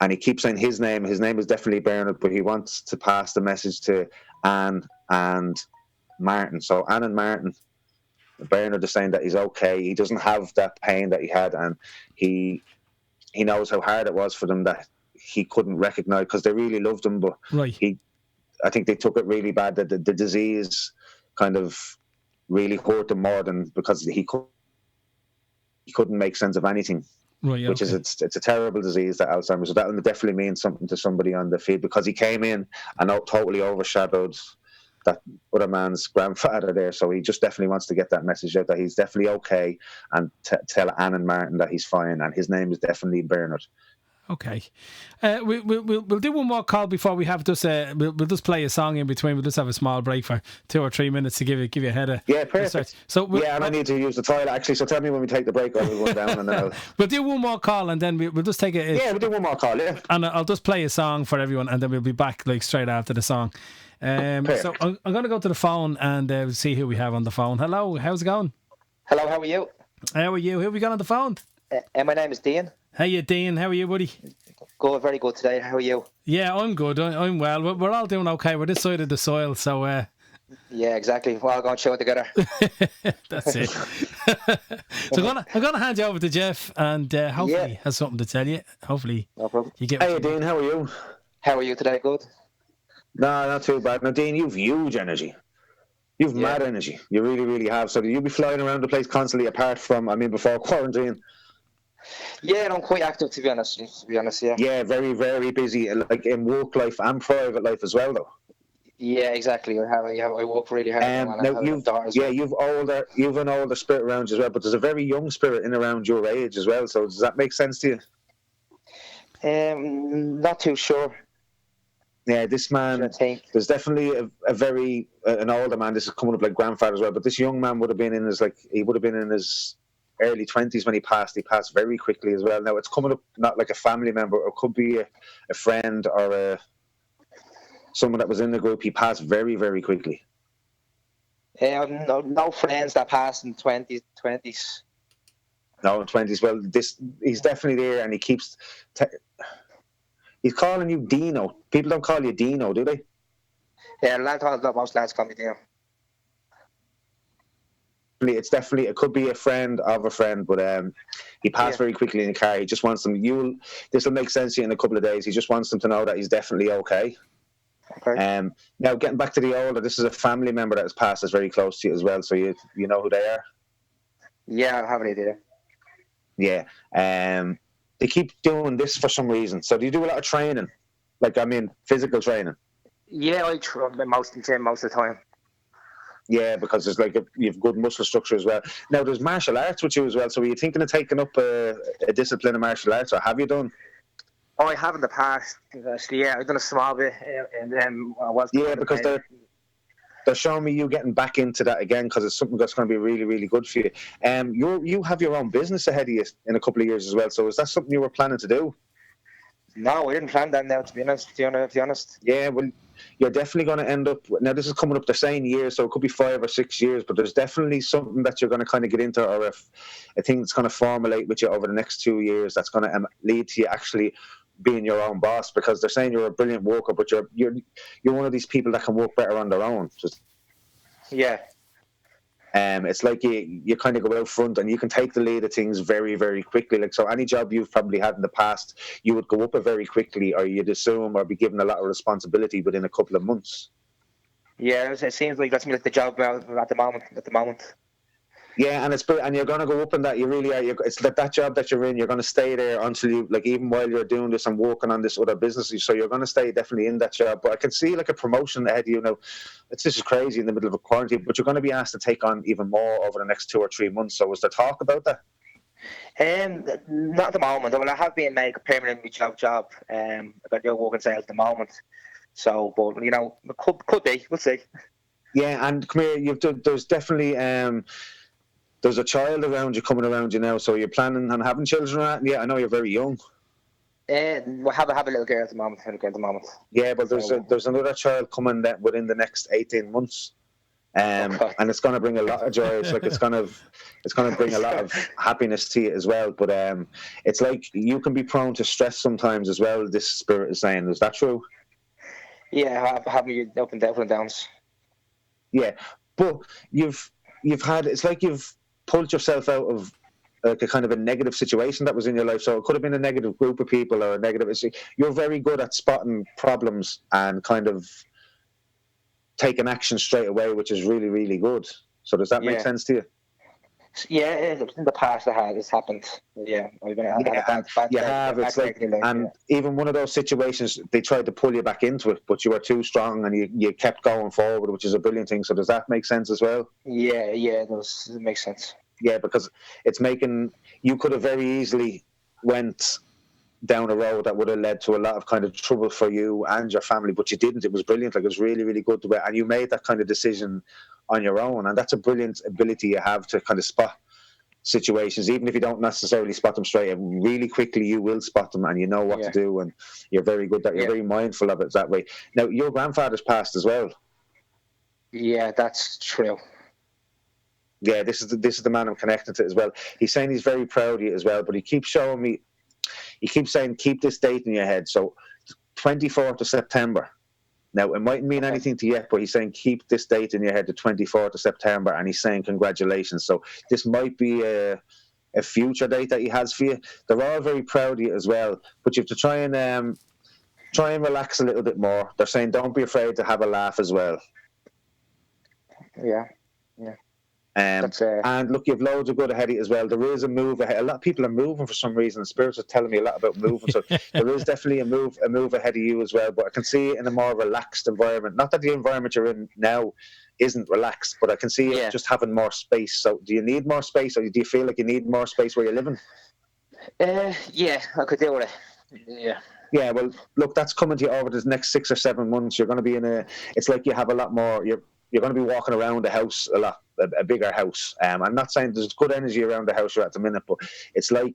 And he keeps saying his name is definitely Bernard, but he wants to pass the message to Anne and Martin. So Anne and Martin, Bernard is saying that he's okay. He doesn't have that pain that he had, and he knows how hard it was for them that he couldn't recognise because they really loved him. But I think they took it really bad that the disease kind of really hurt him more than because he couldn't make sense of anything.
Right,
which is it's a terrible disease, that Alzheimer's. So that will definitely mean something to somebody on the feed because he came in and totally overshadowed that other man's grandfather there. So he just definitely wants to get that message out that he's definitely okay and tell Anne and Martin that he's fine and his name is definitely Bernard.
Okay, we'll do one more call before we have just we'll just play a song in between. We'll just have a small break for 2 or 3 minutes to give you a head of
perfect.
So
and I need to use the toilet actually. So tell me when we take the break. I'll run down and then
we'll do one more call and then we'll just take it.
We'll do one more call. Yeah,
and I'll just play a song for everyone and then we'll be back like straight after the song. So I'm going to go to the phone and see who we have on the phone. Hello, how's it going?
Hello, how are you?
How are you? Who have we got on the phone?
My name is Dean.
Hey, Dean. How are you, buddy?
Good, very good today. How are you?
Yeah, I'm good. I'm well. We're all doing okay. We're this side of the soil, so...
Yeah, exactly. We're all going to show it together.
That's it. So I'm gonna hand you over to Geoff, and hopefully he has something to tell you. Hopefully,
no problem.
Hey, Dean, how are you?
How are you today? Good.
No, not too bad. Now, Dean, you've huge energy. You've mad energy. You really, really have. So, do you be flying around the place constantly? Apart from, before quarantine.
Yeah, I'm quite active to be honest. Yeah.
Yeah, very, very busy, like in work life and private life as well, though.
Yeah, exactly. I work really hard.
Now you've an older spirit around you as well, but there's a very young spirit in around your age as well. So does that make sense to you?
Not too sure.
Yeah, this man, there's definitely a very, an older man, this is coming up like grandfather as well, but this young man would have been in his, early 20s when he passed. He passed very quickly as well. Now, it's coming up not like a family member, or it could be a friend or someone that was in the group. He passed very, very quickly.
No friends that passed in 20s.
No, in 20s. Well, he's definitely there, and he keeps... he's calling you Dino. People don't call you Dino, do they?
Yeah, most lads call me Dino.
It's definitely, it could be a friend of a friend, but he passed very quickly in the car. He just wants them, this will make sense to you in a couple of days. He just wants them to know that he's definitely okay.
Okay.
Now, getting back to the older, this is a family member that has passed that's very close to you as well, so you know who they are?
Yeah, I have an idea.
Yeah. They keep doing this for some reason. So do you do a lot of training? Physical training?
Yeah, I train most of the time.
Yeah, because there's you've good muscle structure as well. Now, there's martial arts with you as well. So are you thinking of taking up a discipline of martial arts, or have you done?
Oh, I have in the past. Actually, yeah, I've done a small bit.
Because they're showing me you getting back into that again, because it's something that's going to be really, really good for you. You have your own business ahead of you in a couple of years as well. So is that something you were planning to do?
No, we didn't plan that now, to be honest.
Yeah, well, you're definitely going to end up... Now, this is coming up the same year, so it could be 5 or 6 years, but there's definitely something that you're going to kind of get into, or a thing that's going to formulate with you over the next 2 years that's going to lead to you actually being your own boss, because they're saying you're a brilliant worker, but you're one of these people that can work better on their own.
Yeah.
It's like you kind of go out front and you can take the lead of things very, very quickly. So any job you've probably had in the past, you would go up it very quickly, or you'd assume or be given a lot of responsibility within a couple of months.
Yeah, it seems like that's me like the job at the moment.
Yeah, and you're going to go up in that. You really are. It's that job that you're in. You're going to stay there until you, even while you're doing this and working on this other business. So you're going to stay definitely in that job. But I can see a promotion ahead of you now. It's just crazy in the middle of a quarantine. But you're going to be asked to take on even more over the next 2 or 3 months. So was there talk about that?
Not at the moment. Well, I have been made a permanent job. I got no working sales at the moment. So, but it could be. We'll see.
Yeah, and come here. There's definitely. There's a child coming around you now, so you're planning on having children? Yeah, I know you're very young.
We have a little girl at the moment.
Yeah, but there's another child coming within the next 18 months, and it's going to bring a lot of joy. It's going to bring a lot of happiness to you as well. But it's like you can be prone to stress sometimes as well. This spirit is saying, is that true?
Yeah, I have me up and downs.
Yeah, but you've had. It's like you've pulled yourself out of a kind of a negative situation that was in your life. So it could have been a negative group of people or a negative... You're very good at spotting problems and kind of taking action straight away, which is really, really good. So does that make sense to you?
Yeah, in the past it's happened. Yeah, I've been
It's like, and even one of those situations, they tried to pull you back into it, but you were too strong and you kept going forward, which is a brilliant thing. So does that make sense as well?
Yeah, it does. It makes sense.
Yeah, because it's making... You could have very easily went down a road that would have led to a lot of kind of trouble for you and your family, but you didn't. It was brilliant. It was really, really good. And you made that kind of decision on your own, and that's a brilliant ability you have to kind of spot situations, even if you don't necessarily spot them straight. Really quickly, you will spot them, and you know what to do, and you're very good at. You're very mindful of it that way. Now, your grandfather's passed as well.
Yeah, that's true.
Yeah, this is the man I'm connected to as well. He's saying he's very proud of you as well, but he keeps showing me. He keeps saying, keep this date in your head. So, 24th of September. Now, it mightn't mean anything to you yet, but he's saying keep this date in your head, the 24th of September, and he's saying congratulations. So this might be a future date that he has for you. They're all very proud of you as well, but you have to try and relax a little bit more. They're saying don't be afraid to have a laugh as well.
Yeah.
And look, you've loads of good ahead of you as well. There is a move ahead. A lot of people are moving for some reason. Spirits are telling me a lot about moving. So there is definitely a move ahead of you as well. But I can see it in a more relaxed environment. Not that the environment you're in now isn't relaxed, but I can see it just having more space. So do you need more space, or do you feel like you need more space where you're living?
Yeah, I could deal with it. Yeah.
Yeah, well, look, that's coming to you over the next 6 or 7 months. You're going to be in a. It's like you have a lot more. You're going to be walking around the house a lot, a bigger house. I'm not saying there's good energy around the house you're at the minute, but it's like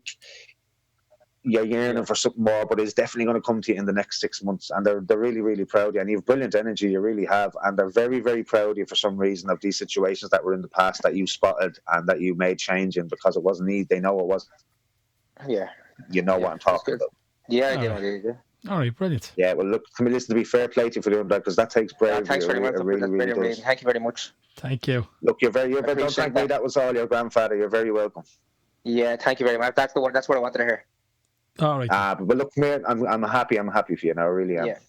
you're yearning for something more. But it's definitely going to come to you in the next 6 months, and they're really, really proud of you. And you have brilliant energy, you really have, and they're very, very proud of you for some reason of these situations that were in the past that you spotted and that you made change in because it wasn't easy. They know it wasn't.
Yeah.
You know what I'm talking about.
Yeah, I do.
All right, brilliant.
Yeah, well, look, to me, listen, to be fair play to you for doing that because that takes bravery.
Yeah, thanks very much.
Really does.
Thank you very much.
Thank you.
Look, you're very. Don't thank me. That was all your grandfather. You're very welcome.
Yeah, thank you very much. That's the one. That's what I wanted to hear.
All right.
But look, man, I'm happy. I'm happy for you now. I really am.
Yeah.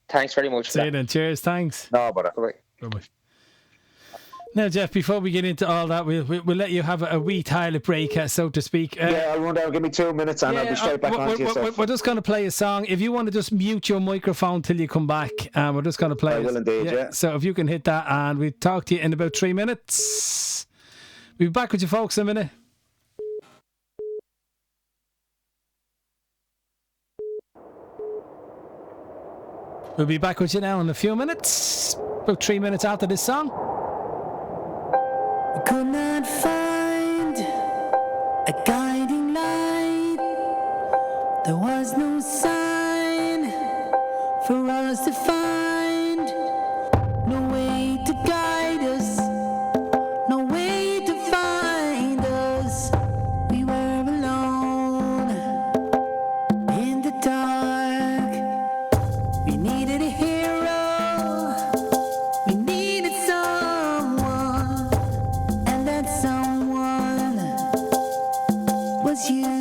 Thanks very much.
See you then. Cheers. Thanks.
No, but
bye. Now, Geoff, before we get into all that, we'll let you have a wee toilet break, so to speak.
Yeah, I'll run down. Give me 2 minutes and I'll be straight back on to yourself.
We're just going to play a song. If you want to just mute your microphone till you come back, we're just going to play.
I will indeed, yeah.
So if you can hit that, and we'll talk to you in about 3 minutes. We'll be back with you folks in a minute. We'll be back with you now in a few minutes. About 3 minutes after this song.
We could not find a guiding light. There was no sign for us to find. No way to guide us, no way to find us. We were alone in the dark. We needed a hero, we needed someone, and that someone was you.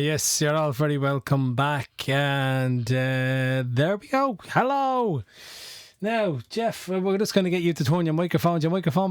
Yes, you're all very welcome back, and there we go. Hello. Now, Geoff, we're just going to get you to turn your microphone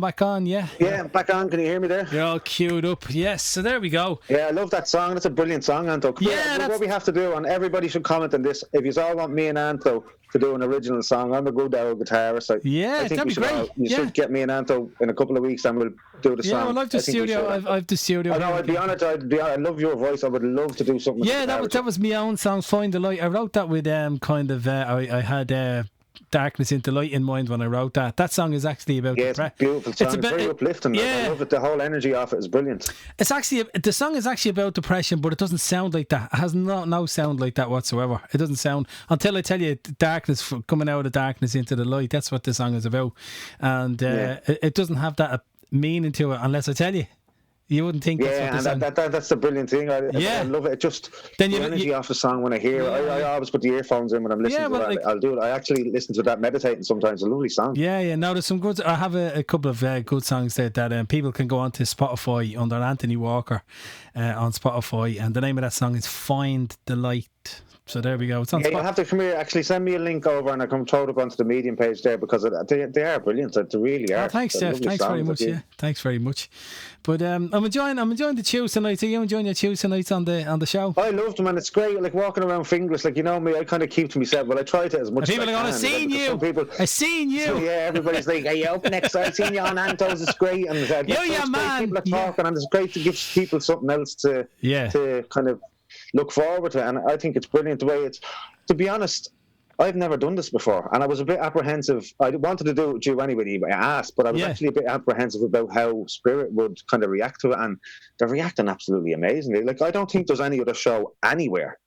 back on, yeah?
Yeah, back on. Can you hear me there?
You're all queued up. Yes, so there we go.
Yeah, I love that song. That's a brilliant song, Anto. What we have to do, and everybody should comment on this, if you all want me and Anto to do an original song, I'm a good guitarist. I think
that'd be great.
You should get me and Anto in a couple of weeks and we'll do the song.
Yeah, well, I've the studio.
I know, I'd be honoured. I love your voice. I would love to do something.
Yeah, that was my own song, Find the Light. I wrote that with I had Darkness into Light in mind when I wrote that. That song is actually about
it's a beautiful song. It's very uplifting. Yeah. I love it. The whole energy of it is brilliant.
The song is actually about depression, but it doesn't sound like that. It has no sound like that whatsoever. It doesn't sound, until I tell you darkness, coming out of darkness into the light. That's what the song is about. And it doesn't have that meaning to it unless I tell you. You wouldn't think that's what
that's the brilliant thing. I love it. It just the energy off the song when I hear it. I always put the earphones in when I'm listening to it. I'll do it. I actually listen to that meditating sometimes. A lovely song.
Yeah. Now there's some good. I have a couple of good songs there that people can go onto Spotify under Anthony Walker on Spotify, and the name of that song is Find the Light. So there we go. It's on
you have to come here. Actually, send me a link over, and I come throw it up onto the Medium page there because they are brilliant. They really are.
Thanks, Geoff. Thanks very much. Yeah, thanks very much. But I'm enjoying the Tuesday nights. Are you enjoying your Tuesday nights on the show?
I love them, and it's great. Like walking around Finglas, like you know me, I kind of keep to myself. But I try to as much.
People are going to see you. I seen you.
So, yeah, everybody's like, "Are you open next time? I seen you on Anto's. It's great." And
man.
People are talking, and it's great to give people something else to kind of look forward to. And I think it's brilliant the way it's. To be honest, I've never done this before, and I was a bit apprehensive. I wanted to do it with you anyway. I asked, but I was actually a bit apprehensive about how Spirit would kind of react to it, and they're reacting absolutely amazingly. Like I don't think there's any other show anywhere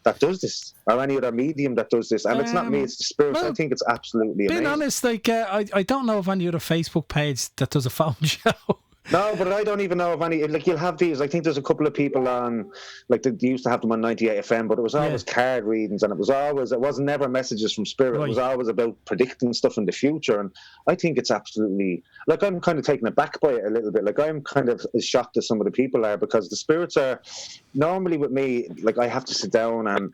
that does this, or any other medium that does this, and it's not me, it's the Spirit. I think it's absolutely amazing.
Being honest, like I don't know of any other Facebook page that does a phone show.
No, but I don't even know of any. Like you'll have these. I think there's a couple of people on, like they used to have them on 98 FM, but it was always card readings, and it was never messages from Spirit. Right. It was always about predicting stuff in the future, and I think it's absolutely like I'm kind of taken aback by it a little bit. Like I'm kind of as shocked as some of the people are because the Spirits are normally with me. Like I have to sit down and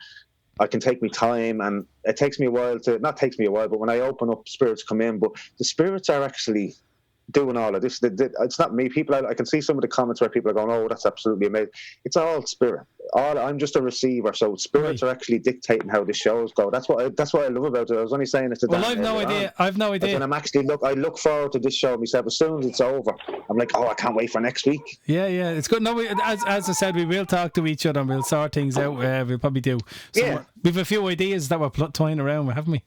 I can take me time, and it takes me a while but when I open up, Spirits come in. But the Spirits are actually doing all of this. It's not me. People, I can see some of the comments where people are going, "Oh, that's absolutely amazing." It's all Spirit. I'm just a receiver, so Spirits are actually dictating how the shows go. That's what I love about it. I was only saying it to Dan.
Well, I've no idea.
When I'm actually I look forward to this show myself. As soon as it's over, I'm like, "Oh, I can't wait for next week."
Yeah, it's good. No, as I said, we will talk to each other and we'll sort things out. We'll probably do. We've a few ideas that we're toying around with, haven't we?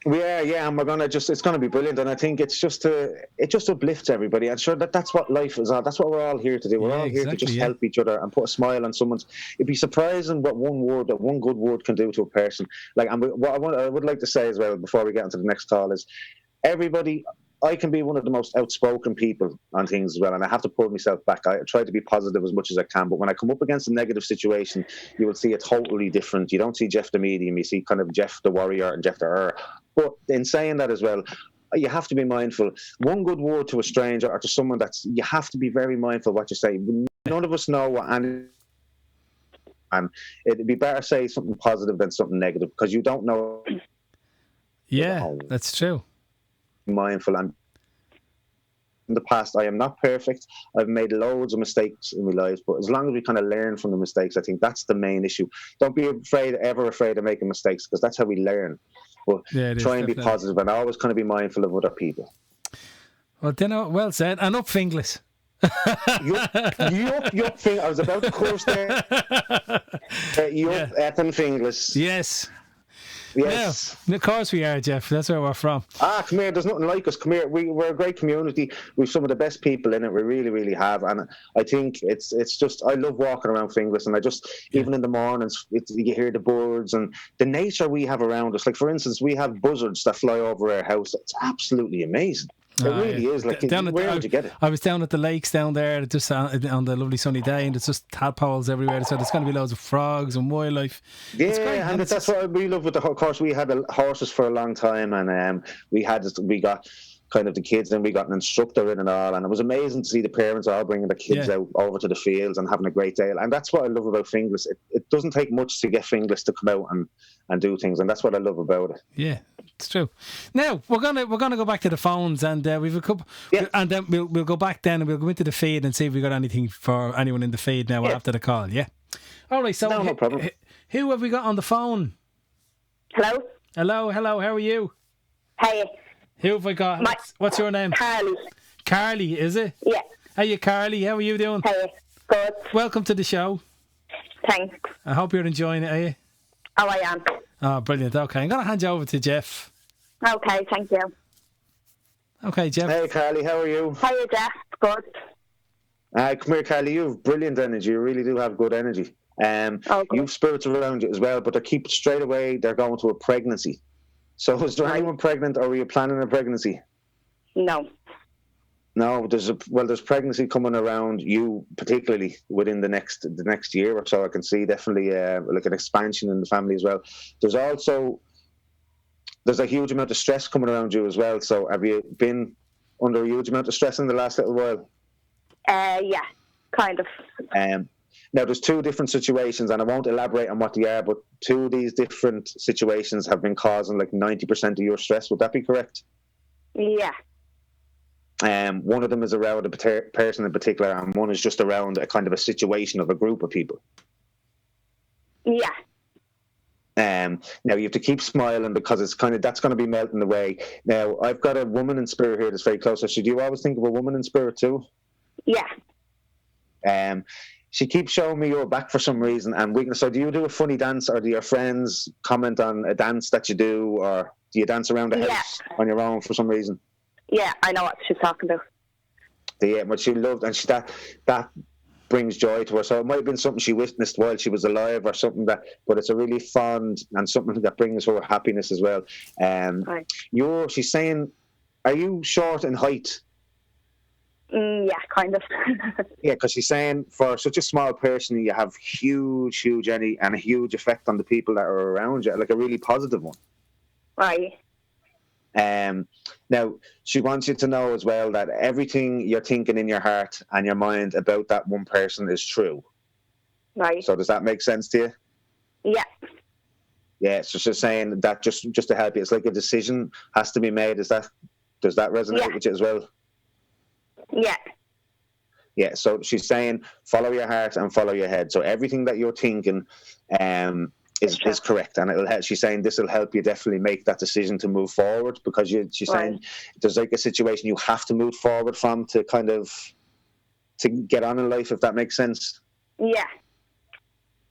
Yeah, and it's gonna be brilliant, and I think it just uplifts everybody. I'm sure that's what life is all. That's what we're all here to do. We're all here to just help each other and put a smile on someone's. It'd be surprising what one good word can do to a person. Like, and I would like to say as well before we get into the next call is, everybody. I can be one of the most outspoken people on things as well, and I have to pull myself back. I try to be positive as much as I can, but when I come up against a negative situation, you will see it totally different. You don't see Geoff the medium, you see kind of Geoff the warrior and Geoff the But in saying that as well, you have to be mindful. One good word to a stranger or to someone you have to be very mindful of what you say. None of us know what and it'd be better say something positive than something negative because you don't know.
Yeah, that's true.
Mindful, and in the past I am not perfect. I've made loads of mistakes in my life, but as long as we kind of learn from the mistakes, I think that's the main issue. Don't be ever afraid of making mistakes because that's how we learn. But try and be positive and always kind of be mindful of other people.
Well, well said. And up Finglas.
Yup, I was about to course there. Yup, Ethan Finglas.
Yes.
Yes.
Yeah, of course we are, Geoff. That's where we're from.
Come here. There's nothing like us. Come here. We're a great community. We've some of the best people in it. We really, really have. And I think it's just, I love walking around Finglas, and I just, even in the mornings, you hear the birds and the nature we have around us. Like, for instance, we have buzzards that fly over our house. It's absolutely amazing. It really is. Like, where would you get it?
I was down at the lakes down there just on the lovely sunny day, and it's just tadpoles everywhere. So there's going to be loads of frogs and wildlife.
Yeah, it's great, and that's what we love with the horse. We had horses for a long time, and we got kind of the kids, and we got an instructor in and all, and it was amazing to see the parents all bringing the kids out over to the fields and having a great day. And that's what I love about Finglas. It doesn't take much to get Finglas to come out and do things, and that's what I love about it.
Yeah, it's true. Now we're gonna go back to the phones, and we've a couple, and then we'll go back then, and we'll go into the feed and see if we got anything for anyone in the feed now after the call. Yeah. All right. So
no problem.
Who have we got on the phone?
Hello.
Hello. How are you?
Hey.
Who have I got? What's your name?
Carly.
Carly, is it?
Yeah.
Hey, Carly. How are you doing?
Hey. Good.
Welcome to the show.
Thanks.
I hope you're enjoying it, are you?
Oh, I am.
Oh, brilliant. Okay, I'm going to hand you over to Geoff.
Okay, thank you.
Okay, Geoff.
Hey, Carly, how are you?
Hiya, Geoff. Good.
Come here, Carly. You have brilliant energy. You really do have good energy. You've spirits around you as well, but straight away they're going to a pregnancy. So is there anyone pregnant, or were you planning a pregnancy?
No.
No, there's pregnancy coming around you, particularly within the next year or so. I can see definitely like an expansion in the family as well. There's a huge amount of stress coming around you as well. So have you been under a huge amount of stress in the last little while?
Yeah, kind of.
Now, there's two different situations, and I won't elaborate on what they are, but two of these different situations have been causing like 90% of your stress. Would that be correct?
Yeah.
One of them is around a person in particular, and one is just around a kind of a situation of a group of people.
Yeah.
Now you have to keep smiling, because it's that's going to be melting away. Now, I've got a woman in spirit here that's very close. So do you always think of a woman in spirit too?
Yeah.
She keeps showing me your back for some reason, and so do you do a funny dance, or do your friends comment on a dance that you do, or do you dance around the house on your own for some reason?
Yeah, I know what she's talking about.
Yeah, what she loved, and that brings joy to her. So it might have been something she witnessed while she was alive, or something but it's a really fond and something that brings her happiness as well. She's saying, are you short in height?
Yeah, kind of.
Yeah, because she's saying for such a small person, you have huge energy and a huge effect on the people that are around you, like a really positive one.
Right.
Now, she wants you to know as well that everything you're thinking in your heart and your mind about that one person is true.
Right.
So does that make sense to you?
Yeah.
Yeah, so she's saying that just to help you, it's like a decision has to be made. Does that resonate with you as well?
Yeah.
Yeah, so she's saying follow your heart and follow your head. So everything that you're thinking is correct, and it'll help. She's saying this will help you definitely make that decision to move forward, because she's saying there's like a situation you have to move forward from to to get on in life, if that makes sense.
Yeah.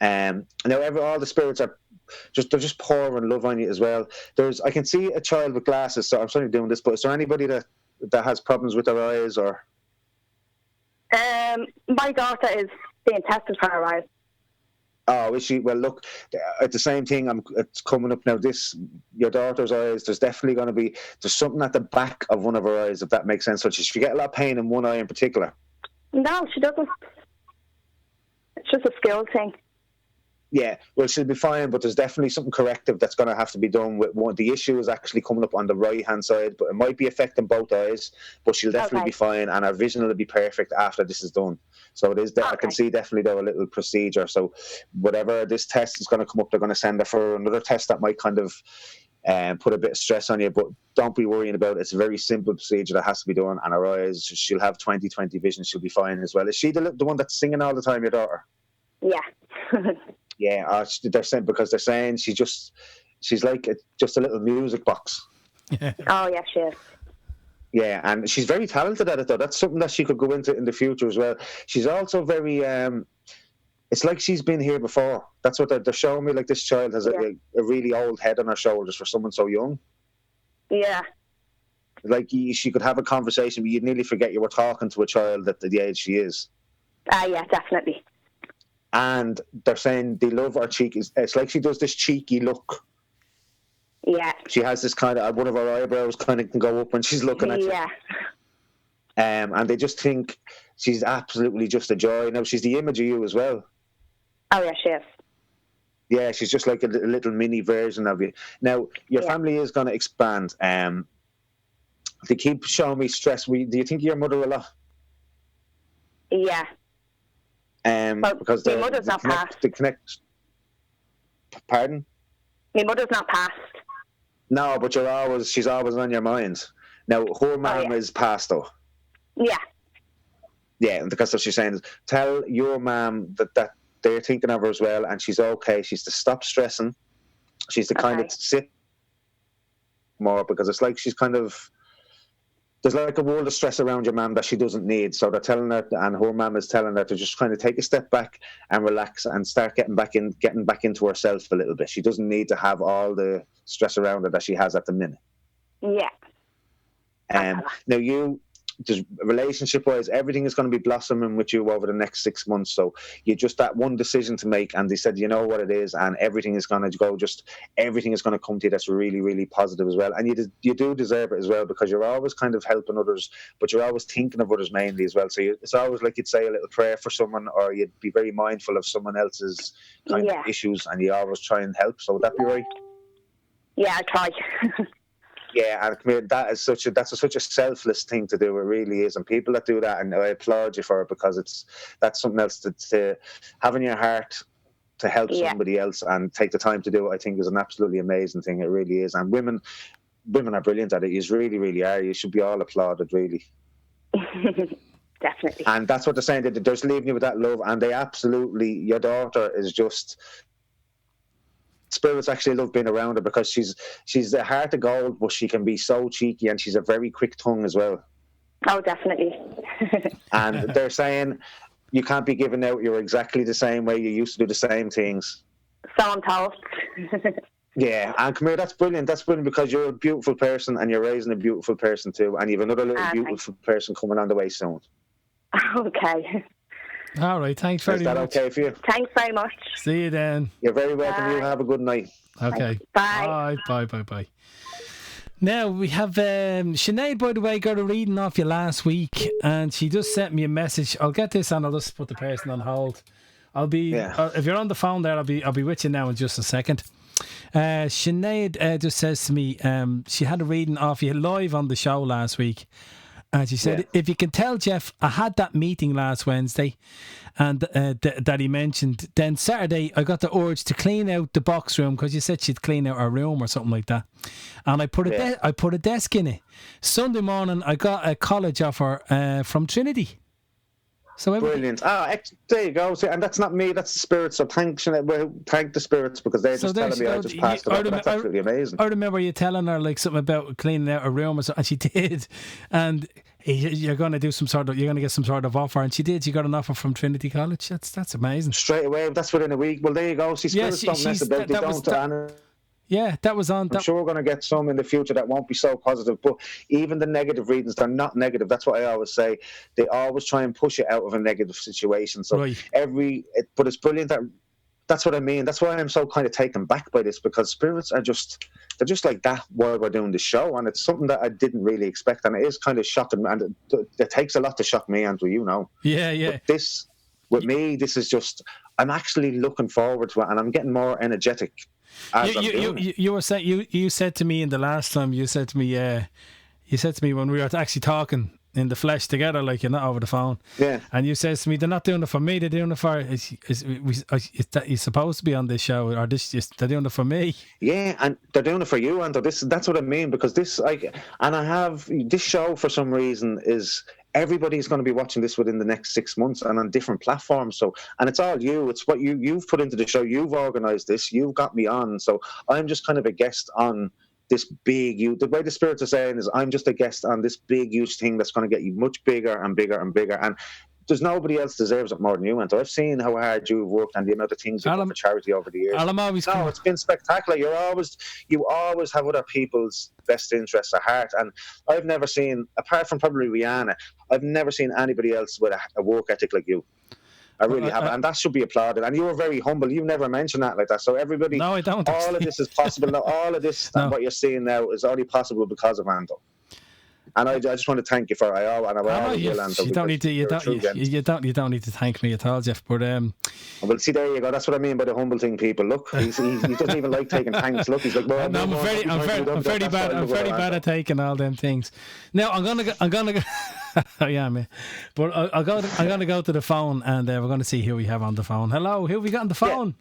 Now all the spirits are just pouring love on you as well. I can see a child with glasses, so I'm sorry doing this, but is there anybody that has problems with their eyes, or?
My daughter is being tested for her eyes.
Oh, is she? Well, look, at the same thing, it's coming up now. Your daughter's eyes, there's definitely going to be, there's something at the back of one of her eyes, if that makes sense. So she get a lot of pain in one eye in particular.
No, she doesn't. It's just a skill thing.
Yeah, well, she'll be fine, but there's definitely something corrective that's going to have to be done with one. The issue is actually coming up on the right-hand side, but it might be affecting both eyes, but she'll definitely be fine, and her vision will be perfect after this is done. So it is, I can see definitely, though, a little procedure. So whatever this test is going to come up, they're going to send her for another test that might kind of put a bit of stress on you, but don't be worrying about it. It's a very simple procedure that has to be done, and her eyes, she'll have 20/20 vision. She'll be fine as well. Is she the one that's singing all the time, your daughter?
Yeah.
Yeah, they're saying, because they're saying she's like just a little music box.
Oh, yeah, she is.
Yeah, and she's very talented at it, though. That's something that she could go into in the future as well. She's also very, it's like she's been here before. That's what they're showing me. Like, this child has a really old head on her shoulders for someone so young.
Yeah.
Like, she could have a conversation, but you'd nearly forget you were talking to a child at the age she is.
Yeah, definitely.
And they're saying they love her cheek. It's like she does this cheeky look.
Yeah.
She has this kind of, one of her eyebrows kind of can go up when she's looking at you.
Yeah.
And they just think she's absolutely just a joy. Now, she's the image of you as well.
Oh, yeah, she is.
Yeah, she's just like a little mini version of you. Now, your family is going to expand. They keep showing me stress. Do you think of your mother a lot?
Yeah.
Because
my mother's not passed.
Pardon?
My mother's not passed.
No, but she's always on your mind. Now, her mum is passed, though.
Yeah.
Yeah, because what she's saying is, tell your mum that they're thinking of her as well, and she's okay. She's to stop stressing. She's to kind of sit more, because it's like she's kind of, there's like a world of stress around your mum that she doesn't need. So they're telling her, and her mum is telling her to just kind of take a step back and relax and start getting back into herself a little bit. She doesn't need to have all the stress around her that she has at the minute.
Yeah.
Now, just relationship-wise, everything is going to be blossoming with you over the next 6 months. So you just that one decision to make, and they said, you know what it is, and everything is going to go. Everything is going to come to you. That's really, really positive as well. And you do deserve it as well, because you're always kind of helping others, but you're always thinking of others mainly as well. So it's always like you'd say a little prayer for someone, or you'd be very mindful of someone else's kind of issues, and you always try and help. So would that be right?
Yeah, I try.
Yeah, and come here, that's such a selfless thing to do. It really is, and people that do that, and I applaud you for it, because that's something else to have in your heart to help somebody else and take the time to do it. I think is an absolutely amazing thing. It really is, and women are brilliant at it. You really, really are. You should be all applauded, really.
Definitely. And
that's what they're saying. They're just leaving you with that love, and they absolutely. Your daughter is just. Spirits actually love being around her, because she's a heart of gold, but she can be so cheeky, and she's a very quick tongue as well.
Oh, definitely.
And they're saying you can't be giving out you're exactly the same way you used to do the same things.
So I'm told.
Yeah, and come here, that's brilliant. That's brilliant, because you're a beautiful person, and you're raising a beautiful person too, and you have another little beautiful person coming on the way soon.
Okay.
All right, thanks very much.
Is that okay for you?
Thanks very much.
See you then.
You're very welcome. You have a good night.
Okay.
Bye.
Bye. Now, we have Sinead, by the way, got a reading off you last week, and she just sent me a message. I'll get this, and I'll just put the person on hold. I'll be if you're on the phone there, I'll be with you now in just a second. Sinead just says to me, she had a reading off you live on the show last week. And she said, if you can tell Geoff, I had that meeting last Wednesday, and that he mentioned. Then Saturday, I got the urge to clean out the box room, because you said she'd clean out her room or something like that. And I put a desk in it. Sunday morning, I got a college offer from Trinity. So
brilliant. There you go. And that's not me, that's the spirits. So thank the spirits, because they're just telling me I just passed it. That's absolutely amazing.
I remember you telling her like something about cleaning out a room or something, and she did. And you're going to get some sort of offer, and she did. She got an offer from Trinity College. That's amazing.
Straight away. That's within a week. Well, there you go. See, spirits don't mess about. They don't.
Yeah, that was on.
I'm sure we're going to get some in the future that won't be so positive. But even the negative readings, they're not negative. That's what I always say. They always try and push it out of a negative situation. So but it's brilliant that's what I mean. That's why I'm so kind of taken back by this, because spirits they're just like that while we're doing the show, and it's something that I didn't really expect, and it is kind of shocking, and it takes a lot to shock me, Andrew. You know.
Yeah.
But this is just. I'm actually looking forward to it, and I'm getting more energetic.
You were saying you said to me in the last time you said to me when we were actually talking in the flesh together, like you're not over the phone.
Yeah.
And you says to me, they're not doing it for me, they're doing it for you're supposed to be on this show, or they're doing it for me.
Yeah, and they're doing it for you, and that's what I mean, because I have this show for some reason is. Everybody's going to be watching this within the next 6 months and on different platforms. So, and it's all you. It's what you've put into the show. You've organised this. You've got me on. So I'm just kind of a guest on this big. The way the spirits are saying is, I'm just a guest on this big, huge thing that's going to get you much bigger and bigger and bigger. And there's nobody else deserves it more than you, and I've seen how hard you've worked and the amount of things you've done for charity over the years. It's been spectacular. You always have other people's best interests at heart, and I've never seen, apart from probably Rihanna, I've never seen anybody else with a work ethic like you. I really have, and that should be applauded. And you were very humble. You've never mentioned that like that. So everybody,
no, I don't.
All of this is possible now. All of this, and what you're seeing now, is only possible because of Ando. And I just want to thank you for it. You don't need to. You don't need to thank me at all, Geoff. But well, see, there you go. That's what I mean by the humble thing, people. Look, he doesn't even like taking thanks. Look, he's like, well,
no, I'm very bad at taking all them things. Now I'm gonna go. Yeah, man. But I'm gonna go to the phone, and we're gonna see who we have on the phone. Hello, who have we got on the phone?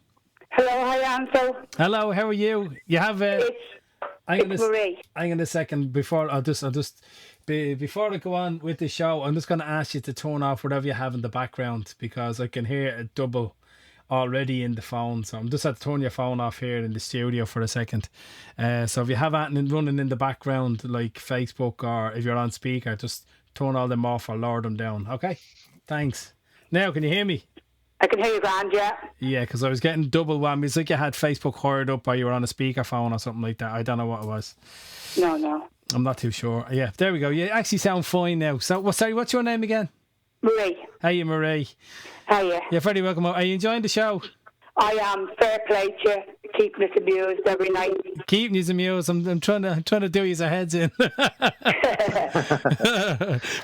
Yeah. Hello, hi, Ansel.
Hello, how are you? You have
It's Marie.
Hang on a second before I go on with the show. I'm just going to ask you to turn off whatever you have in the background, because I can hear a double already in the phone. So I'm just had to turn your phone off here in the studio for a second. So if you have anything running in the background like Facebook, or if you're on speaker, just turn all them off or lower them down. Okay, thanks. Now can you hear me?
I can hear you, grand, yeah.
Yeah, because I was getting double whammy. It's like you had Facebook hired up, or you were on a speakerphone or something like that. I don't know what it was.
No.
I'm not too sure. Yeah, there we go. You actually sound fine now. So, sorry, what's your name again?
Marie.
Hey, Marie.
Hiya.
You're very welcome. Are you enjoying the show?
I am. Fair play to you. Keeping us amused every night.
Keeping you amused. I'm trying to do your heads in. But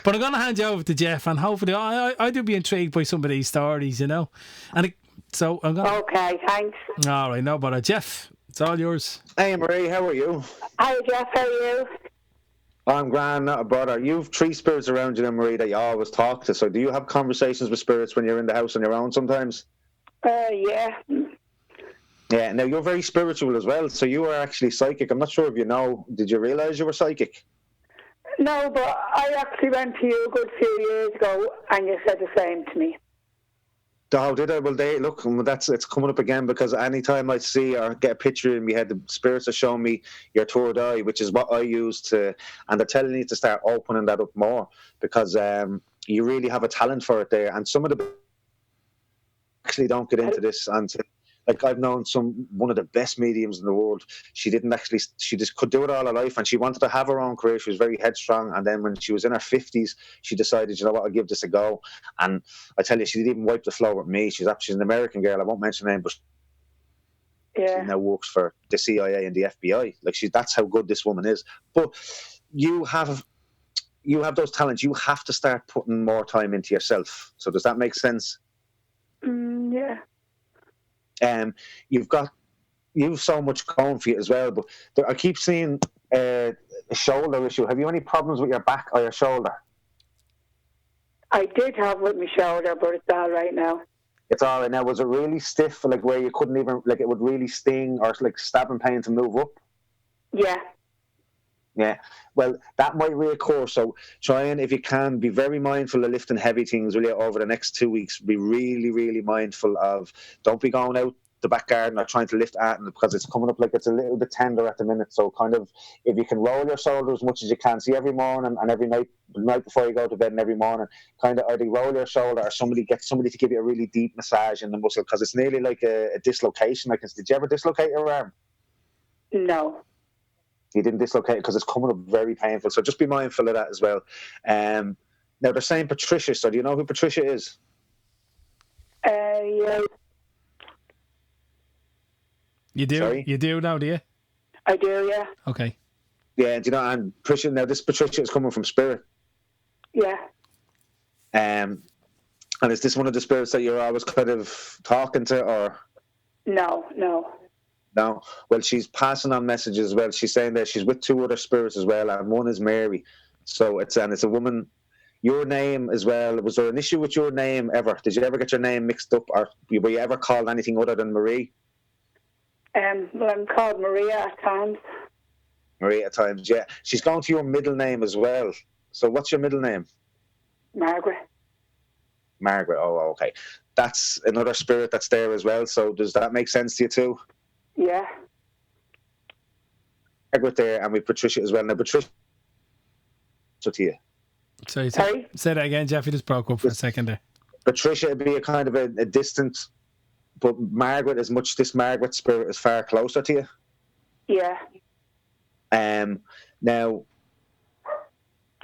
I'm going to hand you over to Geoff, and hopefully I do be intrigued by some of these stories, you know. So I'm going.
Okay, thanks.
All right, no bother. Geoff, it's all yours.
Hey, Marie, how are you?
Hi, Geoff. How are you?
I'm grand, not a bother. You've 3 spirits around you, then, Marie, that you always talk to. So do you have conversations with spirits when you're in the house on your own sometimes?
Yeah.
Yeah, now you're very spiritual as well, so you are actually psychic. I'm not sure if you know. Did you realise you were psychic?
No, but I actually went to you a good few years ago, and you said the same to me.
Oh, did I? Well, it's coming up again, because any time I see or get a picture in my head, the spirits are showing me your third eye, which is what I use to, and they're telling you to start opening that up more, because you really have a talent for it there. And some of the actually don't get into this until, like, I've known one of the best mediums in the world. She just could do it all her life, and she wanted to have her own career. She was very headstrong, and then when she was in her 50s, she decided, you know what, I'll give this a go. And I tell you, she didn't even wipe the floor with me. She's an American girl. I won't mention her name, but she now works for the CIA and the FBI. Like, that's how good this woman is. But you have those talents. You have to start putting more time into yourself. So does that make sense?
Yeah.
You've so much going for you as well, but I keep seeing a shoulder issue. Have you any problems with your back or your shoulder?
I did have with my shoulder, but it's all right now.
It's all right now. Was it really stiff, like where you couldn't even, like it would really sting, or like stabbing pain to move up?
Yeah.
Yeah, well, that might reoccur. So try and, if you can, be very mindful of lifting heavy things really over the next 2 weeks. Be really, really mindful of, don't be going out the back garden or trying to lift at it, because it's coming up like it's a little bit tender at the minute. So kind of, if you can roll your shoulder as much as you can, see, every morning and every night, the night before you go to bed and every morning, kind of either roll your shoulder or get somebody to give you a really deep massage in the muscle, because it's nearly like a dislocation. Like, did you ever dislocate your arm?
No.
You didn't dislocate it because it's coming up very painful. So just be mindful of that as well. Now they're saying Patricia. So do you know who Patricia is?
Yeah.
You do?
Sorry?
You do now, do you?
I do, yeah.
Okay.
Yeah, do you know, and Patricia, now this Patricia is coming from spirit.
Yeah.
And is this one of the spirits that you're always kind of talking to, or?
No.
No, well, she's passing on messages as well. She's saying that she's with 2 other spirits as well, and one is Mary. So it's a woman. Your name as well. Was there an issue with your name ever? Did you ever get your name mixed up, or were you ever called anything other than Marie?
Well, I'm called Maria at times.
Maria at times, yeah. She's going to your middle name as well. So what's your middle name?
Margaret.
Margaret. Oh, okay. That's another spirit that's there as well. So does that make sense to you too?
Yeah.
Margaret there, and with Patricia as well. Now, Patricia, to you.
Sorry. Say that again, Geoff. You just broke up for a second there.
Patricia would be a kind of a distant, but Margaret, as much this Margaret spirit is far closer to you.
Yeah.
Now,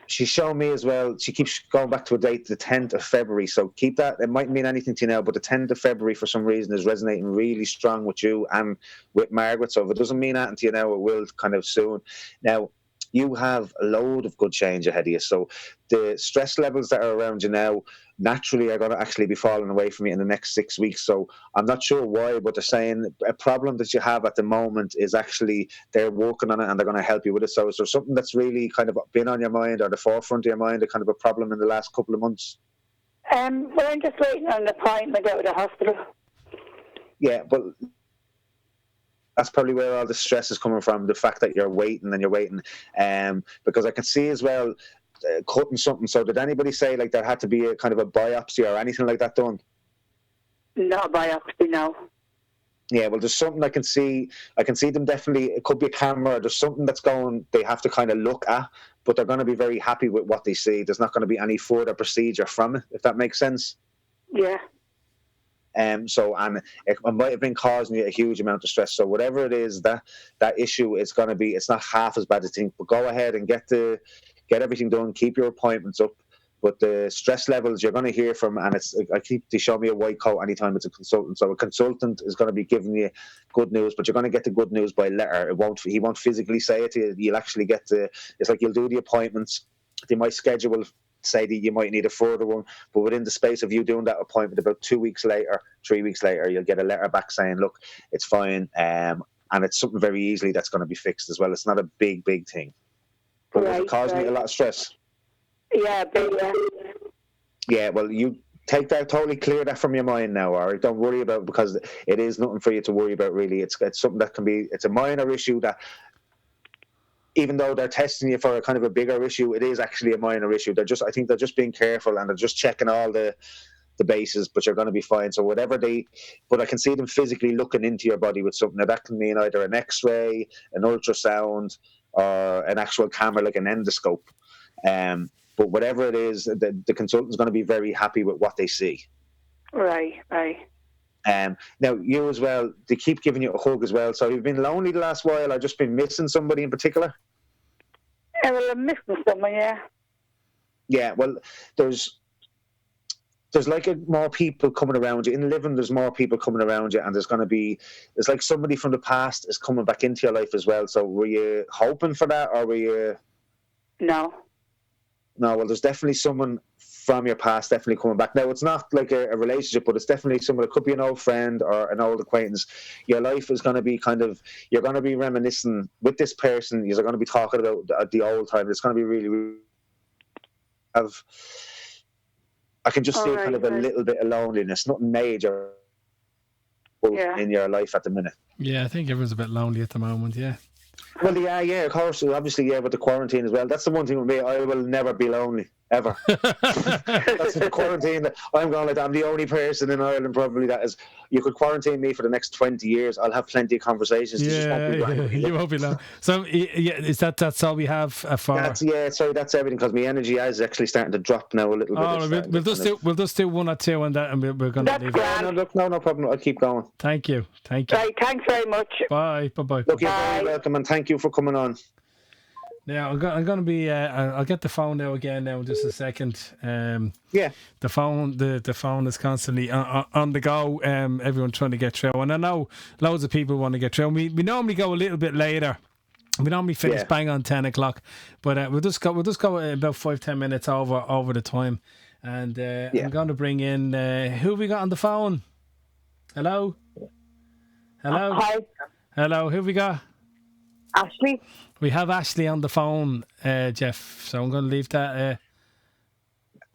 she's shown me as well, she keeps going back to a date, the 10th of February, so keep that. It mightn't mean anything to you now, but the 10th of February for some reason is resonating really strong with you and with Margaret, so if it doesn't mean anything to you now, it will kind of soon. Now, you have a load of good change ahead of you, so the stress levels that are around you now naturally are going to actually be falling away from you in the next 6 weeks. So I'm not sure why, but they're saying a problem that you have at the moment is actually they're working on it and they're going to help you with it. So is there something that's really kind of been on your mind or the forefront of your mind, a kind of a problem in the last couple of months?
Well, I'm just waiting on an appointment out of the hospital.
Yeah, but that's probably where all the stress is coming from, the fact that you're waiting, because I can see as well cutting something. So did anybody say like there had to be a kind of a biopsy or anything like that done?
Not a biopsy, no.
Yeah, well, there's something I can see them definitely, it could be a camera, there's something that's going, they have to kind of look at, but they're going to be very happy with what they see. There's not going to be any further procedure from it, if that makes sense.
Yeah.
And it might have been causing you a huge amount of stress. So whatever it is, that issue is going to be, it's not half as bad as you think. But go ahead and get everything done. Keep your appointments up. But the stress levels you're going to hear from, and they show me a white coat anytime it's a consultant. So a consultant is going to be giving you good news, but you're going to get the good news by letter. He won't physically say it to you. You'll actually it's like you'll do the appointments. They might schedule, say that you might need a further one, but within the space of you doing that appointment, about 2 weeks later, 3 weeks later, you'll get a letter back saying, look, it's fine, and it's something very easily that's going to be fixed as well. It's not a big thing. But was it causing you a lot of stress?
Yeah, big.
Yeah, well, you take that, totally clear that from your mind now, all right? Don't worry about it, because it is nothing for you to worry about, really. It's something that can be, it's a minor issue that, even though they're testing you for a kind of a bigger issue, it is actually a minor issue. I think they're just being careful and they're just checking all the bases, but you're going to be fine. So but I can see them physically looking into your body with something. Now that can mean either an X-ray, an ultrasound, or an actual camera like an endoscope. But whatever it is, the consultant's going to be very happy with what they see.
Right.
Now, you as well, they keep giving you a hug as well. So you've been lonely the last while, or just been missing somebody in particular?
Yeah, well, I'm missing someone, yeah.
Yeah, well, there's like more people coming around you. In living, there's more people coming around you, and it's like somebody from the past is coming back into your life as well. So were you hoping for that, or were you...
No,
well, there's definitely someone from your past definitely coming back. Now, it's not like a relationship, but it's definitely someone. It could be an old friend or an old acquaintance. Your life is going to be you're going to be reminiscing with this person. You're going to be talking about the old time. It's going to be really, really I can just see kind of a little bit of loneliness, nothing major in your life at the minute.
Yeah, I think everyone's a bit lonely at the moment, yeah.
Well, yeah, of course, obviously, yeah, with the quarantine as well. That's the one thing with me. I will never be lonely, ever. That's the quarantine. I'm going like that. I'm the only person in Ireland probably that is. You could quarantine me for the next 20 years. I'll have plenty of conversations.
You won't be long. So, is that's all we have for?
That's everything, because my energy is actually starting to drop now a little bit.
We'll just do one or two on that, and we're going to leave it.
No problem. I'll keep going.
Thank you.
Right, thanks very much.
Bye.
Look, you're very welcome, and thank you for coming on.
Now I'm going to be. I'll get the phone now again. Now in just a second. The phone. The phone is constantly on the go. Everyone trying to get through, and I know loads of people want to get through. We normally go a little bit later. We normally finish bang on 10 o'clock, but we'll just go about 5-10 minutes over the time, and I'm going to bring in who have we got on the phone? Hello.
Hi.
Hello. Who have we got?
Ashley.
We have Ashley on the phone, Geoff, so I'm going to leave that.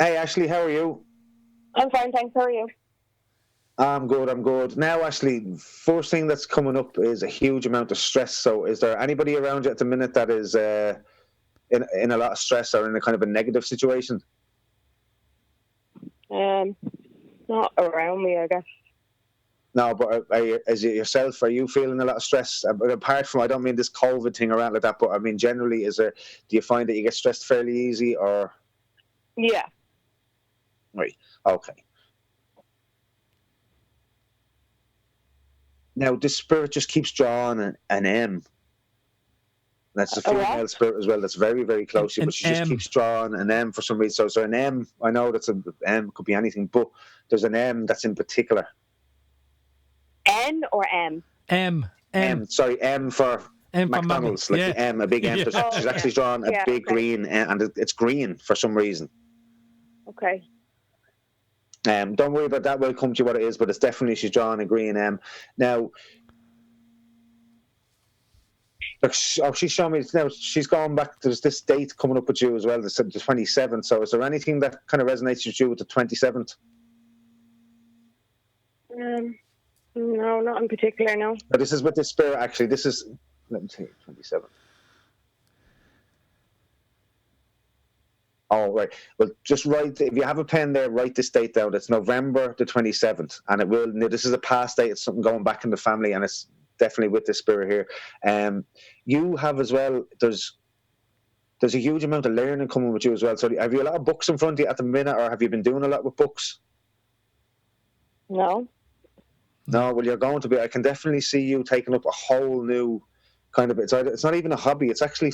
Hey, Ashley, how are you?
I'm fine, thanks. How are you?
I'm good. Now, Ashley, first thing that's coming up is a huge amount of stress. So is there anybody around you at the minute that is in a lot of stress or in a kind of a negative situation?
Not around me, I guess.
No, but as yourself, are you feeling a lot of stress? Apart from, I don't mean this COVID thing around like that, but I mean generally, do you find that you get stressed fairly easy, or?
Yeah.
Right. Okay. Now, this spirit just keeps drawing an M. That's the female spirit as well. That's very, very close to you, but she just keeps drawing an M for some reason. So an M, I know that's an M, could be anything, but there's an M that's in particular.
N or M?
M.
Sorry, M for McDonald's, like the M, a big M.
Yeah.
She's actually drawn a big green, and it's green for some reason.
Okay.
Don't worry about that. We'll come to what it is, but it's definitely she's drawing a green M. Now, she's showing me now. She's going back. There's this date coming up with you as well, the 27th. So, is there anything that kind of resonates with you with the 27th?
No, not in particular. No.
Now, this is with this spirit. Actually, this is. Let me see, 27th. Oh, right. Well, just write, if you have a pen there, write this date down. It's November the 27th. And it will, this is a past date. It's something going back in the family, and it's definitely with this spirit here. You have as well, there's a huge amount of learning coming with you as well. So have you a lot of books in front of you at the minute, or have you been doing a lot with books?
No.
No, well, you're going to be. I can definitely see you taking up a whole new kind of, it's not even a hobby. It's actually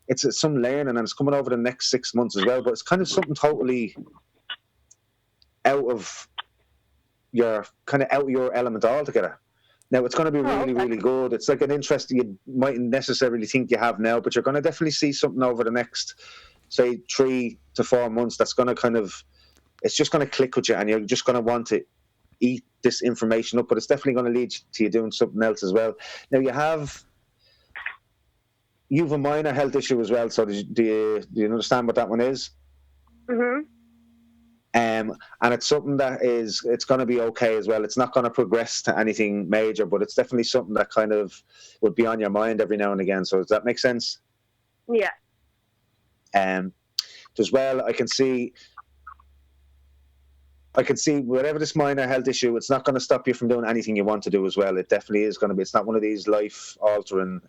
it's some learning, and it's coming over the next 6 months as well. But it's kind of something totally out of your element altogether. Now, it's going to be really, really good. It's like an interest you mightn't necessarily think you have now, but you're going to definitely see something over the next, say, 3 to 4 months that's going to kind of, it's just going to click with you, and you're just going to want to eat this information up, but it's definitely going to lead to you doing something else as well. Now, you've a minor health issue as well, so do you understand what that one is?
Mm-hmm.
And it's something that it's going to be okay as well. It's not going to progress to anything major, but it's definitely something that kind of would be on your mind every now and again. So does that make sense?
Yeah.
As well, I can see whatever this minor health issue, it's not going to stop you from doing anything you want to do as well. It definitely is going to be. It's not one of these life-altering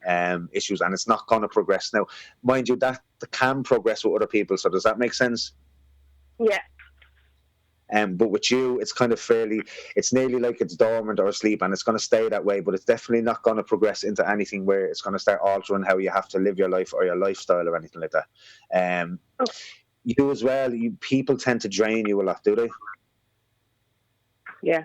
issues, and it's not going to progress. Now, mind you, that can progress with other people. So does that make sense?
Yeah.
But with you, it's kind of it's nearly like it's dormant or asleep, and it's going to stay that way, but it's definitely not going to progress into anything where it's going to start altering how you have to live your life or your lifestyle or anything like that. You as well, people tend to drain you a lot, do they?
Yeah.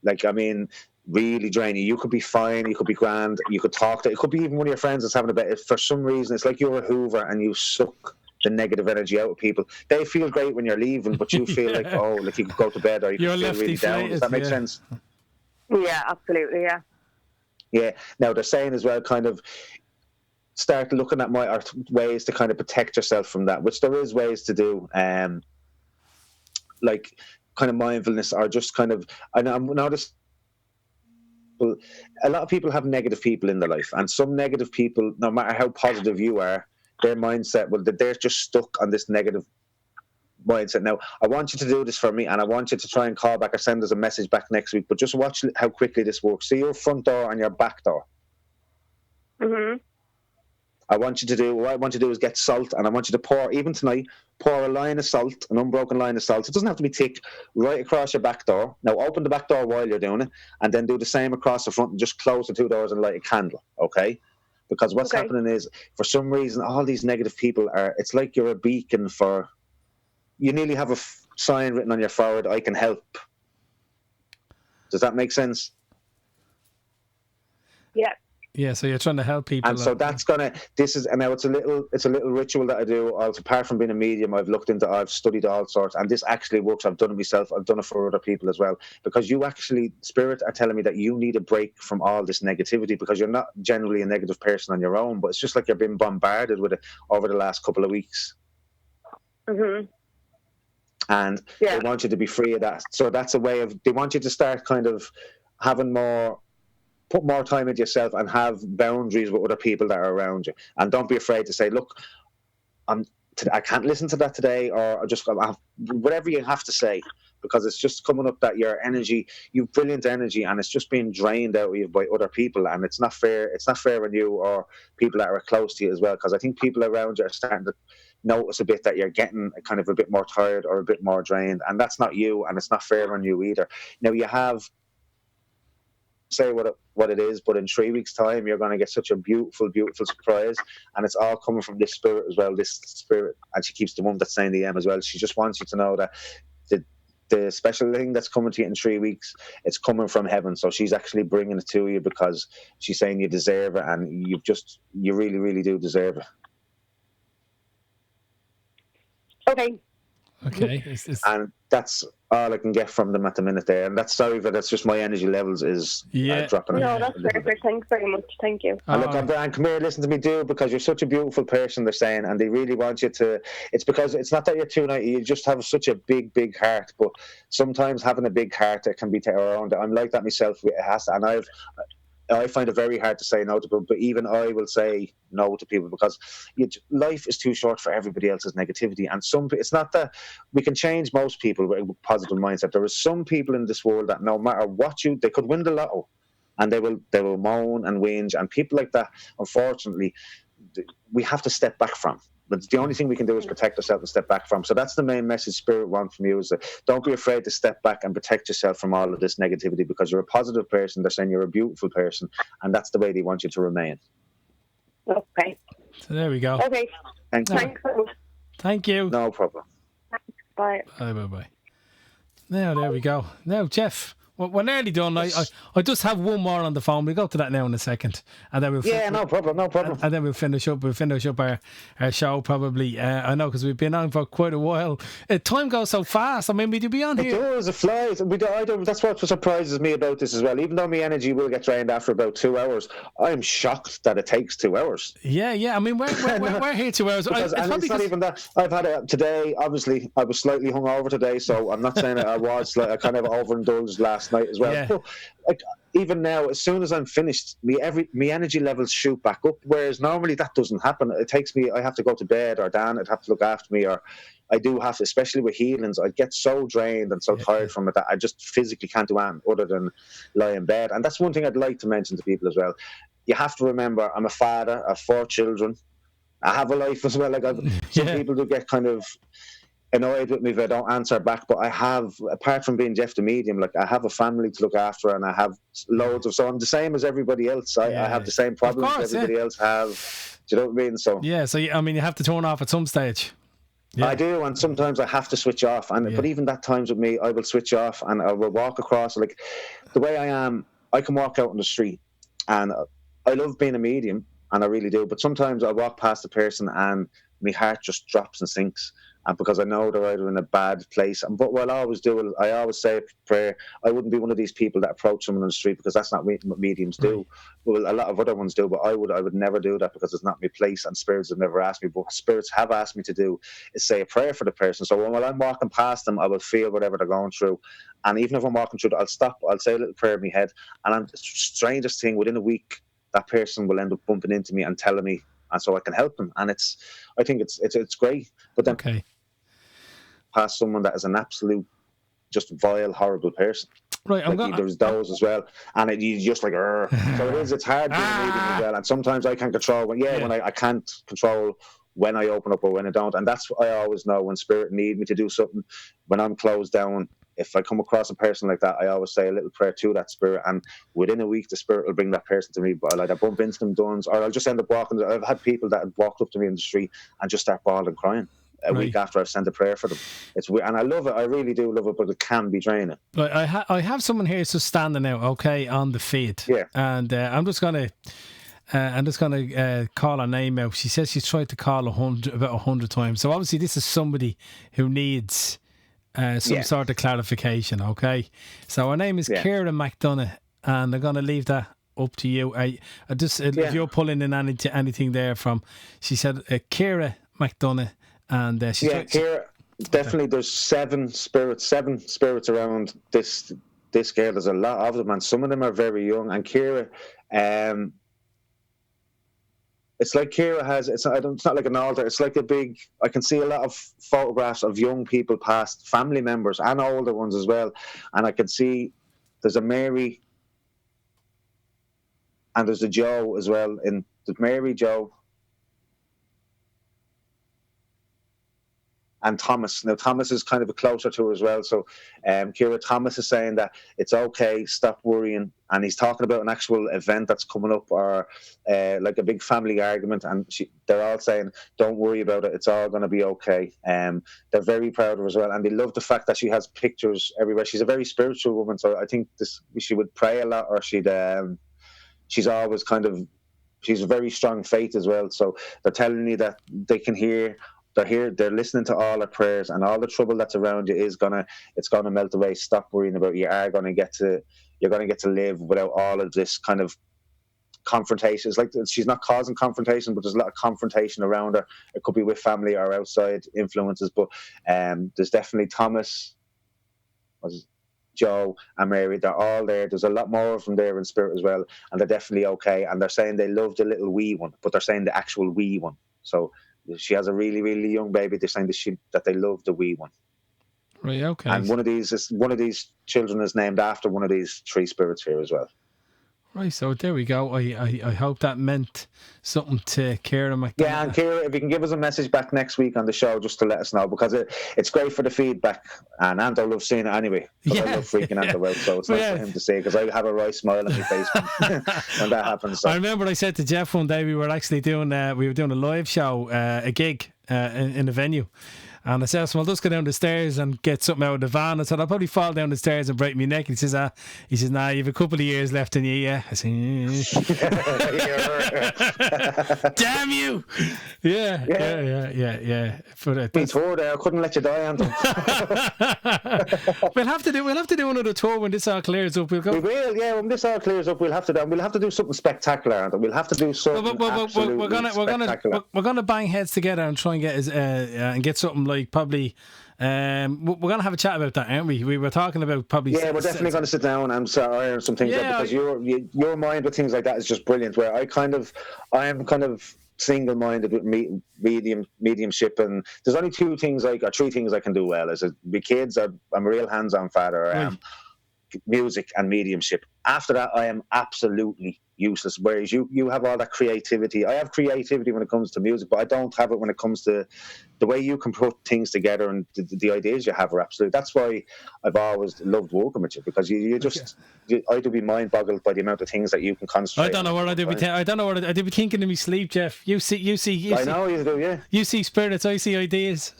Like, I mean, really drain you. You could be fine, you could be grand, you could talk to, it could be even one of your friends that's having a bit, for some reason, it's like you're a Hoover and you suck the negative energy out of people. They feel great when you're leaving, but you feel like, like you could go to bed, or you could feel really down. Does that make sense?
Yeah, absolutely, yeah.
Yeah. Now, they're saying as well, kind of start looking at ways to kind of protect yourself from that, which there is ways to do, like kind of mindfulness, or just kind of, I'm noticed a lot of people have negative people in their life, and some negative people, no matter how positive you are, their mindset, they're just stuck on this negative mindset. Now, I want you to do this for me, and I want you to try and call back or send us a message back next week, but just watch how quickly this works. See your front door and your back door.
Mm-hmm.
What I want you to do is get salt, and I want you to pour, even tonight, pour a line of salt, an unbroken line of salt. It doesn't have to be thick, right across your back door. Now, open the back door while you're doing it, and then do the same across the front, and just close the 2 doors and light a candle, okay? Because what's happening is, for some reason, all these negative people it's like you're a beacon for, you nearly have a sign written on your forehead, I can help. Does that make sense?
Yeah.
Yeah, so you're trying to help people.
And so that's now it's a little ritual that I do. Also, apart from being a medium, I've studied all sorts, and this actually works. I've done it myself. I've done it for other people as well. Because spirit are telling me that you need a break from all this negativity, because you're not generally a negative person on your own, but it's just like you've been bombarded with it over the last couple of weeks.
Mm-hmm.
And they want you to be free of that. So that's a way they want you to start kind of having put more time into yourself and have boundaries with other people that are around you. And don't be afraid to say, look, I can't listen to that today, or just whatever you have to say, because it's just coming up that your energy, you've brilliant energy, and it's just being drained out of you by other people, and it's not fair. It's not fair on you or people that are close to you as well, because I think people around you are starting to notice a bit that you're getting kind of a bit more tired or a bit more drained, and that's not you, and it's not fair on you either. Now, you have say what it is, but in 3 weeks' time, you're going to get such a beautiful, beautiful surprise, and it's all coming from this spirit as well. This spirit, and she keeps the mum that's saying the M as well. She just wants you to know that the special thing that's coming to you in 3 weeks, it's coming from heaven. So she's actually bringing it to you because she's saying you deserve it, and you really, really do deserve it.
Okay.
Okay.
And that's all I can get from them at the minute there. And that's just my energy levels is dropping.
No, that's perfect. Thanks very much. Thank you.
And look, Brian, come here, listen to me, because you're such a beautiful person, they're saying, and they really want you to. It's because it's not that you're too naive, you just have such a big, big heart. But sometimes having a big heart, it can be around. I'm like that myself. It has to, and I find it very hard to say no to people, but even I will say no to people because life is too short for everybody else's negativity. And it's not that we can change most people with a positive mindset. There are some people in this world that no matter what they could win the lotto, and they will moan and whinge, and people like that, unfortunately, we have to step back from. But the only thing we can do is protect ourselves and step back from. So that's the main message Spirit wants from you, is that don't be afraid to step back and protect yourself from all of this negativity, because you're a positive person. They're saying you're a beautiful person, and that's the way they want you to remain.
Okay.
So there we go.
Okay.
Thank you.
Thanks so much.
Thank you.
No problem.
Bye.
Bye. Now, there we go. Now, Geoff, we're nearly done. I just have one more on the phone. We'll go to that now in a second, and then we'll
no problem. And
then we'll finish up. We'll finish up our show probably. I know, because we've been on for quite a while. Time goes so fast. I mean, we'd be on here.
It does. It flies. That's what surprises me about this as well. Even though my energy will get drained after about 2 hours, I'm shocked that it takes 2 hours.
Yeah. I mean, we're here 2 hours.
It's not even that. I've had it today. Obviously, I was slightly hungover today, so I'm not saying that I was. I kind of overindulged last night as well.
Yeah.
But even now, as soon as I'm finished, me energy levels shoot back up. Whereas normally that doesn't happen. It takes me. I have to go to bed, or Dan would have to look after me, or I do have to. Especially with healings, I get so drained and so tired from it that I just physically can't do anything other than lie in bed. And that's one thing I'd like to mention to people as well. You have to remember, I'm a father. I have 4 children. I have a life as well. Some people do get kind of annoyed with me if I don't answer back, but I have, apart from being Geoff the Medium, I have a family to look after, and I have loads of, so I'm the same as everybody else. I have the same problems everybody else have. Do you know what I mean? So
I mean, you have to turn off at some stage.
I do, and sometimes I have to switch off, but even that times with me, I will switch off and I will walk across. The way I am, I can walk out on the street, and I love being a medium, and I really do, but sometimes I walk past a person and my heart just drops and sinks. And because I know they're either in a bad place. But what I always do, I always say a prayer. I wouldn't be one of these people that approach someone on the street, because that's not what mediums do. Well, a lot of other ones do, but I would never do that, because it's not my place, and spirits have never asked me. But what spirits have asked me to do is say a prayer for the person. So while I'm walking past them, I will feel whatever they're going through. And even if I'm walking through, I'll stop, I'll say a little prayer in my head. And the strangest thing, within a week, that person will end up bumping into me and telling me, and so I can help them. And I think it's great. But then past someone that is an absolute, just vile, horrible person.
Right,
there's those as well, and you just so it's hard being a medium as well. And sometimes I can't control when I can't control when I open up or when I don't. And that's what I always know, when spirit need me to do something, when I'm closed down. If I come across a person like that, I always say a little prayer to that spirit, and within a week the spirit will bring that person to me. But I'll either bump into them, or I'll just end up walking. I've had people that have walked up to me in the street and just start bawling and crying a week after I've sent a prayer for them. It's weird, and I love it. I really do love it, but it can be draining.
Right, I have someone here just standing out, on the feed.
Yeah.
And I'm just gonna call her name out. She says she's tried to call about 100 times. So obviously this is somebody who needs some sort of clarification. Okay. So her name is Ciara McDonough, and I'm gonna leave that up to you. If you're pulling in anything there from, she said Ciara McDonough. And
here definitely there's 7 spirits around this girl. There's a lot of them, and some of them are very young. And Ciara, it's like Ciara has. It's not like an altar. It's like a big. I can see a lot of photographs of young people, past family members and older ones as well. And I can see there's a Mary and there's a Joe as well. In the Mary, Joe. and Thomas. Now, Thomas is kind of closer to her as well. So, Ciara, Thomas is saying that it's okay, stop worrying. And he's talking about an actual event that's coming up, or like a big family argument. And they're all saying, don't worry about it. It's all going to be okay. They're very proud of her as well. And they love the fact that she has pictures everywhere. She's a very spiritual woman. So I think she would pray a lot, or she's always she's a very strong faith as well. So they're telling me that they can hear, they're listening to all her prayers, and all the trouble that's around you it's gonna melt away. Stop worrying about it. You're gonna get to live without all of this kind of confrontation. It's like she's not causing confrontation, but there's a lot of confrontation around her. It could be with family or outside influences, but there's definitely Thomas, Joe and Mary, they're all there. There's a lot more of them there in spirit as well, and they're definitely okay. And they're saying they love the little wee one, but they're saying the actual wee one. So she has a really, really young baby. They're saying that they love the wee one.
Right, okay.
And one of these children is named after one of these three spirits here as well.
Right, so there we go. I hope that meant something to Ciara McDonagh.
Yeah, and Ciara, if you can give us a message back next week on the show just to let us know, because it's great for the feedback, and Ando loves seeing it anyway. Yeah. I love freaking Ando out, so it's nice for him to see, because I have a right smile on my face when that happens. So.
I remember I said to Geoff one day, we were doing a live show, a gig in a venue. And I said, well, just go down the stairs and get something out of the van. I said, I'll probably fall down the stairs and break my neck. He says, nah, you have a couple of years left in you, yeah. I said, damn you! Yeah.
But tour there, I couldn't let you die, Anton.
We'll have to do another tour when this all clears up.
We will, yeah. When this all clears up, we'll have to do something spectacular, Anton. We'll have to do something spectacular.
We're gonna bang heads together and try and get something like probably. We're going to have a chat about that, aren't we? We were talking about probably.
Yeah, we're definitely going to sit down and iron some things out, because your mind with things like that is just brilliant. Where I am kind of single-minded with mediumship, and there's only three things I can do well. As my kids, I'm a real hands-on father. Music and mediumship. After that, I am absolutely useless. Whereas you have all that creativity. I have creativity when it comes to music, but I don't have it when it comes to the way you can put things together, and the ideas you have are absolute. That's why I've always loved working with you, because I do be mind boggled by the amount of things that you can concentrate.
I don't know what I do be thinking in my sleep, Geoff. You see.
I know you do, yeah.
You see spirits, I see ideas.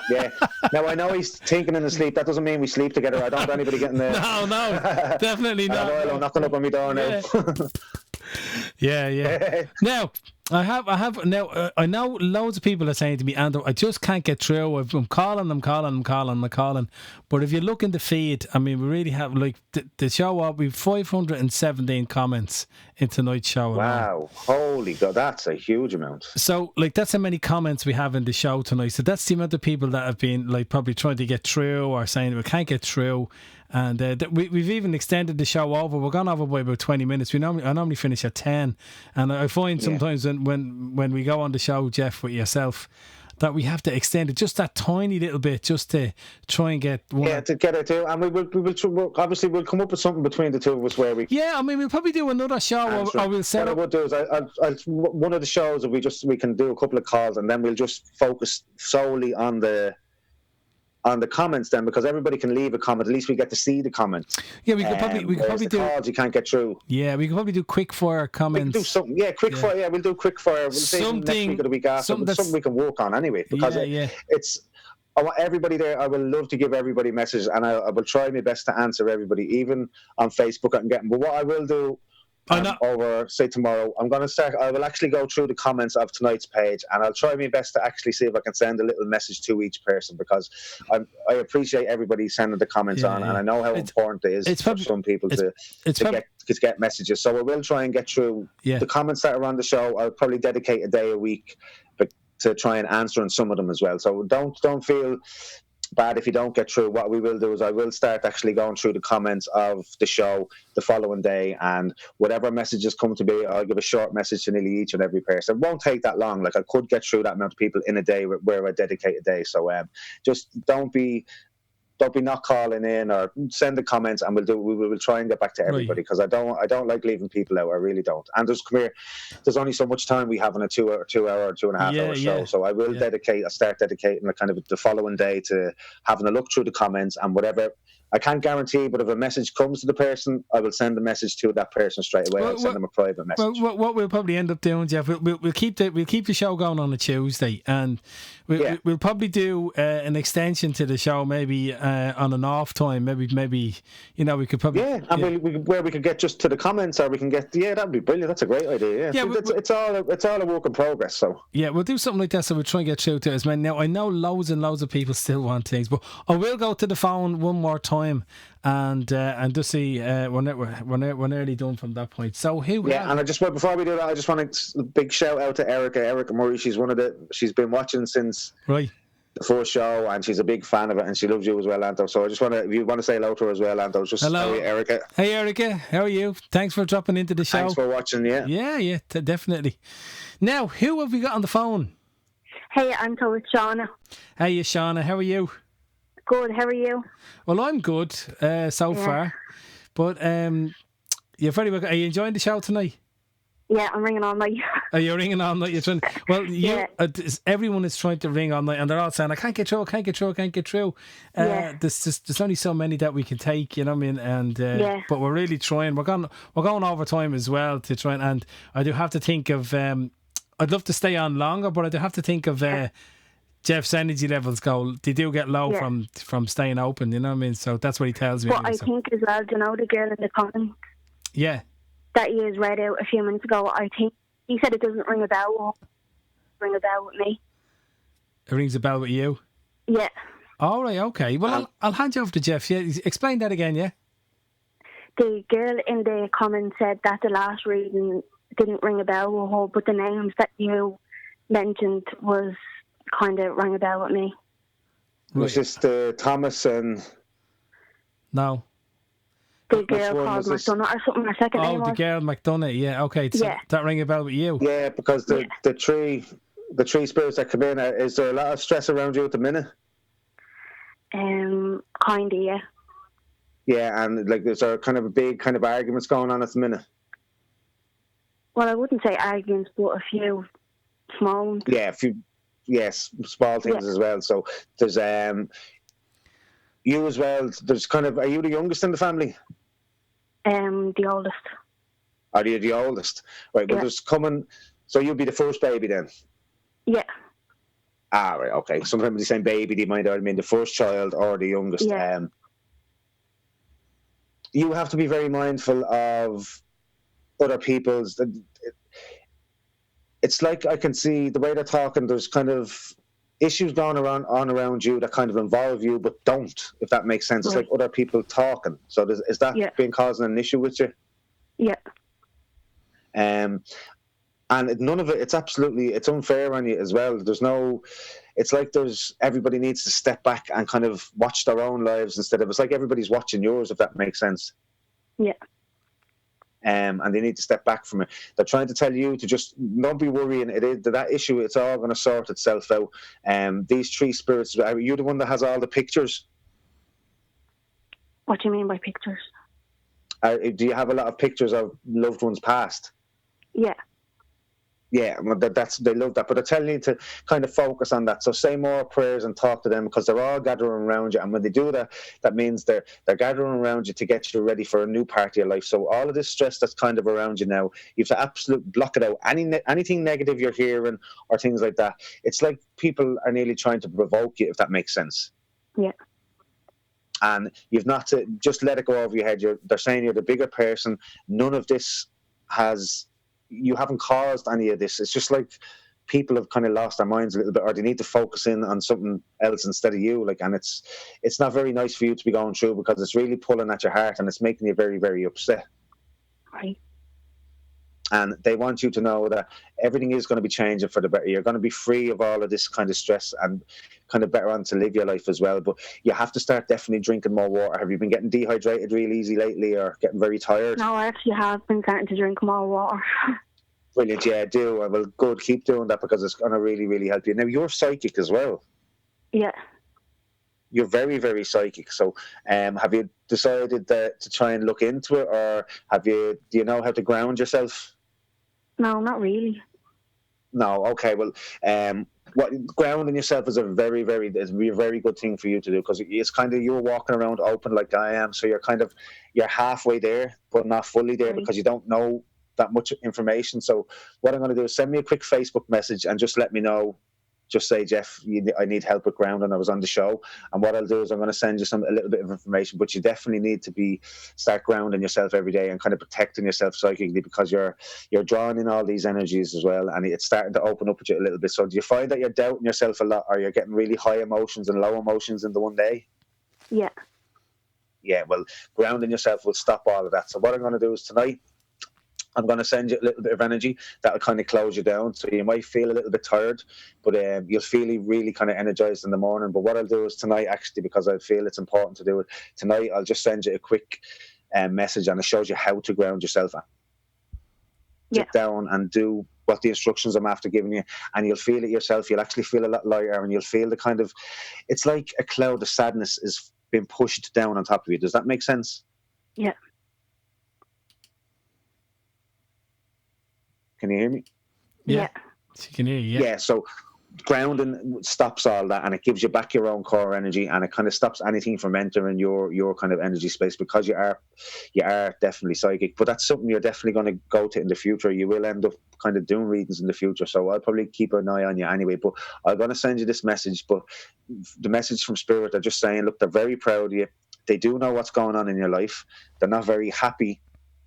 Yeah. Now I know he's thinking in his sleep. That doesn't mean we sleep together. I don't want anybody getting there.
No, definitely not.
I'm knocking up on my door now.
Yeah. Now, I know loads of people are saying to me, Andrew, I just can't get through. I'm calling. But if you look in the feed, I mean, we really have, like, the show up, we've 517 comments in tonight's show.
Wow. Holy God, that's a huge amount.
So, like, that's how many comments we have in the show tonight. So that's the amount of people that have been, like, probably trying to get through or saying we can't get through. And we've even extended the show over. We're gone over by about 20 minutes. I normally finish at 10. And I find sometimes when we go on the show, Geoff, with yourself, that we have to extend it just that tiny little bit, just to try and get one.
Yeah, to get it too. And we will obviously we'll come up with something between the two of us where we.
Yeah, I mean, we'll probably do another show, or we'll set up.
What I would do is one of the shows, we can do a couple of calls, and then we'll just focus solely on the comments then, because everybody can leave a comment. At least we get to see the comments.
Yeah, we could probably do
calls you can't get through.
Yeah, we could probably do quick fire comments.
We can do something. Yeah, quick fire. Yeah, we'll do quick fire. We'll say next week or the week after. Something we can work on anyway, because it's. I want everybody there. I will love to give everybody messages, and I will try my best to answer everybody, even on Facebook. I can get them. But what I will do. Over, say, tomorrow, I will actually go through the comments of tonight's page, and I'll try my best to actually see if I can send a little message to each person, because I appreciate everybody sending the comments on, and I know how important it is for some people to get messages. So I will try and get through the comments that are on the show. I'll probably dedicate a day a week to try and answer on some of them as well. So don't feel bad if you don't get through. What we will do is I will start actually going through the comments of the show the following day, and whatever messages come to be, I'll give a short message to nearly each and every person. It won't take that long. Like, I could get through that amount of people in a day where I dedicate a day. So just don't be don't be not calling in or send the comments, and we will try and get back to everybody, because I don't like leaving people out. I really don't. And there's only so much time we have in a 2 hour, 2.5 hour show. So I will start dedicating kind of the following day to having a look through the comments and whatever. I can't guarantee, but if a message comes to the person, I will send the message to that person straight away. I'll send them a private message.
Well, what we'll probably end up doing, Geoff, we'll keep the show going on a Tuesday, and we'll probably do and extension to the show, maybe on an off time. Maybe we could probably
where we could get just to the comments, or we can get that'd be brilliant. That's a great idea. It's all a work in progress. So
we'll do something like that. So we'll try and get through to it as many. Now I know loads and loads of people still want things, but I will go to the phone one more time and just see we're nearly done from that point. So and
I just before we do that, I just want a big shout out to Erica Murray. She's been watching since the first show, and she's a big fan of it, and she loves you as well, Anto. So I just if you want to say hello to her as well, Anto.
Hello,
Erica.
Hey, Erica, how are you? Thanks for dropping into the show.
Thanks for watching.
Yeah, definitely. Now, who have we got on the phone?
Hey, Anto, it's Shauna.
Hey, Shauna, how are you?
Good, how are you?
Well, I'm good so far, but you're very well. Are you enjoying the show tonight?
Yeah, I'm ringing all night.
Are you ringing all night? You're trying. Well, everyone is trying to ring all night, and they're all saying, "I can't get through. There's only so many that we can take, you know what I mean? And but we're really trying. We're going overtime as well to try and I do have to think of. I'd love to stay on longer, but I do have to think of. Geoff's energy levels they do get low from staying open, you know what I mean? So that's what he tells me.
But I think as well, you know, the girl in the comments that he has read out a few minutes ago, I think he said it doesn't ring a bell. Ring a bell with me.
It rings a bell with you?
Yeah.
All right, okay. Well, I'll hand you over to Geoff. Yeah, explain that again, yeah?
The girl in the comments said that the last reading didn't ring a bell with her, but the names that you mentioned was kind of rang a bell with me.
Was this Thomas and...
No.
The girl called McDonough or something, her second name was.
Oh, the girl McDonough, yeah, okay. So that rang a bell with you?
Yeah, because the three spirits that come in, is there a lot of stress around you at the minute?
Kinda, yeah.
Yeah, and is there kind of a big kind of arguments going on at the minute?
Well, I wouldn't say arguments, but a few small ones.
Yeah, a few... Yes, small things as well. So there's you as well. There's kind of, are you the youngest in the family?
The oldest.
Are you the oldest? Right. Well, there's coming. So you'll be the first baby then.
Yeah.
Right. Okay. Sometimes when they say baby, they might either mean the first child or the youngest.
Yeah.
You have to be very mindful of other people's. It's like I can see the way they're talking, there's kind of issues going around you that kind of involve you but don't, if that makes sense. It's like other people talking. So is that been causing an issue with you?
Yeah.
And none of it, it's unfair on you as well. It's like everybody needs to step back and kind of watch their own lives instead of, it's like everybody's watching yours, if that makes sense.
Yeah.
And they need to step back from it. They're trying to tell you to just not be worrying. It is that issue. It's all going to sort itself out. These three spirits. Are you the one that has all the pictures?
What do you mean by pictures?
Do you have a lot of pictures of loved ones past?
Yeah.
Yeah, well, they love that, but they're telling you to kind of focus on that. So say more prayers and talk to them, because they're all gathering around you, and when they do that, that means they're gathering around you to get you ready for a new part of your life. So all of this stress that's kind of around you now, you have to absolutely block it out. Anything negative you're hearing or things like that, it's like people are nearly trying to provoke you, if that makes sense.
Yeah.
And you've not to just let it go over your head. They're saying you're the bigger person. None of this you haven't caused any of this. It's just like people have kind of lost their minds a little bit, or they need to focus in on something else instead of you. And it's not very nice for you to be going through, because it's really pulling at your heart and it's making you very, very upset.
Right.
And they want you to know that everything is going to be changing for the better. You're going to be free of all of this kind of stress and kind of better on to live your life as well. But you have to start definitely drinking more water. Have you been getting dehydrated real easy lately, or getting very tired?
No, I actually have been starting to drink more water.
Brilliant, yeah, do. Well, good, keep doing that, because it's going to really, really help you. Now, you're psychic as well.
Yeah.
you're very, very psychic. So, have you decided to try and look into it, or do you know how to ground yourself?
No, not really.
No. Okay. Well, what grounding yourself is a very good thing for you to do, because it's kind of you're walking around open like I am, so you're halfway there, but not fully there, because you don't know that much information. So what I'm going to do is send me a quick Facebook message and just let me know. Just say, Geoff, I need help with grounding. I was on the show, and what I'll do is I'm going to send you a little bit of information. But you definitely need to start grounding yourself every day and kind of protecting yourself psychically, because you're drawing in all these energies as well, and it's starting to open up with you a little bit. So do you find that you're doubting yourself a lot, or you're getting really high emotions and low emotions in the one day?
Yeah.
Yeah. Well, grounding yourself will stop all of that. So what I'm going to do is tonight, I'm going to send you a little bit of energy that'll kind of close you down. So you might feel a little bit tired, but you'll feel really kind of energized in the morning. But what I'll do is tonight, actually, because I feel it's important to do it, tonight I'll just send you a quick message, and it shows you how to ground yourself. Sit down and do what the instructions I'm after giving you, and you'll feel it yourself. You'll actually feel a lot lighter, and you'll feel the kind of, it's like a cloud of sadness is being pushed down on top of you. Does that make sense?
Yeah.
Can you hear me?
Yeah. She can hear you.
Yeah, so grounding stops all that, and it gives you back your own core energy, and it kind of stops anything from entering your kind of energy space, because you are definitely psychic. But that's something you're definitely going to go to in the future. You will end up kind of doing readings in the future, so I'll probably keep an eye on you anyway. But I'm going to send you this message, but the message from Spirit, they're just saying, look, they're very proud of you. They do know what's going on in your life. They're not very happy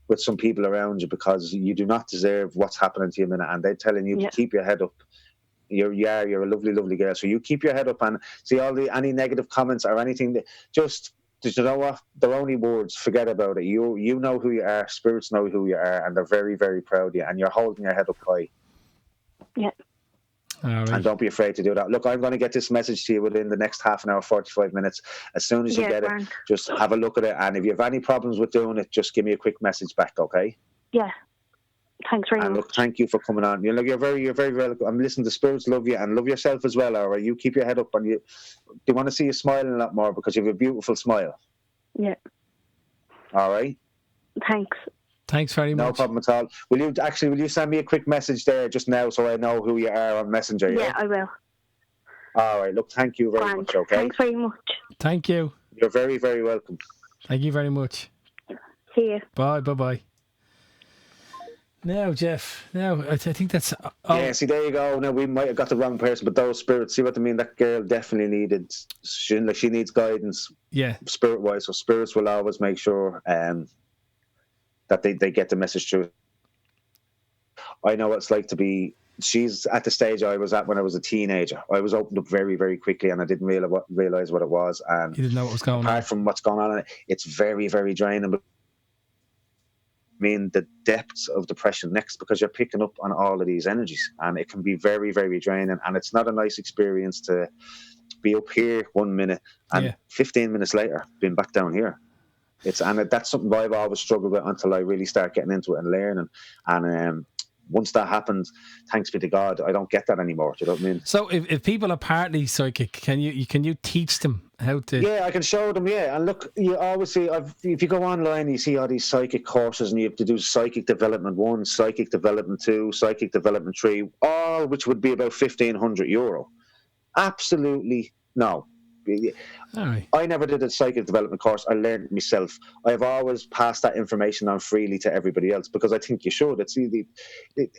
with some people around you, because you do not deserve what's happening to you, and they're telling you to keep your head up. You're a lovely girl, so you keep your head up, and see any negative comments or anything that just you know what, they're only words. Forget about it. You know who you are. Spirits know who you are, and they're very, very proud of you, and you're holding your head up high.
Yeah.
All right.
And don't be afraid to do that. Look, I'm going to get this message to you within the next half an hour, 45 minutes. As soon as you get it, just have a look at it. And if you have any problems with doing it, just give me a quick message back, okay?
Yeah. Thanks very much.
And look, thank you for coming on. You're very welcome. I'm listening. The spirits love you, and love yourself as well. All right, you keep your head up, and they want to see you smiling a lot more, because you have a beautiful smile.
Yeah.
All right.
Thanks very much.
No problem at all. Will you send me a quick message there just now, so I know who you are on Messenger?
Yeah, I will.
All right. Look, thank you very much. Okay.
Thanks very much.
Thank you.
You're very, very welcome.
Thank you very much.
See you.
Bye. Now, Geoff. Now, I think that's.
Yeah. See, there you go. Now we might have got the wrong person, but those spirits. See what I mean? That girl definitely needed. She needs guidance.
Yeah.
Spirit-wise, so spirits will always make sure that they get the message through. I know what it's like to be. She's at the stage I was at when I was a teenager. I was opened up very, very quickly, and I didn't realize what it was. And
you didn't know what was going on.
Apart from what's going on, it's very, very draining. I mean, the depths of depression next, because you're picking up on all of these energies, and it can be very, very draining. And it's not a nice experience to be up here 1 minute and 15 minutes later being back down here. That's something I've always struggled with until I really start getting into it and learning. And once that happens, thanks be to God, I don't get that anymore. Do you know what I mean?
So if people are partly psychic, can you teach them how to?
Yeah, I can show them. Yeah, and look, you always see. If you go online, you see all these psychic courses, and you have to do psychic development 1, psychic development 2, psychic development 3, all which would be about €1,500. Absolutely no.
Right.
I never did a psychic development course. I learned it myself. I've always passed that information on freely to everybody else, because I think you should.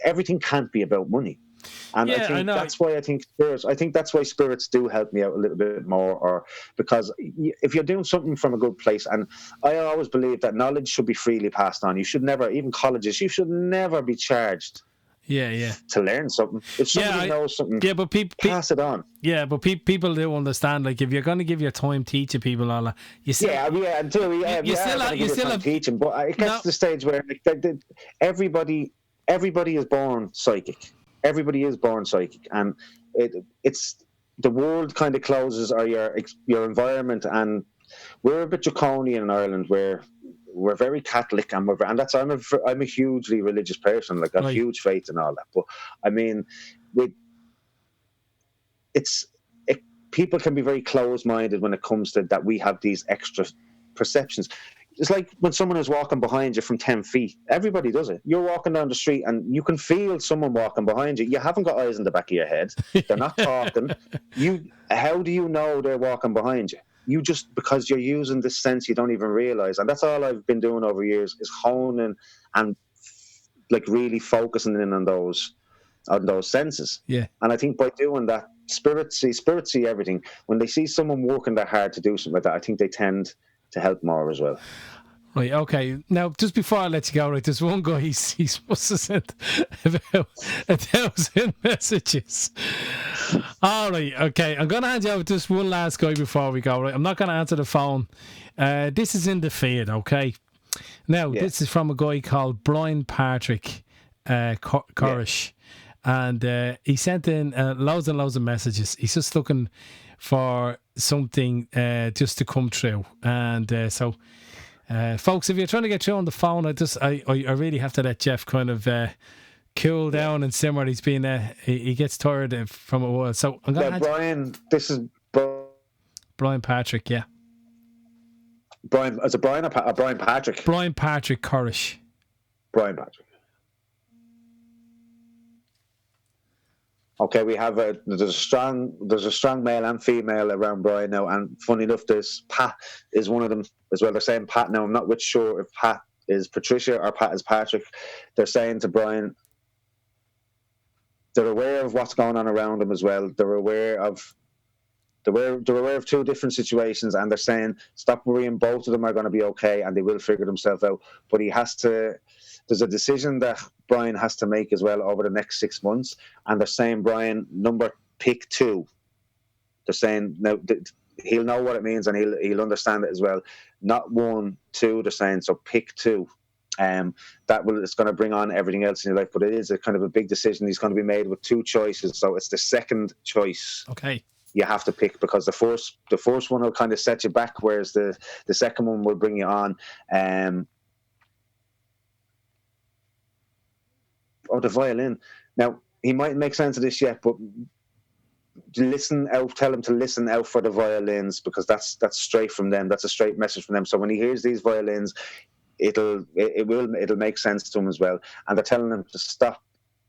Everything can't be about money. And I think that's why that's why spirits do help me out a little bit more, or because if you're doing something from a good place, and I always believe that knowledge should be freely passed on. You should never, even colleges, you should never be charged.
Yeah.
To learn something. If somebody knows something, but pass it on.
Yeah, but people do understand. Like, if you're going to give your time teaching people all that, you still have
teaching. But it gets to the stage where everybody is born psychic. Everybody is born psychic, and it's the world kind of closes, or your environment. And we're a bit draconian in Ireland, where we're very Catholic, and I'm a hugely religious person, like a huge faith and all that. But I mean, people can be very closed-minded when it comes to that we have these extra perceptions. It's like when someone is walking behind you from 10 feet. Everybody does it. You're walking down the street and you can feel someone walking behind you. You haven't got eyes in the back of your head. They're not talking. How do you know they're walking behind you? You just, because you're using this sense you don't even realise. And that's all I've been doing over years, is honing and like really focusing in on those senses.
Yeah.
And I think by doing that, spirits see everything. When they see someone working that hard to do something like that, I think they tend to help more as well.
Right, okay. Now, just before I let you go, right, there's one guy, he's must have sent about 1,000 messages. All right, okay. I'm going to hand you over to just one last guy before we go, right? I'm not going to answer the phone. This is in the feed, okay? Now, This is from a guy called Brian Patrick Corish. And he sent in loads and loads of messages. He's just looking for something just to come true. And so... folks, if you're trying to get through on the phone, I really have to let Geoff kind of cool down and simmer. He's been he gets tired from a while. So I'm going to
Brian. This is
Brian Patrick. Yeah,
Brian. Is it Brian or Brian Patrick?
Brian Patrick Corish.
Brian Patrick. Okay, we have there's a strong male and female around Brian now, and funny enough, there's Pat is one of them as well. They're saying Pat now. I'm not which sure if Pat is Patricia or Pat is Patrick. They're saying to Brian, they're aware of what's going on around him as well. They're aware of two different situations, and they're saying stop worrying. Both of them are going to be okay, and they will figure themselves out. But he has to. There's a decision that Brian has to make as well over the next 6 months, and they're saying, Brian, pick 2. They're saying now he'll know what it means and he'll understand it as well. Not 1, 2. They're saying so pick 2. It's going to bring on everything else in your life, but it is a kind of a big decision. He's going to be made with 2 choices, so it's the second choice.
Okay.
You have to pick, because the first one will kind of set you back, whereas the second one will bring you on. The violin. Now, he mightn't make sense of this yet, but listen out. Tell him to listen out for the violins, because that's straight from them. That's a straight message from them. So when he hears these violins, it'll make sense to him as well. And they're telling him to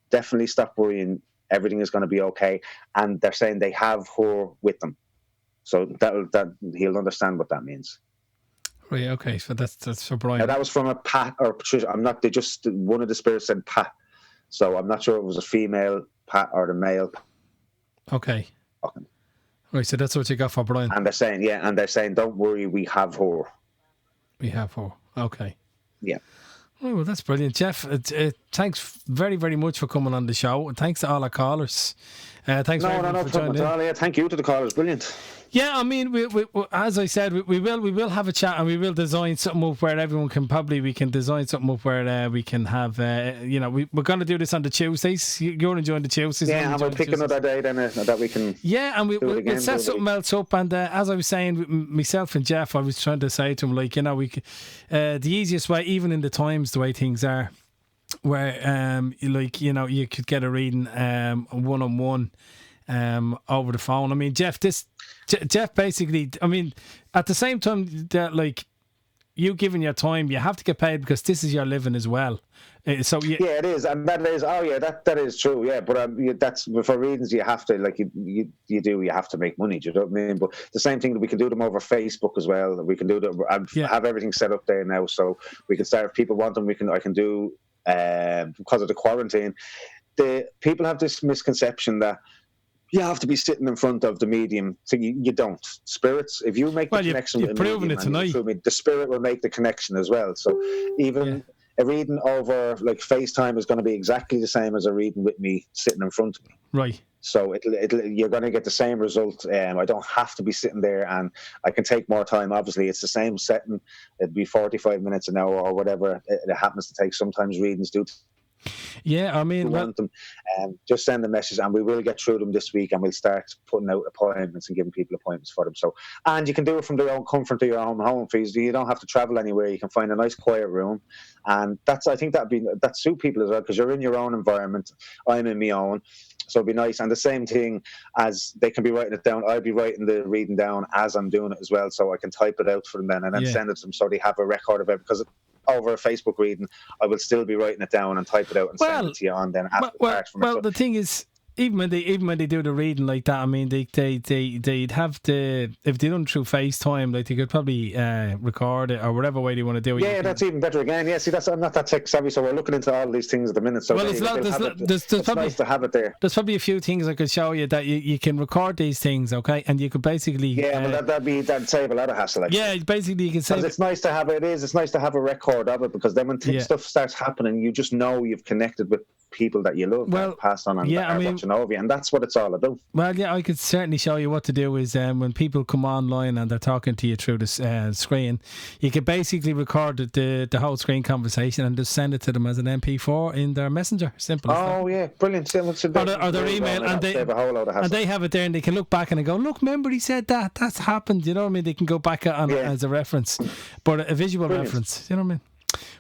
definitely stop worrying. Everything is going to be okay. And they're saying they have her with them, so that he'll understand what that means.
Right. Okay. So that's for Brian.
Now, that was from a Pat or Patricia. One of the spirits said Pat. So I'm not sure if it was a female Pat or the male.
Okay. Right, so that's what you got for Brian.
And they're saying, don't worry, we have her.
We have her. Okay.
Yeah.
Oh, well, that's brilliant, Geoff. Thanks very, very much for coming on the show, and thanks to all our callers. Thanks for joining in.
Yeah, thank you to the callers. Brilliant.
Yeah, I mean, we as I said, we will have a chat, and we will design something up where everyone we can design something up where we can have, we're going to do this on the Tuesdays. You're enjoying the Tuesdays.
Yeah, and we'll pick another day then that we can.
Yeah, and we'll set something else up. And as I was saying, myself and Geoff, I was trying to say to him, the easiest way, even in the times the way things are, where you could get a reading one-on-one over the phone. I mean, Geoff basically, I mean, at the same time that you giving your time, you have to get paid, because this is your living as well.
Yeah, it is, and that is. Oh, yeah, that is true. Yeah, but that's for reasons you have to you have to make money. Do you know what I mean? But the same thing, that we can do them over Facebook as well. We can do them. Have everything set up there now, so we can start. If people want them, I can do because of the quarantine. The people have this misconception that you have to be sitting in front of the medium. So you don't. Spirits, if you make the connection with the medium,
it tonight.
The spirit will make the connection as well. So even a reading over FaceTime is going to be exactly the same as a reading with me sitting in front of me.
Right.
So you're going to get the same result. I don't have to be sitting there, and I can take more time. Obviously, it's the same setting. It'd be 45 minutes an hour or whatever it happens to take. Sometimes readings do.
Yeah, I mean,
want them, just send a message, and we will get through them this week, and we'll start putting out appointments and giving people appointments for them. So, and you can do it from their own comfort of your own home. You don't have to travel anywhere. You can find a nice quiet room, and I think that suit people as well, because you're in your own environment. I'm in my own, So it'd be nice. And the same thing as they can be writing it down, I'll be writing the reading down as I'm doing it as well, so I can type it out for them then and then send it to them so they have a record of it. Because over a Facebook reading, I will still be writing it down and type it out and send it to you on then after
the thing is, even when they do the reading like that, I mean, they'd have to, if they done through FaceTime, like they could probably record it or whatever way they want to do it.
Yeah, that's even better again. Yeah, see, I'm not that tech savvy, so we're looking into all these things at the minute. So
it's probably
nice to have it there.
There's probably a few things I could show you that you can record these things, okay, and you could basically
that'd save a lot of hassle. Actually.
Yeah, basically you can save.
It's nice to have it. It's nice to have a record of it, because then when stuff starts happening, you just know you've connected with people that you love, that passed on and are watching over you, and that's what it's all about.
Well, yeah, I could certainly show you what to do. Is when people come online and they're talking to you through the screen, you could basically record the whole screen conversation and just send it to them as an MP4 in their messenger. Simple.
Yeah, brilliant. Or
their email, and they have it there, and they can look back and they go, look, remember he said that's happened. You know what I mean? They can go back on it as a reference, but a visual reference. You know what I mean?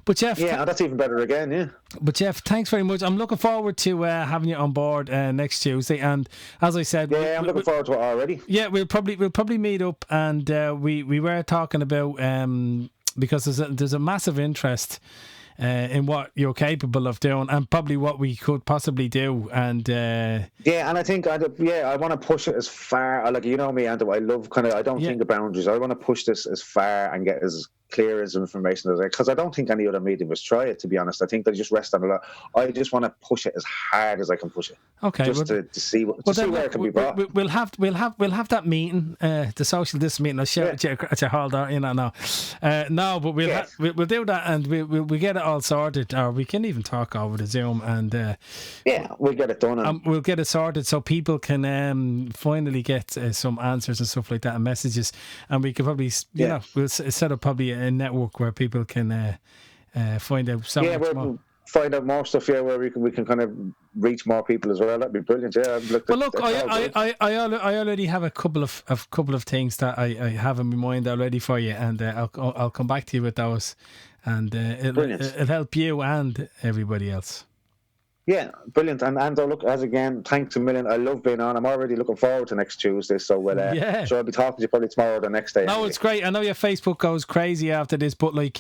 But Geoff,
that's even better again. Yeah.
But Geoff, thanks very much. I'm looking forward to having you on board next Tuesday. And as I said,
I'm looking forward to it already.
Yeah, we'll probably meet up, and we were talking about because there's a massive interest in what you're capable of doing, and probably what we could possibly do. And
and I think I want to push it as far. Like, you know me, Andrew, I love I don't think of boundaries. I want to push this as far and get as clear as information as I, because I don't think any other medium was try it, to be honest. I think they just rest on a lot. I just want to push it as hard as I can push it.
Okay,
just to see where it can be brought.
We'll have that meeting, the social distancing meeting. I'll share it at your hall there. You know, no, but we'll do that, and we'll get it all sorted, or we can even talk over the Zoom, and
we'll get it done,
and we'll get it sorted so people can finally get some answers and stuff like that, and messages, and we can probably we'll set up probably a network where people can find out so much more.
Find out more stuff, where we can kind of reach more people as well. That'd be brilliant.
I already have a couple of things that I have in my mind already for you, and I'll come back to you with those, and it'll help you and everybody else.
Yeah, brilliant. And look, as again, thanks a million. I love being on. I'm already looking forward to next Tuesday. So so I'll be talking to you probably tomorrow or the next day.
No, anyway. It's great. I know your Facebook goes crazy after this, but Dan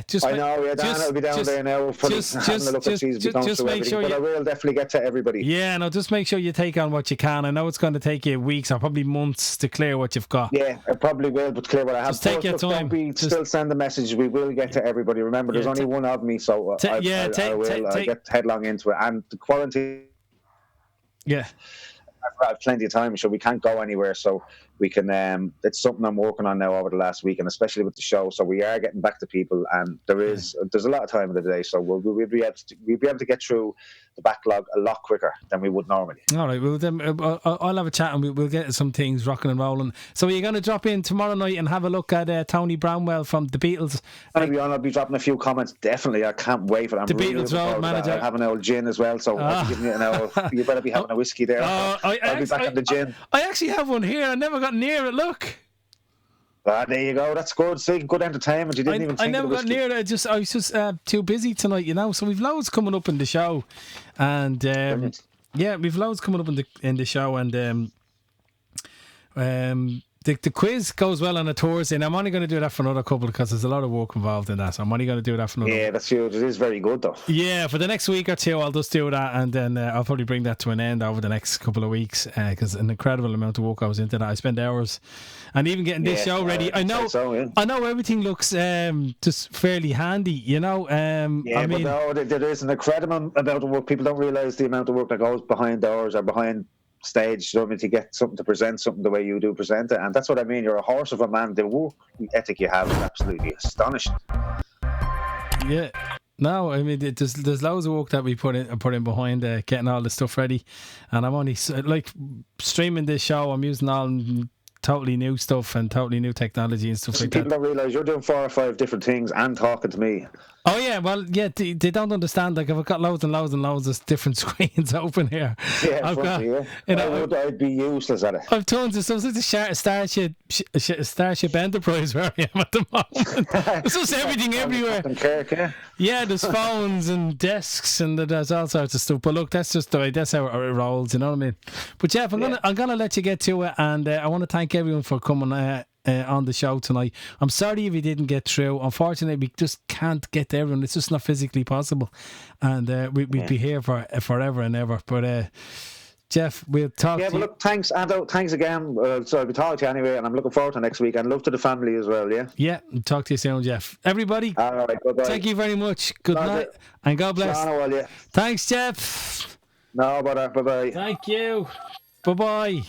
will be down there now. Having a look at these, just make sure. But I will definitely get to everybody.
Yeah, no, just make sure you take on what you can. I know it's going to take you weeks or probably months to clear what you've got.
Yeah, I probably will, but clear what I have.
Just take your time.
Still send the message. We will get to everybody. Remember, there's only one of me, so I will get headlong into it. And the quarantine.
Yeah,
I've plenty of time, so we can't go anywhere. So we can. It's something I'm working on now over the last week, and especially with the show. So we are getting back to people, and there's a lot of time in the day. So we'll be able to get through the backlog a lot quicker than we would normally.
All right, well then I'll have a chat, and we'll get some things rocking and rolling. So you're going to drop in tomorrow night and have a look at Tony Brownwell from the Beatles.
I'll be dropping a few comments. Definitely, I can't wait for that.
The Beatles road manager.
I have an old gin as well, so I'll be giving you an hour. You better be having a whiskey there. I'll be back on the gin.
I actually have one here. I never got near it. Look.
There you go. That's good. See, good entertainment. You didn't even.
I never got near it. I was just too busy tonight, So we've loads coming up in the show, and we've loads coming up in the show, and the quiz goes well on a Thursday, and I'm only going to do that for another couple because there's a lot of work involved in that. So I'm only going to do that for another.
Yeah, that's huge. It is very good, though.
Yeah, for the next week or two, I'll just do that, and then I'll probably bring that to an end over the next couple of weeks because an incredible amount of work I was into that. I spent hours, and even getting this show ready. I know everything looks just fairly handy,
but there is an incredible amount of work. People don't realise the amount of work that goes behind doors or behind stage, to get something to present something the way you do present it, and that's what I mean. You're a horse of a man. The work ethic you have is absolutely astonishing.
Yeah, no, I mean there's loads of work that we put in behind getting all the stuff ready, and I'm only like streaming this show. I'm using all totally new stuff and totally new technology and stuff like that.
People don't realise you're doing 4 or 5 different things and talking to me
Oh yeah, well yeah, they don't understand. Like I've got loads and loads and loads of different screens open here.
Yeah,
I've got, you know,
I'd be useless at it.
I've tons of stuff. It's like the Starship Enterprise where I am at the moment. There's just everything everywhere.
Kirk, yeah.
Yeah, there's phones and desks and there's all sorts of stuff. But look, that's just the way. That's how it rolls. You know what I mean? But Geoff, I'm gonna let you get to it, and I want to thank everyone for coming on the show tonight. I'm sorry if you didn't get through. Unfortunately, we just can't get to everyone. It's just not physically possible, and we'd be here for forever and ever. But Geoff, we'll talk.
Yeah, but look, thanks, Ando. Thanks again. So I'll be talking to you anyway, and I'm looking forward to next week. And love to the family as well. Yeah.
Yeah. Talk to you soon, Geoff. Everybody.
All right. Bye-bye.
Thank you very much. Good night, and God bless.
Yeah.
Thanks, Geoff.
No, bye bye.
Thank you. Bye bye.